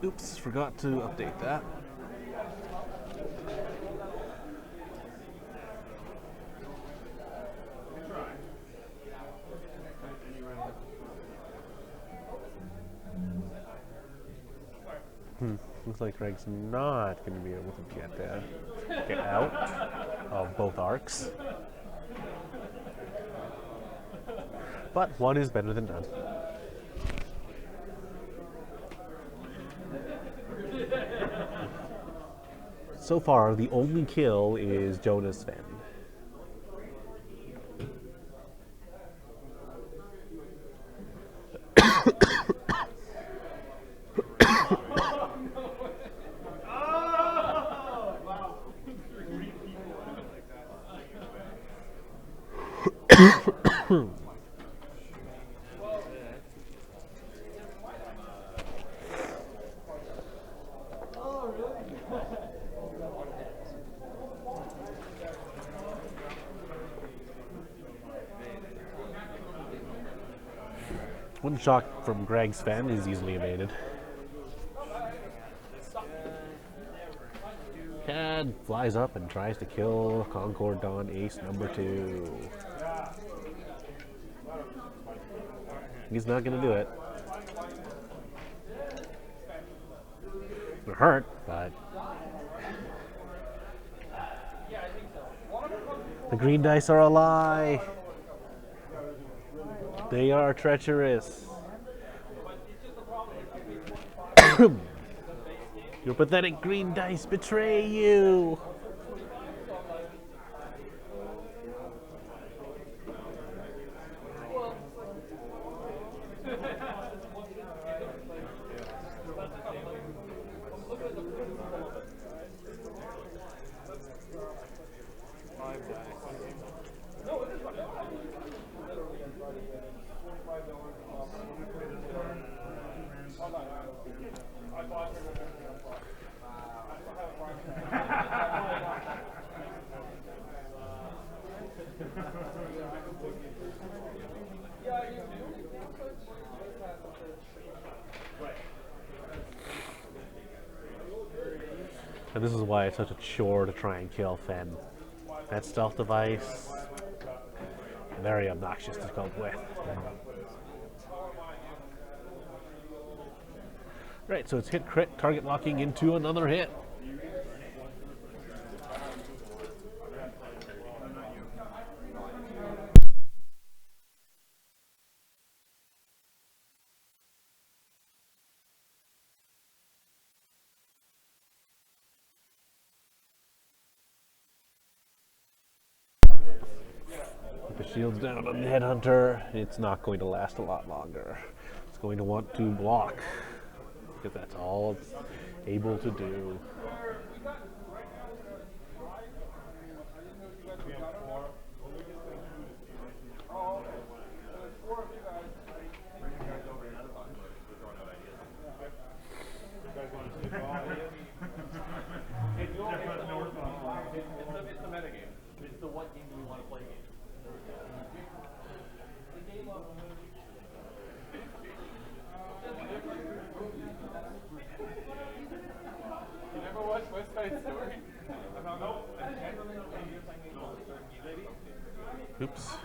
Speaker 2: Oops, forgot to update that. Looks like Greg's not going to be able to get out of both arcs. But one is better than none. So far, the only kill is Jonah's Fen. One shot from Greg's Fen is easily evaded. Cad flies up and tries to kill Concord Dawn ace number 2. He's not going to do it. It hurt, but the green dice are a lie. They are treacherous. Your pathetic green dice betray you. And this is why it's such a chore to try and kill Fen. That stealth device, very obnoxious to cope with. Right, so it's hit crit, target locking into another hit. With the shields down on the headhunter, it's not going to last a lot longer. It's going to want to block, because that's all it's able to do.
Speaker 5: It's the meta game. It's the what game do we want to play game. You never watched West Side Story?
Speaker 2: Oops.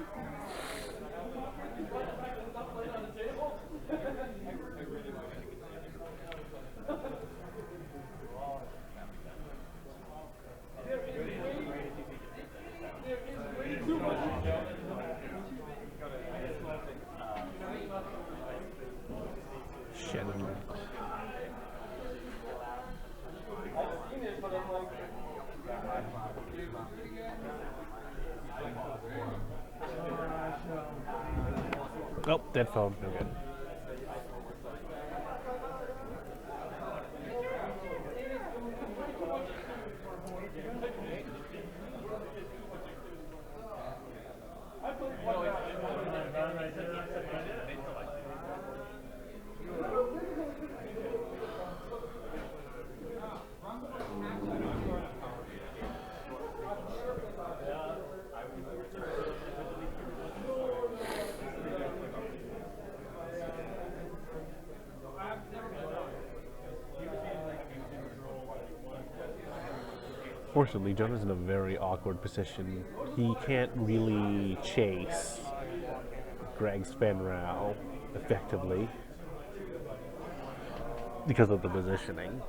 Speaker 2: Shannon. Oh, dead phone. No good. Fortunately, Jonah's in a very awkward position. He can't really chase Greg Spenrao effectively because of the positioning.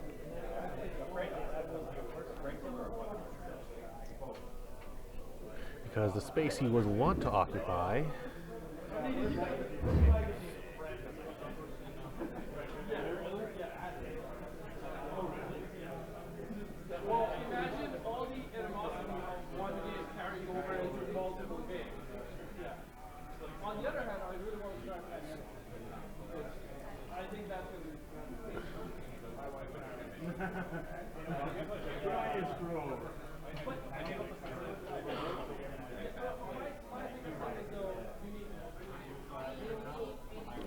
Speaker 2: Because the space he would want to occupy
Speaker 5: Well, imagine all the animosity one game carrying over into multiple games. Yeah. On the other hand, I really want to try that. I think that's going to be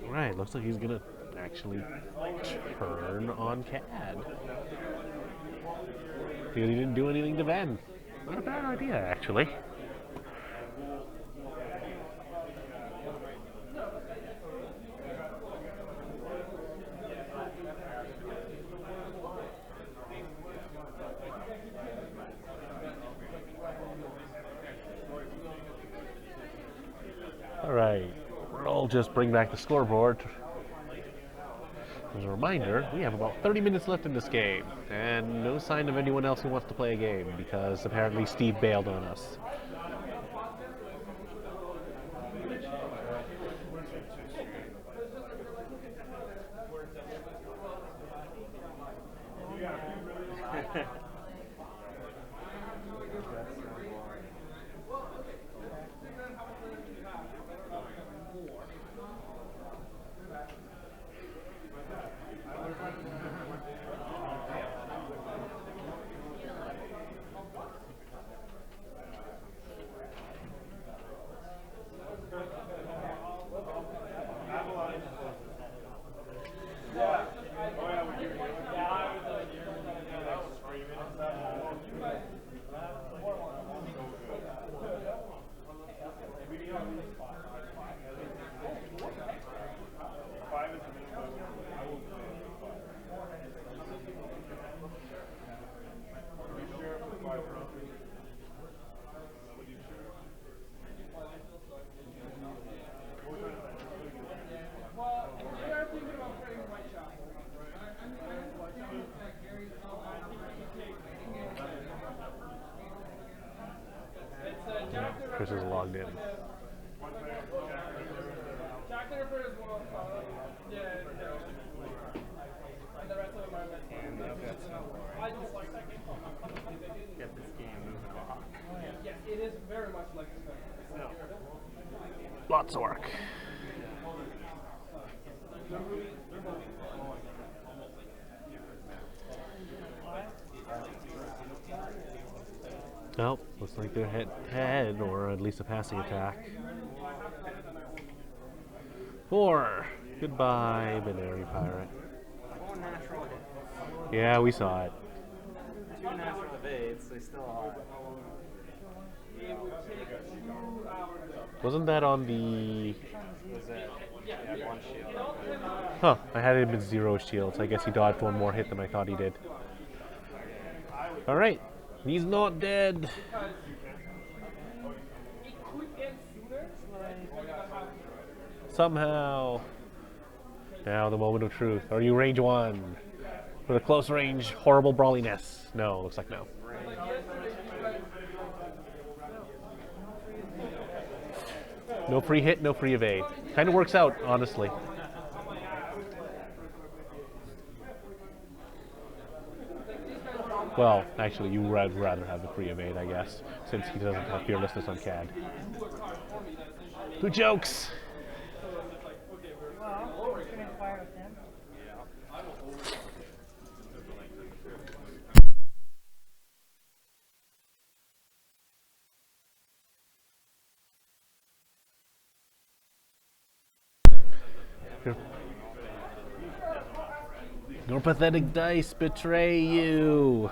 Speaker 2: Right, looks like he's gonna actually turn on Cad. Because he didn't do anything to Ven. Not a bad idea, actually. Alright, we'll just bring back the scoreboard. As a reminder, we have about 30 minutes left in this game, and no sign of anyone else who wants to play a game, because apparently Steve bailed on us. Chris is logged in.
Speaker 5: Jack the Ripper is one. Yeah, no. And the rest of them are I just like that game.
Speaker 1: Get this game moving along.
Speaker 5: Yes, it is very much like this game.
Speaker 2: Lots of work. Nope, looks like they're head, or at least a passing attack. 4. Goodbye, Binary Pirate.
Speaker 1: 4 natural hits.
Speaker 2: Yeah, we saw it.
Speaker 1: 2 natural evades, they still are.
Speaker 2: Wasn't that on the...
Speaker 1: Was it? Yeah, 1 shield.
Speaker 2: Huh, I had him in 0 shields. I guess he dodged 1 more hit than I thought he did. Alright, he's not dead. Somehow. Now the moment of truth. Are you range 1? With a close range, horrible brawliness. No, looks like no. No free hit, no free evade. Kind of works out, honestly. Well, actually, you would rather have the free evade, I guess, since he doesn't have fearlessness on CAD. Who jokes?
Speaker 4: Well, we're gonna fire with him.
Speaker 2: Your pathetic dice betray you.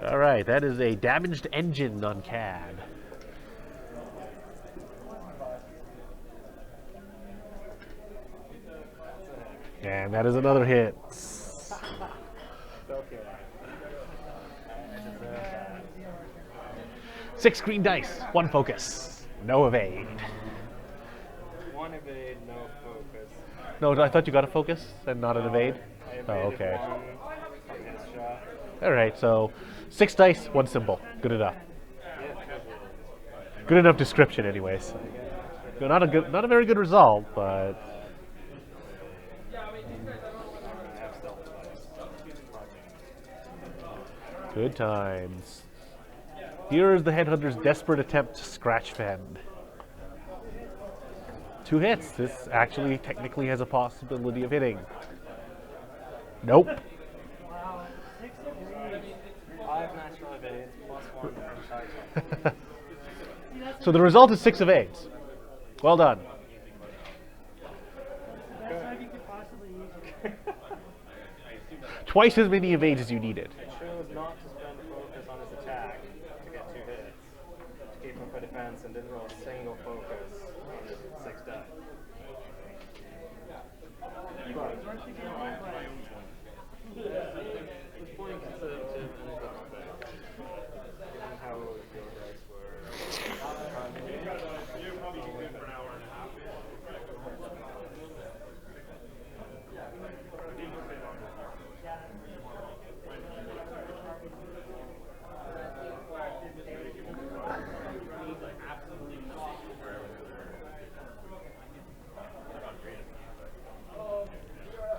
Speaker 2: Alright, that is a damaged engine on CAD. And that is another hit.
Speaker 1: Okay.
Speaker 2: 6 green dice, 1 focus, no evade.
Speaker 1: 1 evade, no focus.
Speaker 2: No, I thought you got a focus and not an evade?
Speaker 1: I evaded
Speaker 2: Oh, okay.
Speaker 1: 1 from his shot.
Speaker 2: Alright, so 6 dice, 1 symbol. Good enough.
Speaker 1: Yeah,
Speaker 2: Good enough description anyways. Not a very good result, but good times. Here is the Headhunter's desperate attempt to scratch fend. 2 hits. This actually technically has a possibility of hitting. Nope.
Speaker 4: Wow, 6 evades.
Speaker 1: 5 natural evades, plus 1 from target.
Speaker 2: So the result is 6 evades. Well done.
Speaker 4: That's not you could possibly use it.
Speaker 2: Twice as many evades as you needed.
Speaker 1: It chose not to spend focus on his attack to get 2 hits, to keep him for defense, and didn't roll a single focus on his 6 die. It's playing conservative and it doesn't think. Given how your dice were.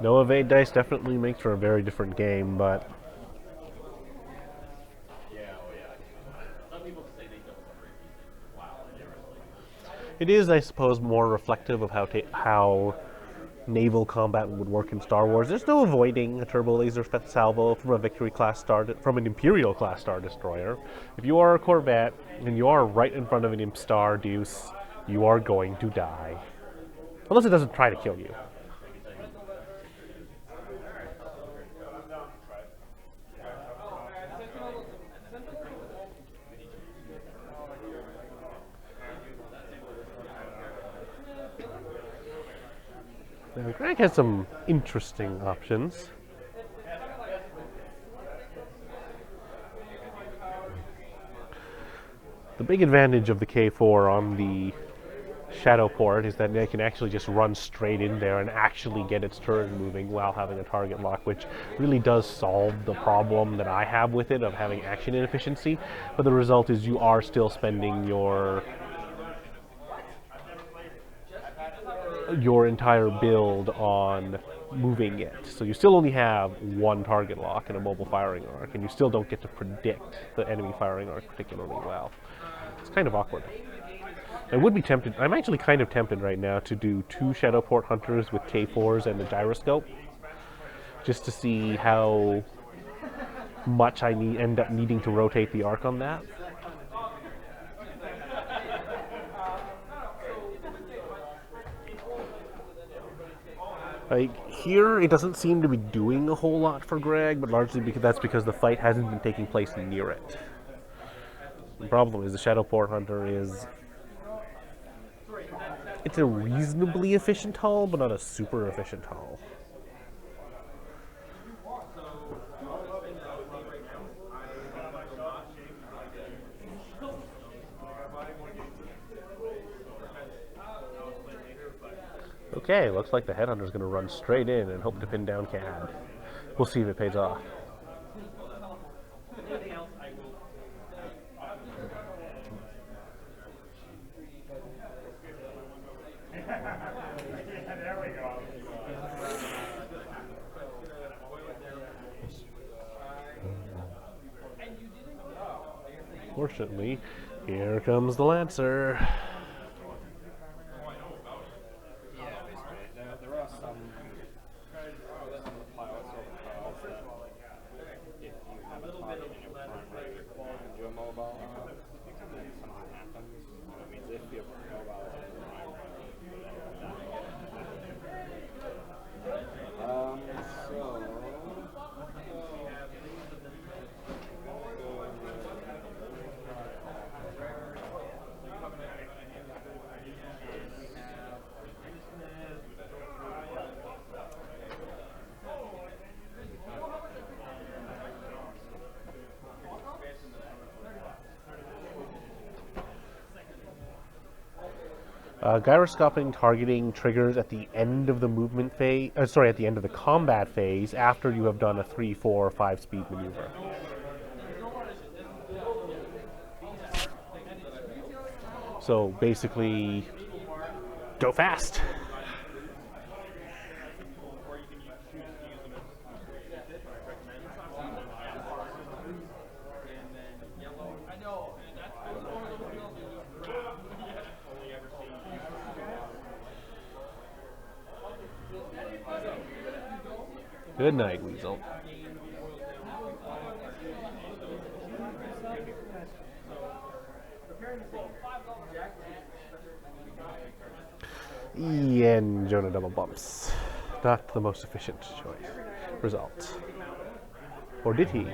Speaker 2: No evade dice definitely makes for a very different game, but it is, I suppose, more reflective of how naval combat would work in Star Wars. There's no avoiding a turbo laser salvo from a Victory class from an Imperial class Star Destroyer. If you are a Corvette and you are right in front of an Imp Star Deuce, you are going to die, unless it doesn't try to kill you. Now, Greg has some interesting options. The big advantage of the K4 on the Shadow Port is that they can actually just run straight in there and actually get its turn moving while having a target lock, which really does solve the problem that I have with it of having action inefficiency. But the result is you are still spending your entire build on moving it. So you still only have one target lock and a mobile firing arc, and you still don't get to predict the enemy firing arc particularly well. It's kind of awkward. I would be tempted, I'm actually kind of tempted right now to do 2 Shadowport Hunters with K4s and the gyroscope, just to see how much I end up needing to rotate the arc on that. Like, here, it doesn't seem to be doing a whole lot for Greg, but largely that's because the fight hasn't been taking place near it. The problem is the Shadowport Hunter is... It's a reasonably efficient hull, but not a super efficient hull. Okay, looks like the Headhunter's going to run straight in and hope to pin down Cad. We'll see if it pays off.
Speaker 4: There we go.
Speaker 2: Fortunately, here comes the Lancer.
Speaker 6: There are some pilots or pilots that if you have a target in your primary and you're mobile, then something happens. It means if you're mobile in your primary,
Speaker 2: Gyroscoping targeting triggers at the end of the movement phase, at the end of the combat phase after you have done a 3, 4, or 5 speed maneuver. So basically, go fast. Good night, Weasel. And Jonah double bumps. Not the most efficient choice. Result. Or did he?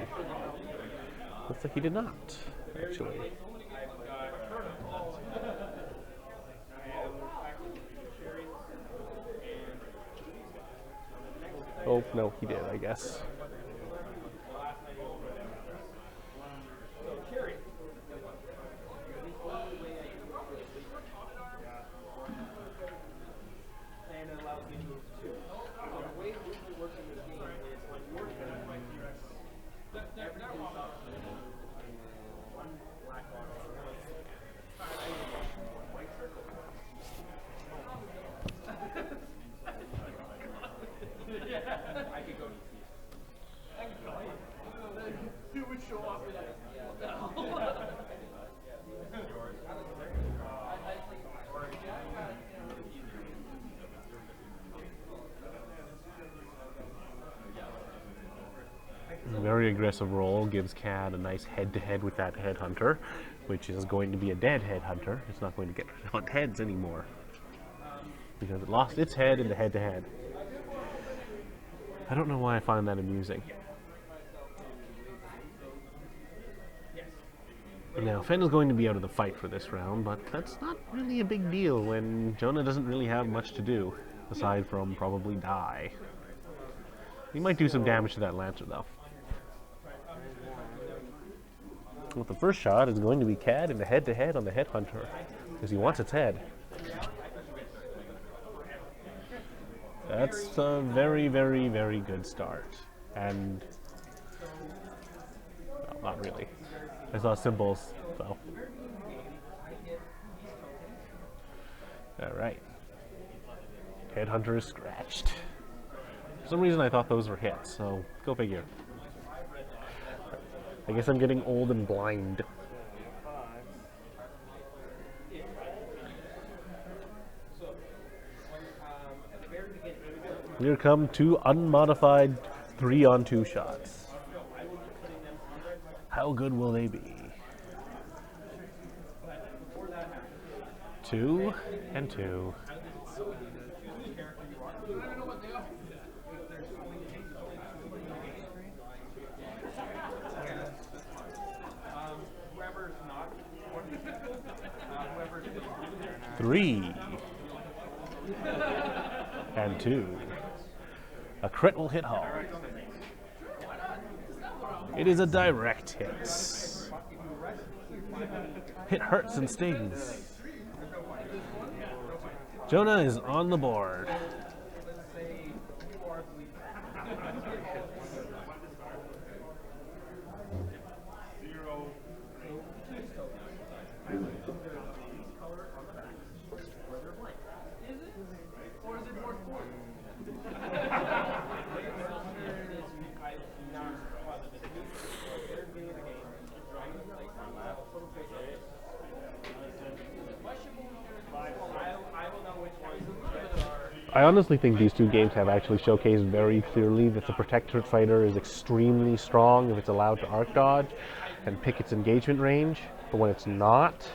Speaker 2: Looks like he did not, actually. Oh, no, he did, I guess. Very aggressive roll gives Cad a nice head-to-head with that Headhunter, which is going to be a dead Headhunter. It's not going to get to hunt heads anymore because it lost its head in the head-to-head. I don't know why I find that amusing. Now, Fenn is going to be out of the fight for this round, but that's not really a big deal when Jonah doesn't really have much to do, aside from probably die. He might do some damage to that Lancer, though. Well, the first shot is going to be Cad in the head-to-head on the Headhunter, because he wants its head. That's a very, very, very good start. And, well, not really. I saw symbols, so. Alright. Headhunter is scratched. For some reason I thought those were hits, so go figure. I guess I'm getting old and blind. Here come two unmodified 3-on-2 shots. How good will they be? 2 and 2. Three and 2. A crit will hit hard. It is a direct hit. Hit hurts and stings. Jonah is on the board. I honestly think these two games have actually showcased very clearly that the Protectorate fighter is extremely strong if it's allowed to arc dodge and pick its engagement range, but when it's not,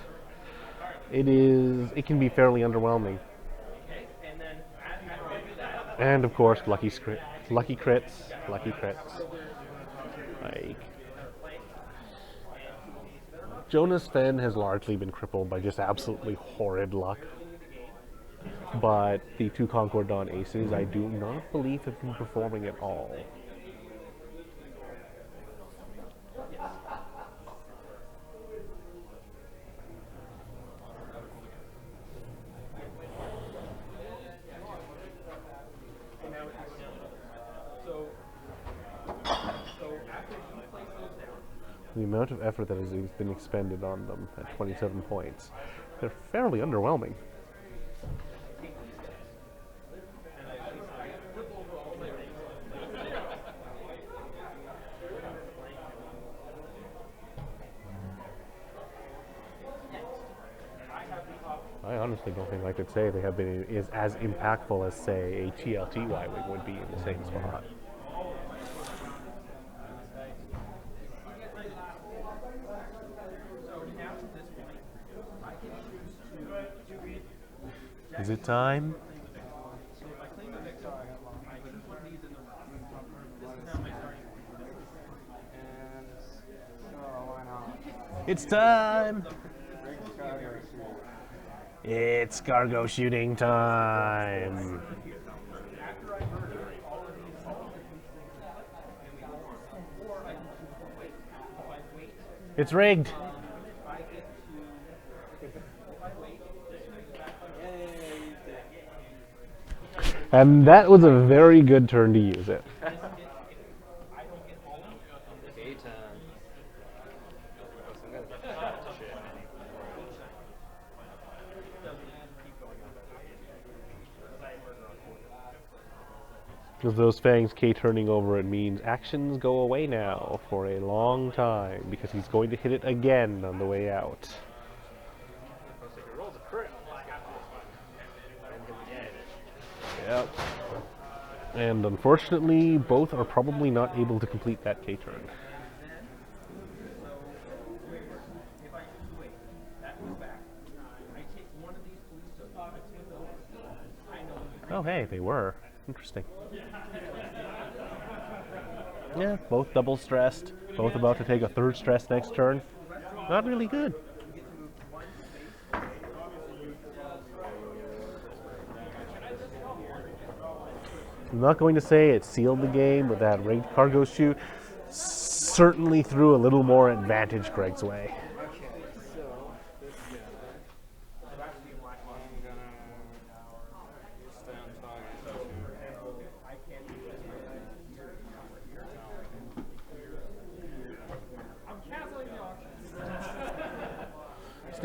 Speaker 2: it can be fairly underwhelming. And of course, lucky crits. Like, Jonah's Fen has largely been crippled by just absolutely horrid luck. But the two Concord Dawn aces, I do not believe have been performing at all. The amount of effort that has been expended on them at 27 points, they're fairly underwhelming. I honestly don't think I could say they have been as impactful as, say, a TLT Y-Wing would be in the same spot. Is it time? It's time! It's cargo shooting time! It's rigged! And that was a very good turn to use it. Because those fangs K-turning over, it means actions go away now for a long time, because he's going to hit it again on the way out. Yep. And unfortunately, both are probably not able to complete that K-turn. Oh hey, they were. Interesting. Yeah, both double stressed, both about to take a third stress next turn. Not really good. I'm not going to say it sealed the game, but that rigged cargo chute certainly threw a little more advantage Greg's way.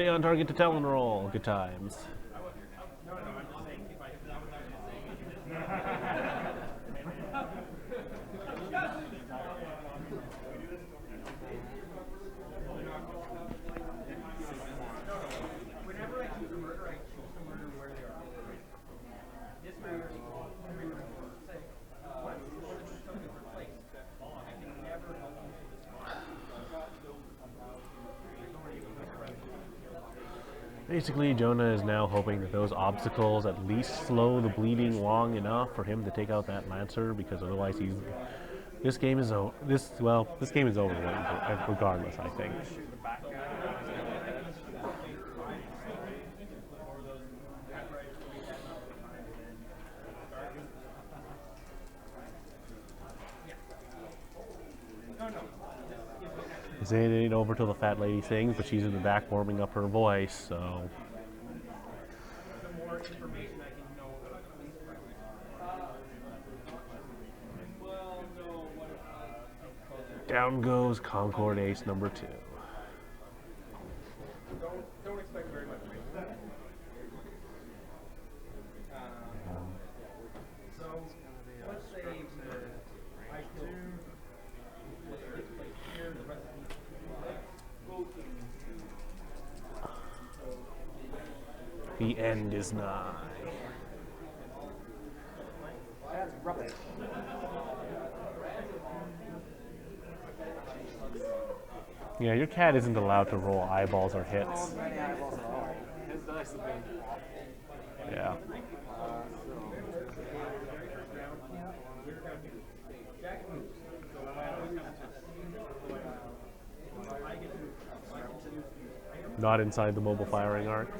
Speaker 2: Stay on target to Talon roll. Good times. Basically, Jonah is now hoping that those obstacles at least slow the bleeding long enough for him to take out that Lancer, because otherwise this game is over. This game is over regardless, I think. It ain't over till the fat lady sings, but she's in the back warming up her voice, so. Down goes Concord Ace number 2.
Speaker 6: Don't expect very much. So let's say I do. Here, the rest of
Speaker 2: The end is nigh.
Speaker 6: that's rubbish.
Speaker 2: Yeah, your cat isn't allowed to roll eyeballs or hits.
Speaker 6: His dice have been awful.
Speaker 2: Yeah. Not inside the mobile firing arc.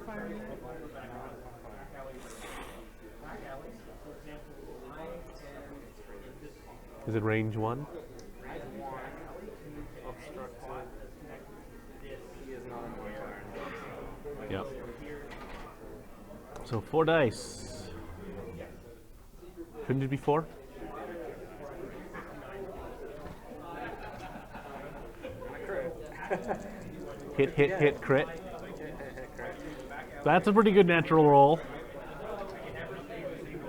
Speaker 2: Is it range 1? Yep. So 4 dice. Couldn't it be 4? Hit, crit. That's a pretty good natural roll.
Speaker 6: There's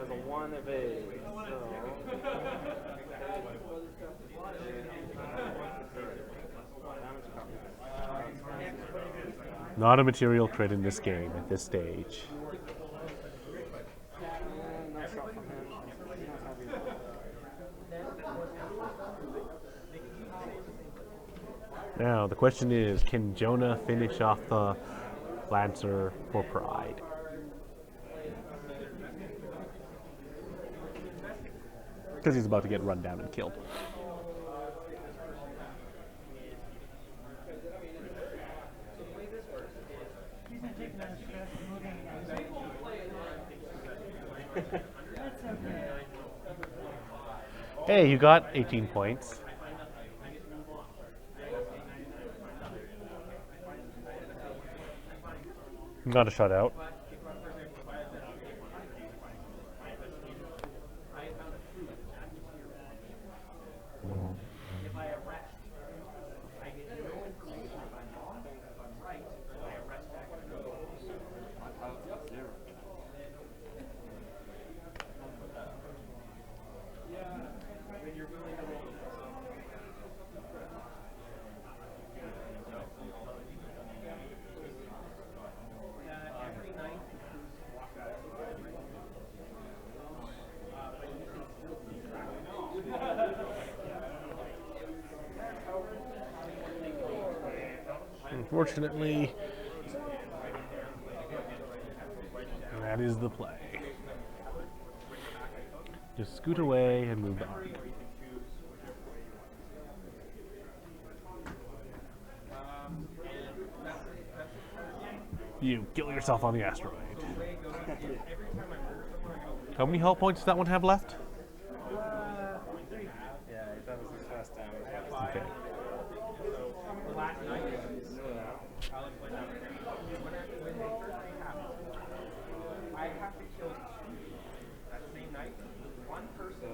Speaker 6: a 1 of a.
Speaker 2: Not a material crit in this game at this stage. Now, the question is, can Jonah finish off the Lancer for pride? Because he's about to get run down and killed.
Speaker 4: He's not taking that stress moving. That's okay.
Speaker 2: Hey, you got 18 points. Not a shutout. Unfortunately, that is the play. Just scoot away and move the arc. You kill yourself on the asteroid. How many health points does that one have left?
Speaker 6: Yeah, that was his first time.
Speaker 2: Okay.
Speaker 6: I have to kill 2 that same night. One person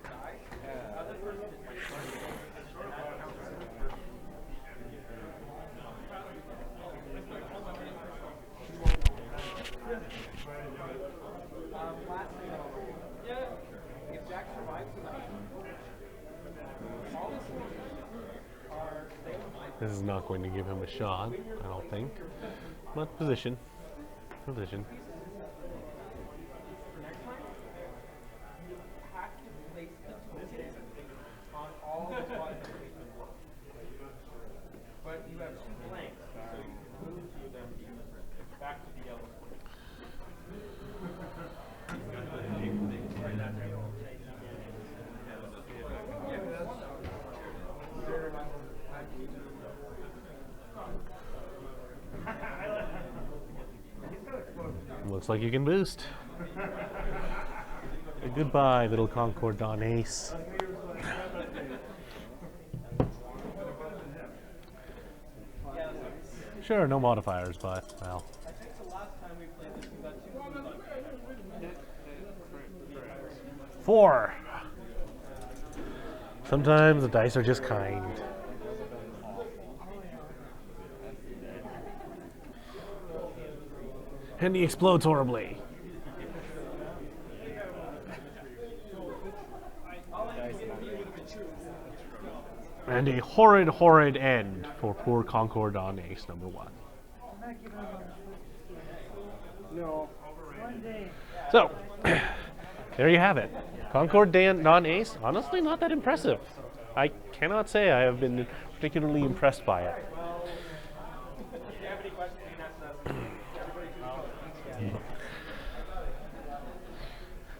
Speaker 6: dies, the other person is my friend. And that counts.
Speaker 2: This is not going to give him a shot, I don't think. But position. Position.
Speaker 5: But you have two blanks, so you move to them back to the yellow.
Speaker 2: Looks like you can boost. Goodbye, little Concord Don Ace. Sure, no modifiers, but, well.
Speaker 5: I think the last time we played this, we got two moves on
Speaker 2: 4. Sometimes the dice are just kind. And he explodes horribly. And a horrid, horrid end for poor Concord on Ace number 1.
Speaker 4: I'm not giving up on the
Speaker 5: No.
Speaker 4: one day.
Speaker 2: So, there you have it. Concord non-ace, honestly not that impressive. I cannot say I have been particularly impressed by it.
Speaker 5: If you have any questions, you can ask us.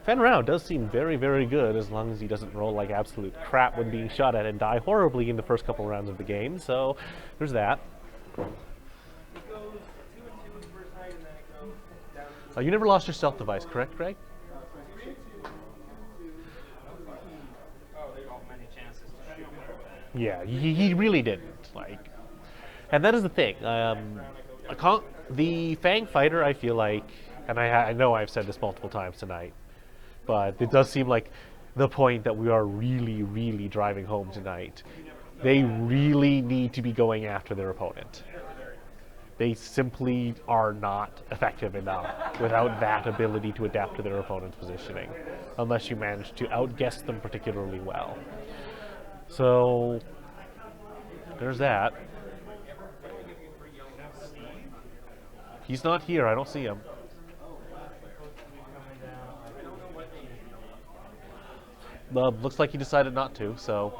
Speaker 2: Fen Rao does seem very, very good as long as he doesn't roll like absolute crap when being shot at and die horribly in the first couple rounds of the game, so there's that.
Speaker 5: It goes 2 and 2 the first night, and then it goes down.
Speaker 2: You never lost your stealth device, correct, Greg?
Speaker 6: Oh, they got many chances to shoot me.
Speaker 2: Yeah, he really didn't. Like, and that is the thing. The Fang Fighter, I feel like, and I know I've said this multiple times tonight, but it does seem like the point that we are really, really driving home tonight. They really need to be going after their opponent. They simply are not effective enough without that ability to adapt to their opponent's positioning, unless you manage to outguess them particularly well. So, there's that. He's not here, I don't see him. Looks like he decided not to, so.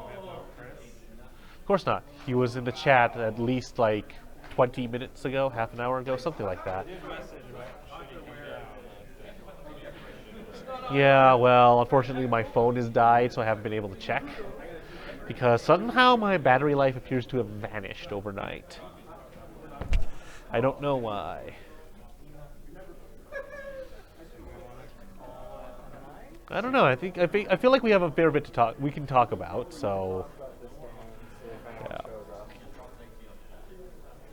Speaker 2: Of course not. He was in the chat at least like 20 minutes ago, half an hour ago, something like that. Yeah, well, unfortunately my phone has died, so I haven't been able to check. Because somehow my battery life appears to have vanished overnight. I don't know why. I don't know. I feel like we have a fair bit to talk. We can talk about. So, yeah.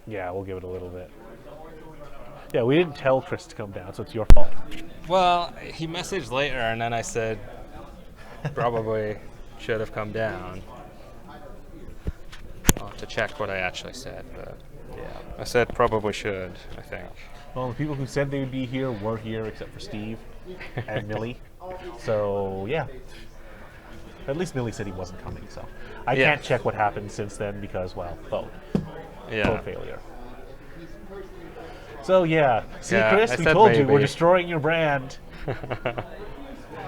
Speaker 2: Yeah, we'll give it a little bit. Yeah, we didn't tell Chris to come down, so it's your fault.
Speaker 1: Well, he messaged later, and then I said probably should have come down. I'll have to check what I actually said, but yeah, I said probably should, I think.
Speaker 2: Well, the people who said they would be here were here, except for Steve and Millie. So, yeah. At least Millie said he wasn't coming, so. I can't check what happened since then because, well, phone. Phone failure. So, yeah. See,
Speaker 1: Yeah,
Speaker 2: Chris,
Speaker 1: I
Speaker 2: we
Speaker 1: said
Speaker 2: told you, we're
Speaker 1: maybe.
Speaker 2: destroying your brand.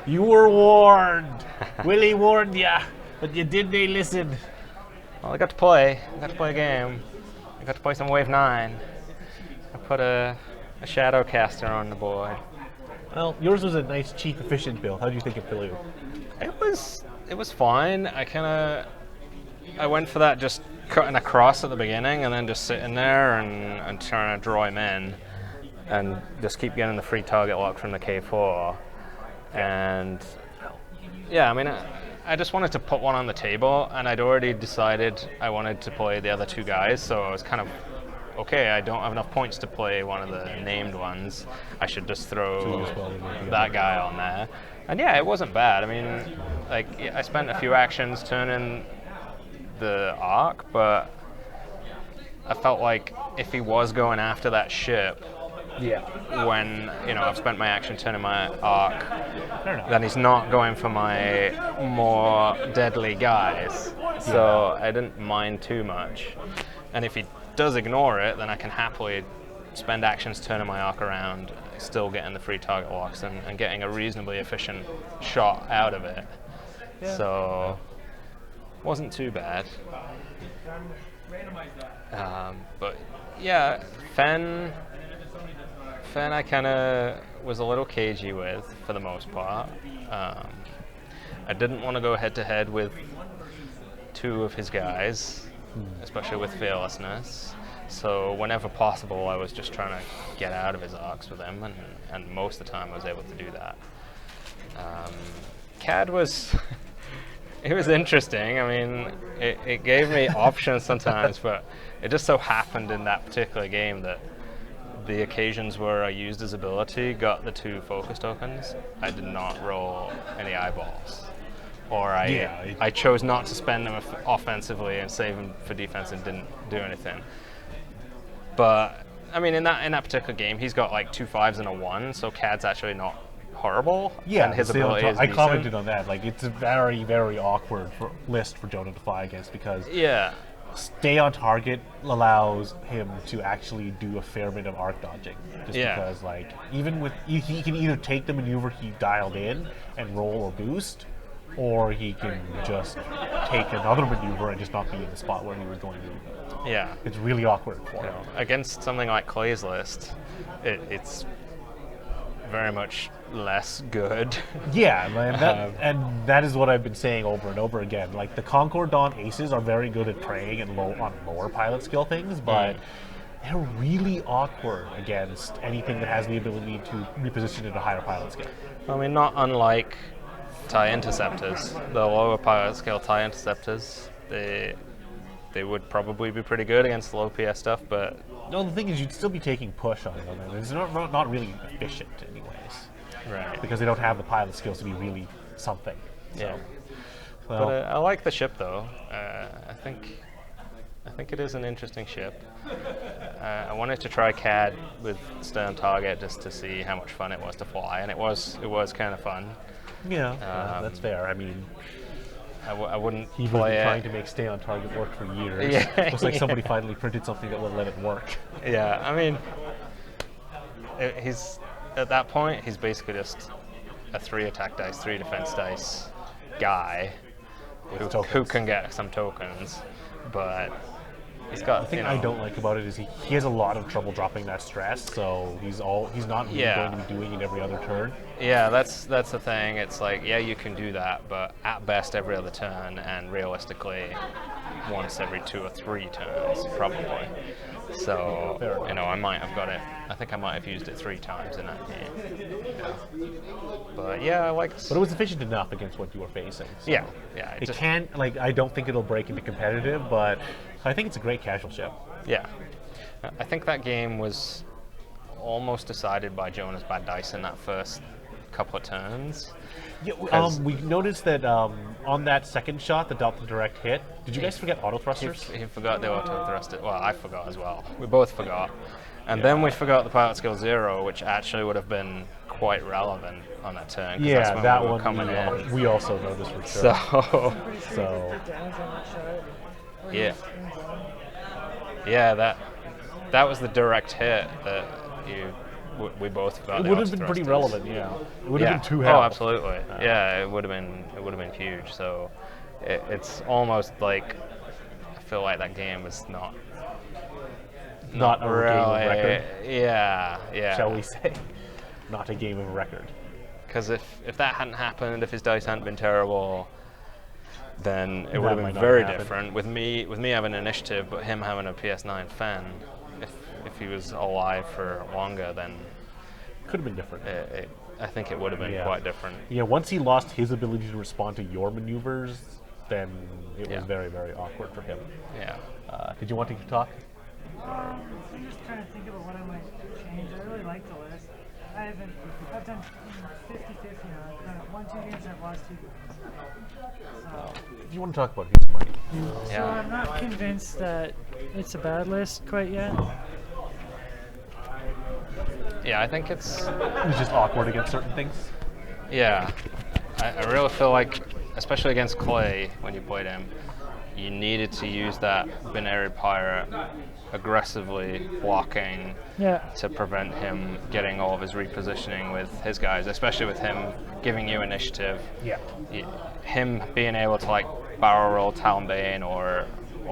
Speaker 2: You were warned. Willie warned ya, but you didn't listen.
Speaker 1: Well, I got to play. I got to play a game. I got to play some Wave 9. I put a Shadowcaster on the board.
Speaker 2: Well, yours was a nice, cheap, efficient build. How do you think it flew?
Speaker 1: It was fine. I went for that just cutting across at the beginning and then just sitting there and trying to draw him in and just keep getting the free target lock from the K4. And yeah, I mean, I just wanted to put one on the table, and I'd already decided I wanted to play the other two guys, so I was kind of, okay, I don't have enough points to play one of the named ones. I should just throw that guy on there. And yeah, it wasn't bad. I mean, like, I spent a few actions turning the Ark, but I felt like if he was going after that ship, when, you know, I've spent my action turning my Ark, then he's not going for my more deadly guys. So I didn't mind too much. And if he does ignore it, then I can happily spend actions turning my arc around, still getting the free target locks and getting a reasonably efficient shot out of it. So wasn't too bad. But yeah, Fen I kind of was a little cagey with for the most part. I didn't want to go head to head with two of his guys, especially with fearlessness. So whenever possible, I was just trying to get out of his arcs with him, and most of the time I was able to do that. CAD was it was interesting. I mean, it gave me options sometimes, but it just so happened in that particular game that the occasions where I used his ability got the 2 focus tokens. I did not roll any eyeballs. Or I chose not to spend them offensively and save them for defense and didn't do anything. But I mean, in that particular game, he's got like 2 5s and a 1, so CAD's actually not horrible.
Speaker 2: Yeah,
Speaker 1: and his ability is
Speaker 2: I
Speaker 1: decent.
Speaker 2: commented on that. Like, it's a very, very awkward list for Jonah to fight against because stay on target allows him to actually do a fair bit of arc dodging. Just because, like, even with he can either take the maneuver he dialed in and roll or boost, or he can just take another maneuver and just not be in the spot where he was going to.
Speaker 1: Yeah.
Speaker 2: It's really awkward for him.
Speaker 1: Against something like Clay's list, it's very much less good.
Speaker 2: Yeah, man, and that is what I've been saying over and over again. Like, the Concord Dawn aces are very good at preying and on lower pilot skill things, but they're really awkward against anything that has the ability to reposition at a higher pilot skill.
Speaker 1: I mean, not unlike TIE interceptors, the lower pilot scale TIE interceptors, they would probably be pretty good against low PS stuff, but
Speaker 2: no, the thing is, you'd still be taking push on them, and it's not really efficient anyways.
Speaker 1: Right.
Speaker 2: Because they don't have the pilot skills to be really something.
Speaker 1: Yeah.
Speaker 2: Well,
Speaker 1: But I like the ship though. I think it is an interesting ship. I wanted to try CAD with stern target just to see how much fun it was to fly, and it was kind of fun.
Speaker 2: yeah, that's fair. I mean,
Speaker 1: I wouldn't
Speaker 2: he was
Speaker 1: play
Speaker 2: trying
Speaker 1: it.
Speaker 2: to make stay on target work for years.
Speaker 1: Yeah.
Speaker 2: Looks like somebody finally printed something that would let it work.
Speaker 1: Yeah, I mean, he's at that point he's basically just a 3 attack dice, 3 defense dice guy who can get some tokens, but he's got.
Speaker 2: The thing I don't like about it is he has a lot of trouble dropping that stress, so he's not really going to be doing it every other turn.
Speaker 1: Yeah, that's the thing. It's like, yeah, you can do that, but at best every other turn, and realistically once every 2 or 3 turns, probably. So, I might have got it. I think I might have used it 3 times in that game. But yeah, I liked.
Speaker 2: But it was efficient enough against what you were facing. So
Speaker 1: Yeah.
Speaker 2: It can't, like, I don't think it'll break into competitive, but I think it's a great casual ship.
Speaker 1: Yeah. I think that game was almost decided by Jonah's bad dice in that first couple of turns.
Speaker 2: Yeah, we noticed that on that second shot, the direct hit, did you guys forget auto thrusters?
Speaker 1: He forgot the auto thrusters. Well, I forgot as well. We both forgot. And then we forgot the pilot skill 0, which actually would have been quite relevant on that turn. 'Cause that's
Speaker 2: Yeah,
Speaker 1: when
Speaker 2: that
Speaker 1: we were
Speaker 2: one
Speaker 1: coming in.
Speaker 2: we also noticed for sure.
Speaker 1: So,
Speaker 2: So
Speaker 1: yeah, that was the direct hit that we both forgot.
Speaker 2: it
Speaker 1: the
Speaker 2: would have
Speaker 1: auto
Speaker 2: been pretty
Speaker 1: thrusters.
Speaker 2: relevant, yeah. It would have been too
Speaker 1: Oh,
Speaker 2: helpful.
Speaker 1: absolutely. Yeah, it would have been huge. So it's almost like I feel like that game was not
Speaker 2: Not a game of record,
Speaker 1: Yeah.
Speaker 2: shall we say. Not a game of record.
Speaker 1: Because if that hadn't happened, if his dice hadn't been terrible, then it would have
Speaker 2: might
Speaker 1: been
Speaker 2: not
Speaker 1: very
Speaker 2: happen.
Speaker 1: different. With me having initiative, but him having a PS9 Fen, if he was alive for longer, then
Speaker 2: Could have been different.
Speaker 1: I think it would have been quite different.
Speaker 2: Yeah, once he lost his ability to respond to your maneuvers, then it was very, very awkward for him.
Speaker 1: Yeah.
Speaker 2: Did you want to talk?
Speaker 4: I'm just trying to think about what I might change. I really like the list. I've done 50-50 now. I've done 1-2 games, I've lost 2 games. So,
Speaker 2: If you want to talk about his money.
Speaker 4: so I'm not convinced that it's a bad list quite yet.
Speaker 1: Yeah, I think it's.
Speaker 2: It's just awkward against certain things.
Speaker 1: Yeah, I really feel like, especially against Clay when you played him, you needed to use that binary pirate aggressively blocking
Speaker 4: Yeah.
Speaker 1: to prevent him getting all of his repositioning with his guys, especially with him giving you initiative.
Speaker 2: Yeah.
Speaker 1: Him being able to like barrel roll Talonbane or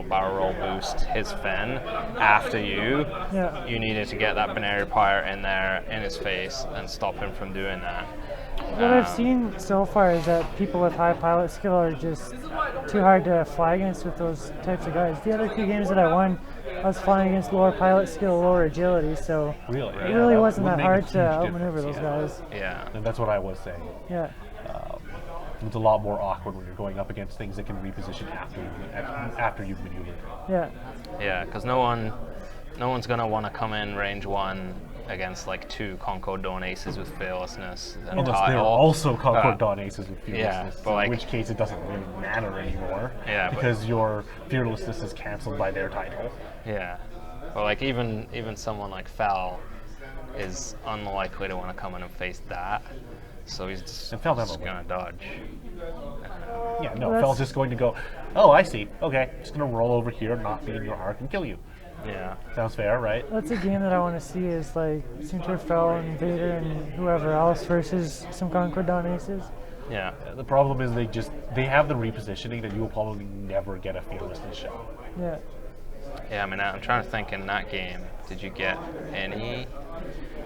Speaker 1: barrel roll boost his Finn after you,
Speaker 4: Yeah.
Speaker 1: you needed to get that binary pirate in there in his face and stop him from doing that.
Speaker 4: What I've seen so far is that people with high pilot skill are just too hard to fly against with those types of guys. The other 2 games that I won, I was flying against lower pilot skill, lower agility, so
Speaker 2: Really?
Speaker 4: it really wasn't
Speaker 2: would
Speaker 4: that
Speaker 2: make a
Speaker 4: hard to
Speaker 2: huge
Speaker 4: outmaneuver
Speaker 2: difference,
Speaker 4: those
Speaker 2: yeah.
Speaker 4: guys.
Speaker 1: Yeah.
Speaker 2: And that's what I was saying.
Speaker 4: Yeah.
Speaker 2: It's a lot more awkward when you're going up against things that can reposition after you've maneuvered.
Speaker 4: Yeah.
Speaker 1: Yeah, because no one's gonna want to come in range 1 against like 2 Concord Dawn Aces with fearlessness. And
Speaker 2: Unless
Speaker 1: tie
Speaker 2: they're
Speaker 1: all.
Speaker 2: also Concord Dawn Aces with fearlessness,
Speaker 1: but
Speaker 2: in
Speaker 1: like-
Speaker 2: which case it doesn't really matter anymore.
Speaker 1: Yeah, but-
Speaker 2: because your fearlessness is cancelled by their title.
Speaker 1: Yeah, but like even someone like Fel is unlikely to want to come in and face that, so he's just,
Speaker 2: And Fel never
Speaker 1: just
Speaker 2: will.
Speaker 1: gonna dodge.
Speaker 2: Yeah, no,
Speaker 4: Well,
Speaker 2: Fel's
Speaker 4: that's-
Speaker 2: just going to go, oh, I see. Okay, just going to roll over here, not be in your arc, and kill you.
Speaker 1: Yeah,
Speaker 2: Sounds fair, right?
Speaker 4: That's a game that I want to see is like Centaur Fel and Vader and whoever else versus some Concord Dawn Aces.
Speaker 1: yeah,
Speaker 2: The problem is they have the repositioning that you will probably never get a fearlessness shot.
Speaker 4: Yeah.
Speaker 1: yeah. I mean, I'm trying to think. In that game, did you get any?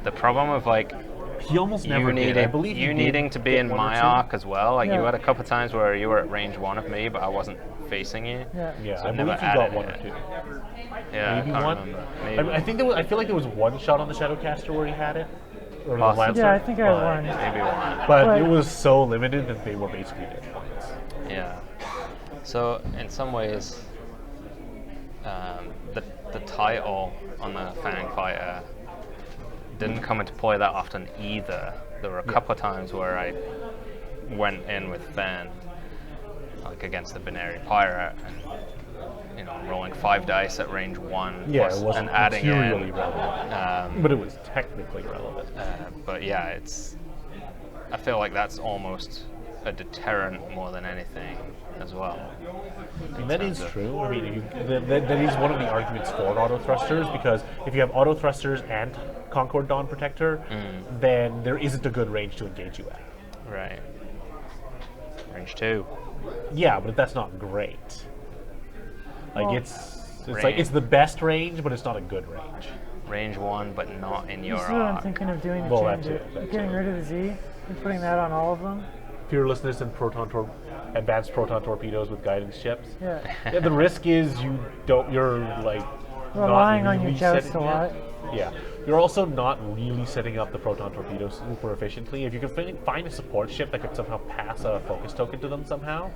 Speaker 1: The problem of like
Speaker 2: He almost never
Speaker 1: you
Speaker 2: did. I believe he
Speaker 1: you
Speaker 2: did
Speaker 1: needing to be in
Speaker 2: one or
Speaker 1: my
Speaker 2: two.
Speaker 1: arc as well. Like you
Speaker 4: Yeah.
Speaker 1: had a couple times where you were at range 1 of me, but I wasn't facing you.
Speaker 4: Yeah.
Speaker 2: Yeah,
Speaker 1: So
Speaker 2: I
Speaker 1: it never
Speaker 2: believe he got
Speaker 1: added
Speaker 2: 1 or
Speaker 1: it.
Speaker 2: 2.
Speaker 1: Yeah,
Speaker 2: Maybe
Speaker 1: I can't
Speaker 2: one.
Speaker 1: remember. Maybe.
Speaker 2: I think I feel like there was 1 shot on the Shadowcaster where he had it. Or the
Speaker 1: Possibly.
Speaker 2: Lancer,
Speaker 4: Yeah, I think I
Speaker 2: but-
Speaker 4: won.
Speaker 1: Maybe one.
Speaker 2: But
Speaker 4: But-
Speaker 2: it was so limited that they were basically dead points.
Speaker 1: Yeah. So in some ways, the title on the Fang Fighter didn't come into play that often either. There were a couple of times where I went in with Fang, like against the binary pirate, and rolling 5 dice at range 1,
Speaker 2: Yeah,
Speaker 1: plus-
Speaker 2: it wasn't
Speaker 1: and adding
Speaker 2: materially
Speaker 1: in.
Speaker 2: relevant. But it was technically relevant.
Speaker 1: But yeah, I feel like that's almost a deterrent more than anything as well.
Speaker 2: And that is true. I mean, that is one of the arguments for auto thrusters, because if you have auto thrusters and Concord Dawn Protector, then there isn't a good range to engage you at.
Speaker 1: Right. Range 2.
Speaker 2: Yeah, but that's not great. Like
Speaker 4: Well-
Speaker 2: it's the best range, but it's not a good range.
Speaker 1: Range 1, but not in your
Speaker 4: This is what I'm
Speaker 1: arc.
Speaker 4: thinking of doing to
Speaker 2: Well,
Speaker 4: change
Speaker 2: that
Speaker 4: it.
Speaker 2: too, that
Speaker 4: Getting rid of the Z and putting that on all of them.
Speaker 2: Fearlessness and advanced proton torpedoes with guidance chips.
Speaker 4: Yeah.
Speaker 2: Yeah, the risk is you're like
Speaker 4: Relying
Speaker 2: not
Speaker 4: on your
Speaker 2: really
Speaker 4: joust
Speaker 2: setting
Speaker 4: a lot.
Speaker 2: Yeah, you're also not really setting up the proton torpedoes super efficiently. If you can find a support ship that could somehow pass a focus token to them somehow,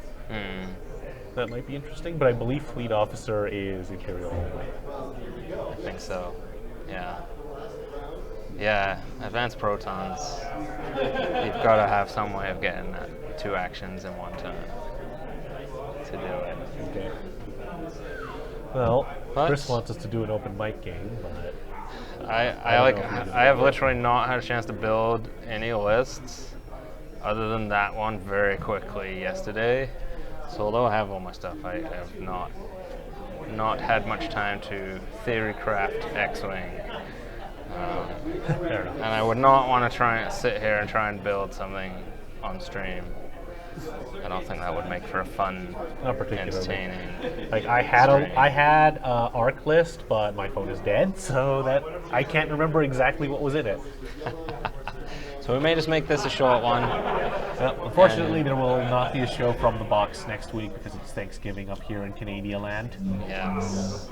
Speaker 2: that might be interesting. But I believe Fleet Officer is Imperial only.
Speaker 1: I think so. Yeah. Yeah, advanced protons. You've got to have some way of getting 2 actions in 1 turn to do it.
Speaker 2: Okay. Well,
Speaker 1: But-
Speaker 2: Chris wants us to do an open mic game, but
Speaker 1: I
Speaker 2: don't know if we do
Speaker 1: I have literally not had a chance to build any lists other than that one very quickly yesterday. So although I have all my stuff, I have not had much time to theory craft X-Wing.
Speaker 2: fair enough.
Speaker 1: And I would not want to try and sit here and try and build something on stream. I don't think that would make for a fun,
Speaker 2: Not particularly.
Speaker 1: entertaining.
Speaker 2: Like I had a arc list, but my phone is dead, so that I can't remember exactly what was in it.
Speaker 1: So we may just make this a short one.
Speaker 2: Well, unfortunately, there will not be a show from the box next week because it's Thanksgiving up here in Canadian land.
Speaker 1: Yes.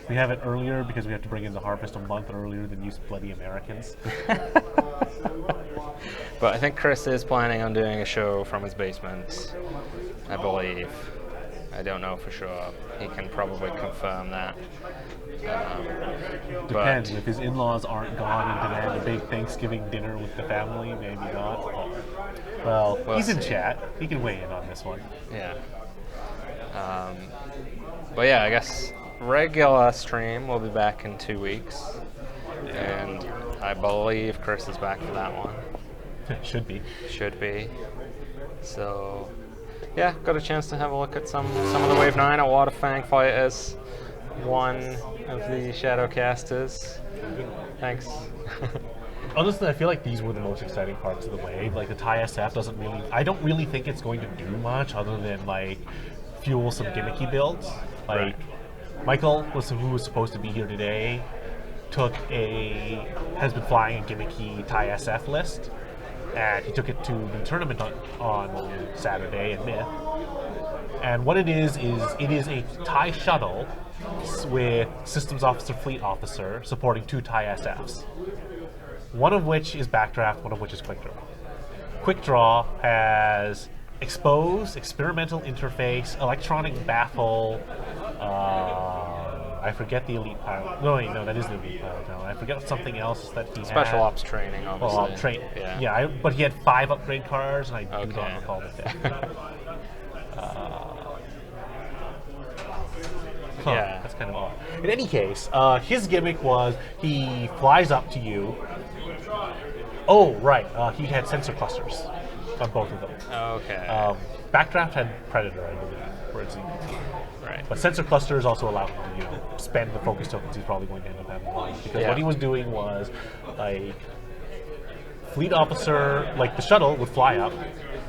Speaker 2: We have it earlier because we have to bring in the harvest a month earlier than you bloody Americans.
Speaker 1: But I think Chris is planning on doing a show from his basement, I believe. I don't know for sure. He can probably confirm that.
Speaker 2: Depends. If his in-laws aren't gone and demand a big Thanksgiving dinner with the family, maybe not. Well,
Speaker 1: We'll
Speaker 2: he's in
Speaker 1: see.
Speaker 2: chat. He can weigh in on this one.
Speaker 1: Yeah. But yeah, I guess regular stream will be back in 2 weeks. And I believe Chris is back for that one.
Speaker 2: Should be.
Speaker 1: Should be. So, yeah, got a chance to have a look at some of the Wave 9. A lot of Fang fighters. One of the Shadowcasters. Thanks.
Speaker 2: Honestly, I feel like these were the most exciting parts of the wave. Like the Thai SF doesn't really. I don't really think it's going to do much other than like fuel some gimmicky builds. Like Michael who was supposed to be here today, has been flying a gimmicky Thai SF list, and he took it to the tournament on Saturday in Myth. And what it is it is a Thai shuttle with Systems Officer, Fleet Officer supporting 2 Thai SFs. One of which is Backdraft, one of which is Quick Draw. Quick Draw has Expose, Experimental Interface, Electronic Baffle, I forget the Elite Pilot. No, that is the Elite Pilot now. I forget something else that he had.
Speaker 1: Special Ops training, obviously.
Speaker 2: But he had 5 upgrade cars, and I do not recall the thing.
Speaker 1: Yeah.
Speaker 2: That's kind of odd. In any case, his gimmick was he flies up to you. Oh, right. He had sensor clusters on both of them.
Speaker 1: Okay.
Speaker 2: Backdraft had Predator, I believe, for its
Speaker 1: Right.
Speaker 2: But sensor clusters also allow him to, spend the focus tokens he's probably going to end up having on. Because what he was doing was, like, Fleet Officer, like the shuttle would fly up,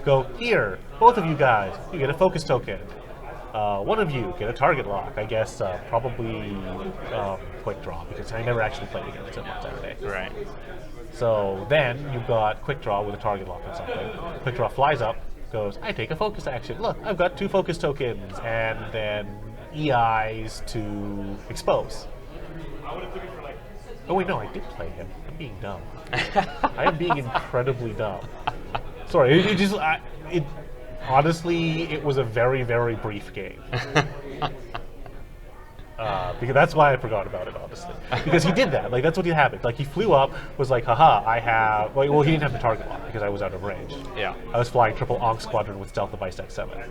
Speaker 2: go, here, both of you guys, you get a focus token. One of you get a target lock. I guess probably Quick Draw, because I never actually played against him on Saturday.
Speaker 1: Right.
Speaker 2: So then you've got Quick Draw with a target lock or something. Quick Draw flies up, goes, I take a focus action. Look, I've got 2 focus tokens, and then EIs to expose. Oh wait, no, I did play him. I'm being dumb. I am being incredibly dumb. Sorry, honestly, it was a very, very brief game. Because that's why I forgot about it, honestly. Because he did that. Like, that's what he happened. Like, he flew up, was like, haha, I have... Well, he didn't have the target lock because I was out of range.
Speaker 1: Yeah.
Speaker 2: I was flying triple Onk Squadron with Stealth Device X7.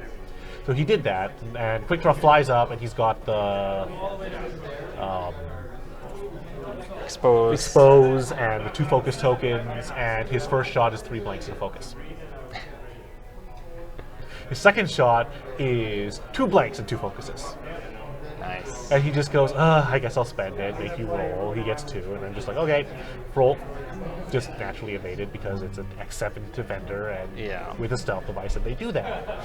Speaker 2: So he did that, and Quick Draw flies up, and he's got the... Expose and the 2 focus tokens, and his first shot is 3 blanks and a focus. His second shot is 2 blanks and 2 focuses.
Speaker 1: Nice.
Speaker 2: And he just goes, I guess I'll spend it, make you roll. He gets 2, and I'm just like, okay, roll. Just naturally evaded because it's an X7 defender and with a stealth device, and they do that.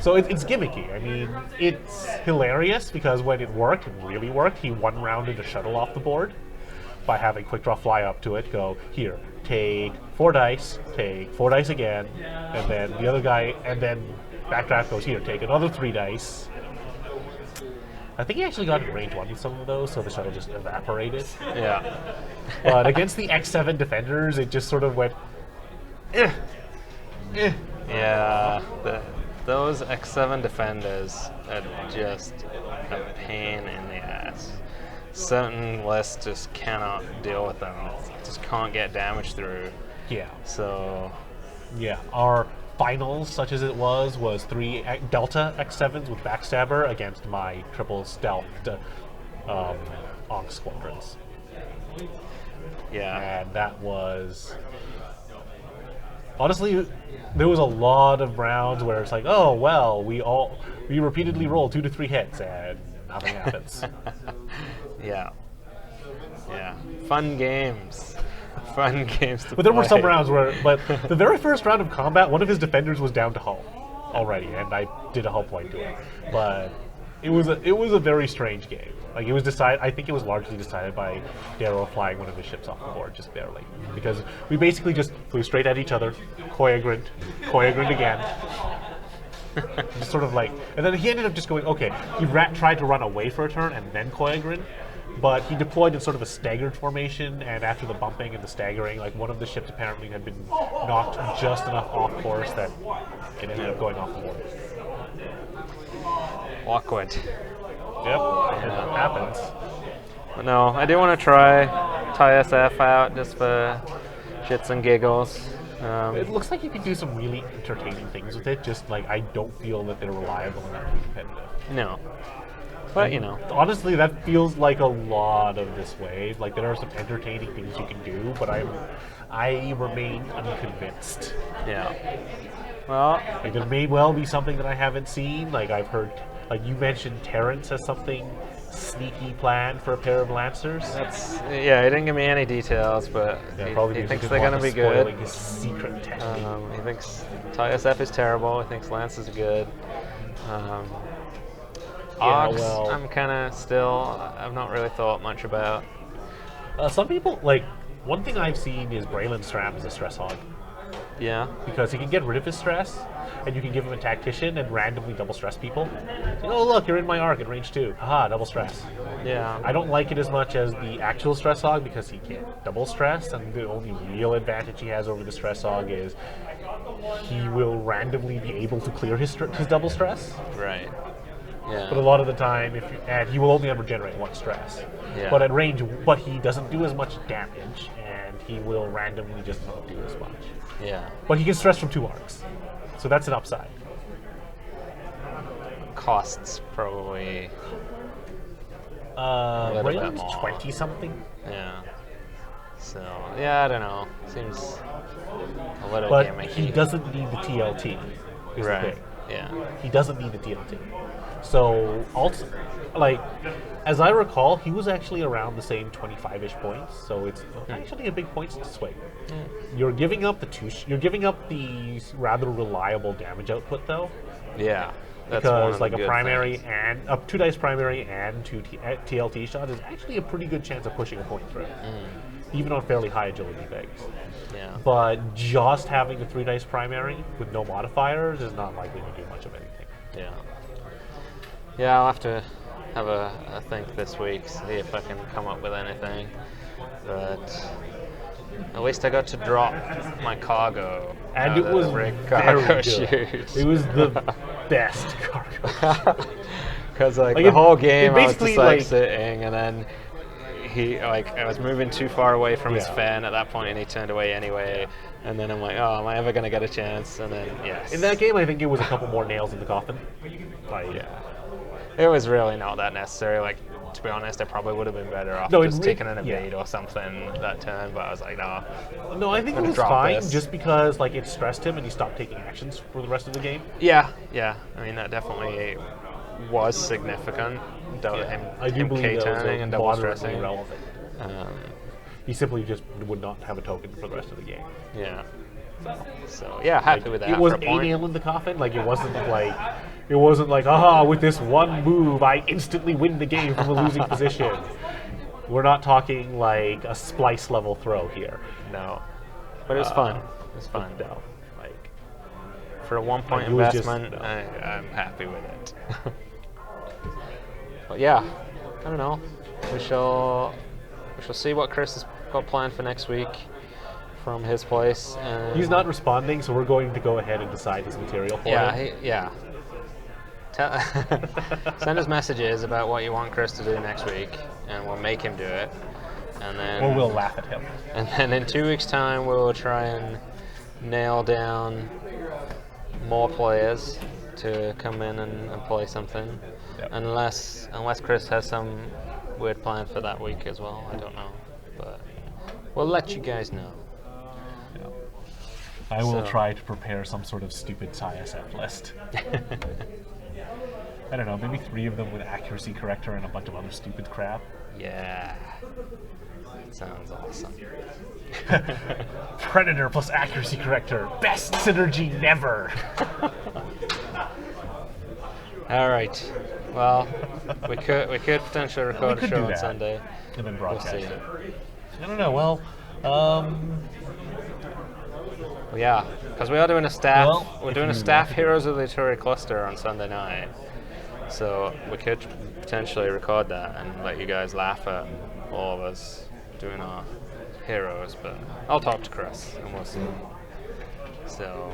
Speaker 2: So it's gimmicky. I mean, it's hilarious because when it worked, it really worked. He one-rounded a shuttle off the board by having Quick Draw fly up to it, go, here, take 4 dice, take 4 dice again, and then the other guy, and then Backdraft goes, here, take another 3 dice. I think he actually got in range 1 with some of those, so the shuttle just evaporated.
Speaker 1: Yeah.
Speaker 2: But against the X7 defenders, it just sort of went, eh.
Speaker 1: Yeah. Those X7 defenders are just a pain in the ass. Certain lists just cannot deal with them. Just can't get damage through.
Speaker 2: Yeah.
Speaker 1: So.
Speaker 2: Yeah. Our finals, such as it was 3 Delta X7s with Backstabber against my triple stealth Onk Squadrons.
Speaker 1: Yeah.
Speaker 2: And that was... Honestly, there was a lot of rounds where it's like, oh, well, we repeatedly roll 2 to 3 hits and nothing happens.
Speaker 1: Yeah. Fun games. Fun games to
Speaker 2: But there were
Speaker 1: play.
Speaker 2: some rounds where, the very first round of combat, one of his defenders was down to hull already, and I did a hull point to it. But it was a very strange game. Like, it was decided. I think it was largely decided by Darrow flying one of his ships off the board just barely, because we basically just flew straight at each other, Koyagrind again. Just sort of like, and then he ended up just going, okay, he tried to run away for a turn and then Koyagrind, but he deployed in sort of a staggered formation, and after the bumping and the staggering, like, one of the ships apparently had been knocked just enough off course that it ended up going off the board.
Speaker 1: Awkward.
Speaker 2: Yep, and it happens.
Speaker 1: But no, I do want to try Thai SF out just for shits and giggles.
Speaker 2: It looks like you could do some really entertaining things with it, just like I don't feel that they're reliable enough to be competitive.
Speaker 1: No. But,
Speaker 2: honestly, that feels like a lot of this wave. Like, there are some entertaining things you can do, but I remain unconvinced.
Speaker 1: Yeah. Well,
Speaker 2: Like there may well be something that I haven't seen. Like I've heard, like you mentioned, Terrence has something sneaky planned for a pair of Lancers.
Speaker 1: yeah, he didn't give me any details, but
Speaker 2: Yeah, probably
Speaker 1: he
Speaker 2: because
Speaker 1: thinks
Speaker 2: he
Speaker 1: they're
Speaker 2: doesn't
Speaker 1: going to
Speaker 2: want
Speaker 1: be
Speaker 2: spoiling
Speaker 1: good.
Speaker 2: his secret technique.
Speaker 1: He thinks TSF is terrible. He thinks Lances are good. Ox,
Speaker 2: well-
Speaker 1: I'm kind of still. I've not really thought much about.
Speaker 2: Some people like one thing I've seen is Braylon Stram is a stress hog
Speaker 1: Yeah.
Speaker 2: because he can get rid of his stress, and you can give him a tactician and randomly double stress people. Oh look, you're in my arc at range 2. Haha, double stress.
Speaker 1: Yeah.
Speaker 2: I don't like it as much as the actual stress hog because he can't double stress, and the only real advantage he has over the stress hog is he will randomly be able to clear his double stress.
Speaker 1: Right. Yeah.
Speaker 2: But a lot of the time, and he will only ever generate 1 stress.
Speaker 1: Yeah.
Speaker 2: But at range, but he doesn't do as much damage, and he will randomly just not do as much.
Speaker 1: Yeah.
Speaker 2: But he can stress from 2 arcs, so that's an upside.
Speaker 1: Costs probably. little bit
Speaker 2: Braylon's
Speaker 1: more.
Speaker 2: 20 something,
Speaker 1: Yeah. So yeah, I don't know. Seems a little
Speaker 2: but
Speaker 1: gimmicky.
Speaker 2: he doesn't need the TLT. Is the
Speaker 1: Right.
Speaker 2: thing.
Speaker 1: Yeah.
Speaker 2: He doesn't need the TLT. So, also, like, as I recall, he was actually around the same 25-ish points. So it's actually a big points swing. You're giving up you're giving up the rather reliable damage output though,
Speaker 1: Yeah. That's one
Speaker 2: because
Speaker 1: of
Speaker 2: like
Speaker 1: the
Speaker 2: a
Speaker 1: good
Speaker 2: primary
Speaker 1: things.
Speaker 2: and a 2 dice primary and 2 TLT shot is actually a pretty good chance of pushing a point through, even on fairly high agility things.
Speaker 1: Yeah.
Speaker 2: But just having a 3 dice primary with no modifiers is not likely to do much of anything.
Speaker 1: Yeah. Yeah, I'll have to have a think this week, see if I can come up with anything. But at least I got to drop my cargo.
Speaker 2: And
Speaker 1: out
Speaker 2: it
Speaker 1: of
Speaker 2: was
Speaker 1: the rig
Speaker 2: very
Speaker 1: cargo
Speaker 2: good.
Speaker 1: chute.
Speaker 2: It was the best cargo.
Speaker 1: Because like
Speaker 2: Like,
Speaker 1: the
Speaker 2: it-
Speaker 1: whole
Speaker 2: it
Speaker 1: game, I was
Speaker 2: basically,
Speaker 1: just like
Speaker 2: like-
Speaker 1: sitting, and then I was moving too far away from his
Speaker 2: Yeah.
Speaker 1: fan at that point, and he turned away anyway. And then I'm like, oh, am I ever gonna get a chance? And then yes.
Speaker 2: In that game, I think it was a couple more nails in the coffin. Like,
Speaker 1: Yeah. It was really not that necessary. Like, to be honest, I probably would have been better off
Speaker 2: No, it
Speaker 1: just
Speaker 2: re-
Speaker 1: taking an
Speaker 2: yeah.
Speaker 1: evade or something that turn. But I was like, no.
Speaker 2: No, I think it
Speaker 1: Gonna
Speaker 2: was
Speaker 1: drop
Speaker 2: fine
Speaker 1: this.
Speaker 2: just because like it stressed him and he stopped taking actions for the rest of the game.
Speaker 1: Yeah, yeah. I mean, that definitely was significant. Him,
Speaker 2: I do
Speaker 1: him
Speaker 2: believe that was
Speaker 1: K-turning and double
Speaker 2: moderately
Speaker 1: stressing.
Speaker 2: relevant. He simply just would not have a token for the rest of the game.
Speaker 1: Yeah. So yeah, happy with that.
Speaker 2: It was
Speaker 1: for
Speaker 2: a
Speaker 1: a point.
Speaker 2: nail in the coffin. Like it wasn't like aha, with this one move I instantly win the game from a losing position. We're not talking like a splice level throw here.
Speaker 1: No, but it was fun. It was fun.
Speaker 2: No, like
Speaker 1: For a 1 point
Speaker 2: It was just-
Speaker 1: investment,
Speaker 2: no.
Speaker 1: I'm happy with it. But yeah, I don't know. We shall see what Chris has got planned for next week from his place. And
Speaker 2: he's not responding, so we're going to go ahead and decide his material for him.
Speaker 1: Yeah. Send us messages about what you want Chris to do next week, and we'll make him do it. And then,
Speaker 2: Or we'll laugh at him.
Speaker 1: And then in 2 weeks' time, we'll try and nail down more players to come in and play something.
Speaker 2: Yep.
Speaker 1: Unless Chris has some weird plan for that week as well. I don't know, but we'll let you guys know.
Speaker 2: I will
Speaker 1: So-
Speaker 2: try to prepare some sort of stupid ISF list. I don't know, maybe 3 of them with accuracy corrector and a bunch of other stupid crap.
Speaker 1: Yeah, sounds awesome.
Speaker 2: Predator plus accuracy corrector. Best synergy never.
Speaker 1: All right. Well, we could potentially record a
Speaker 2: could
Speaker 1: show
Speaker 2: do
Speaker 1: on
Speaker 2: that.
Speaker 1: Sunday.
Speaker 2: And then
Speaker 1: We'll
Speaker 2: broadcast
Speaker 1: see.
Speaker 2: it. I don't know, well,
Speaker 1: Yeah, because we are doing a staff.
Speaker 2: Well,
Speaker 1: we're
Speaker 2: if
Speaker 1: doing a
Speaker 2: you
Speaker 1: staff
Speaker 2: want.
Speaker 1: Heroes of the Ituri cluster on Sunday night, so we could potentially record that and let you guys laugh at all of us doing our heroes. But I'll talk to Chris and we'll see. So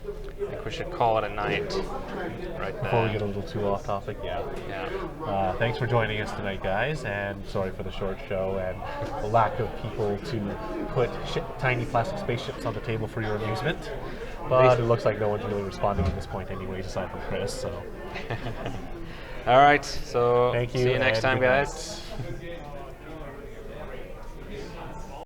Speaker 1: I think we should call it a night right there.
Speaker 2: before we get a little too off topic, yeah.
Speaker 1: Yeah.
Speaker 2: Thanks for joining us tonight, guys, and sorry for the short show and the lack of people to put tiny plastic spaceships on the table for your amusement. But it looks like no one's really responding at this point anyways, aside from Chris, so
Speaker 1: All right. So
Speaker 2: thank you.
Speaker 1: see you next
Speaker 2: and
Speaker 1: time,
Speaker 2: good
Speaker 1: guys.
Speaker 2: night.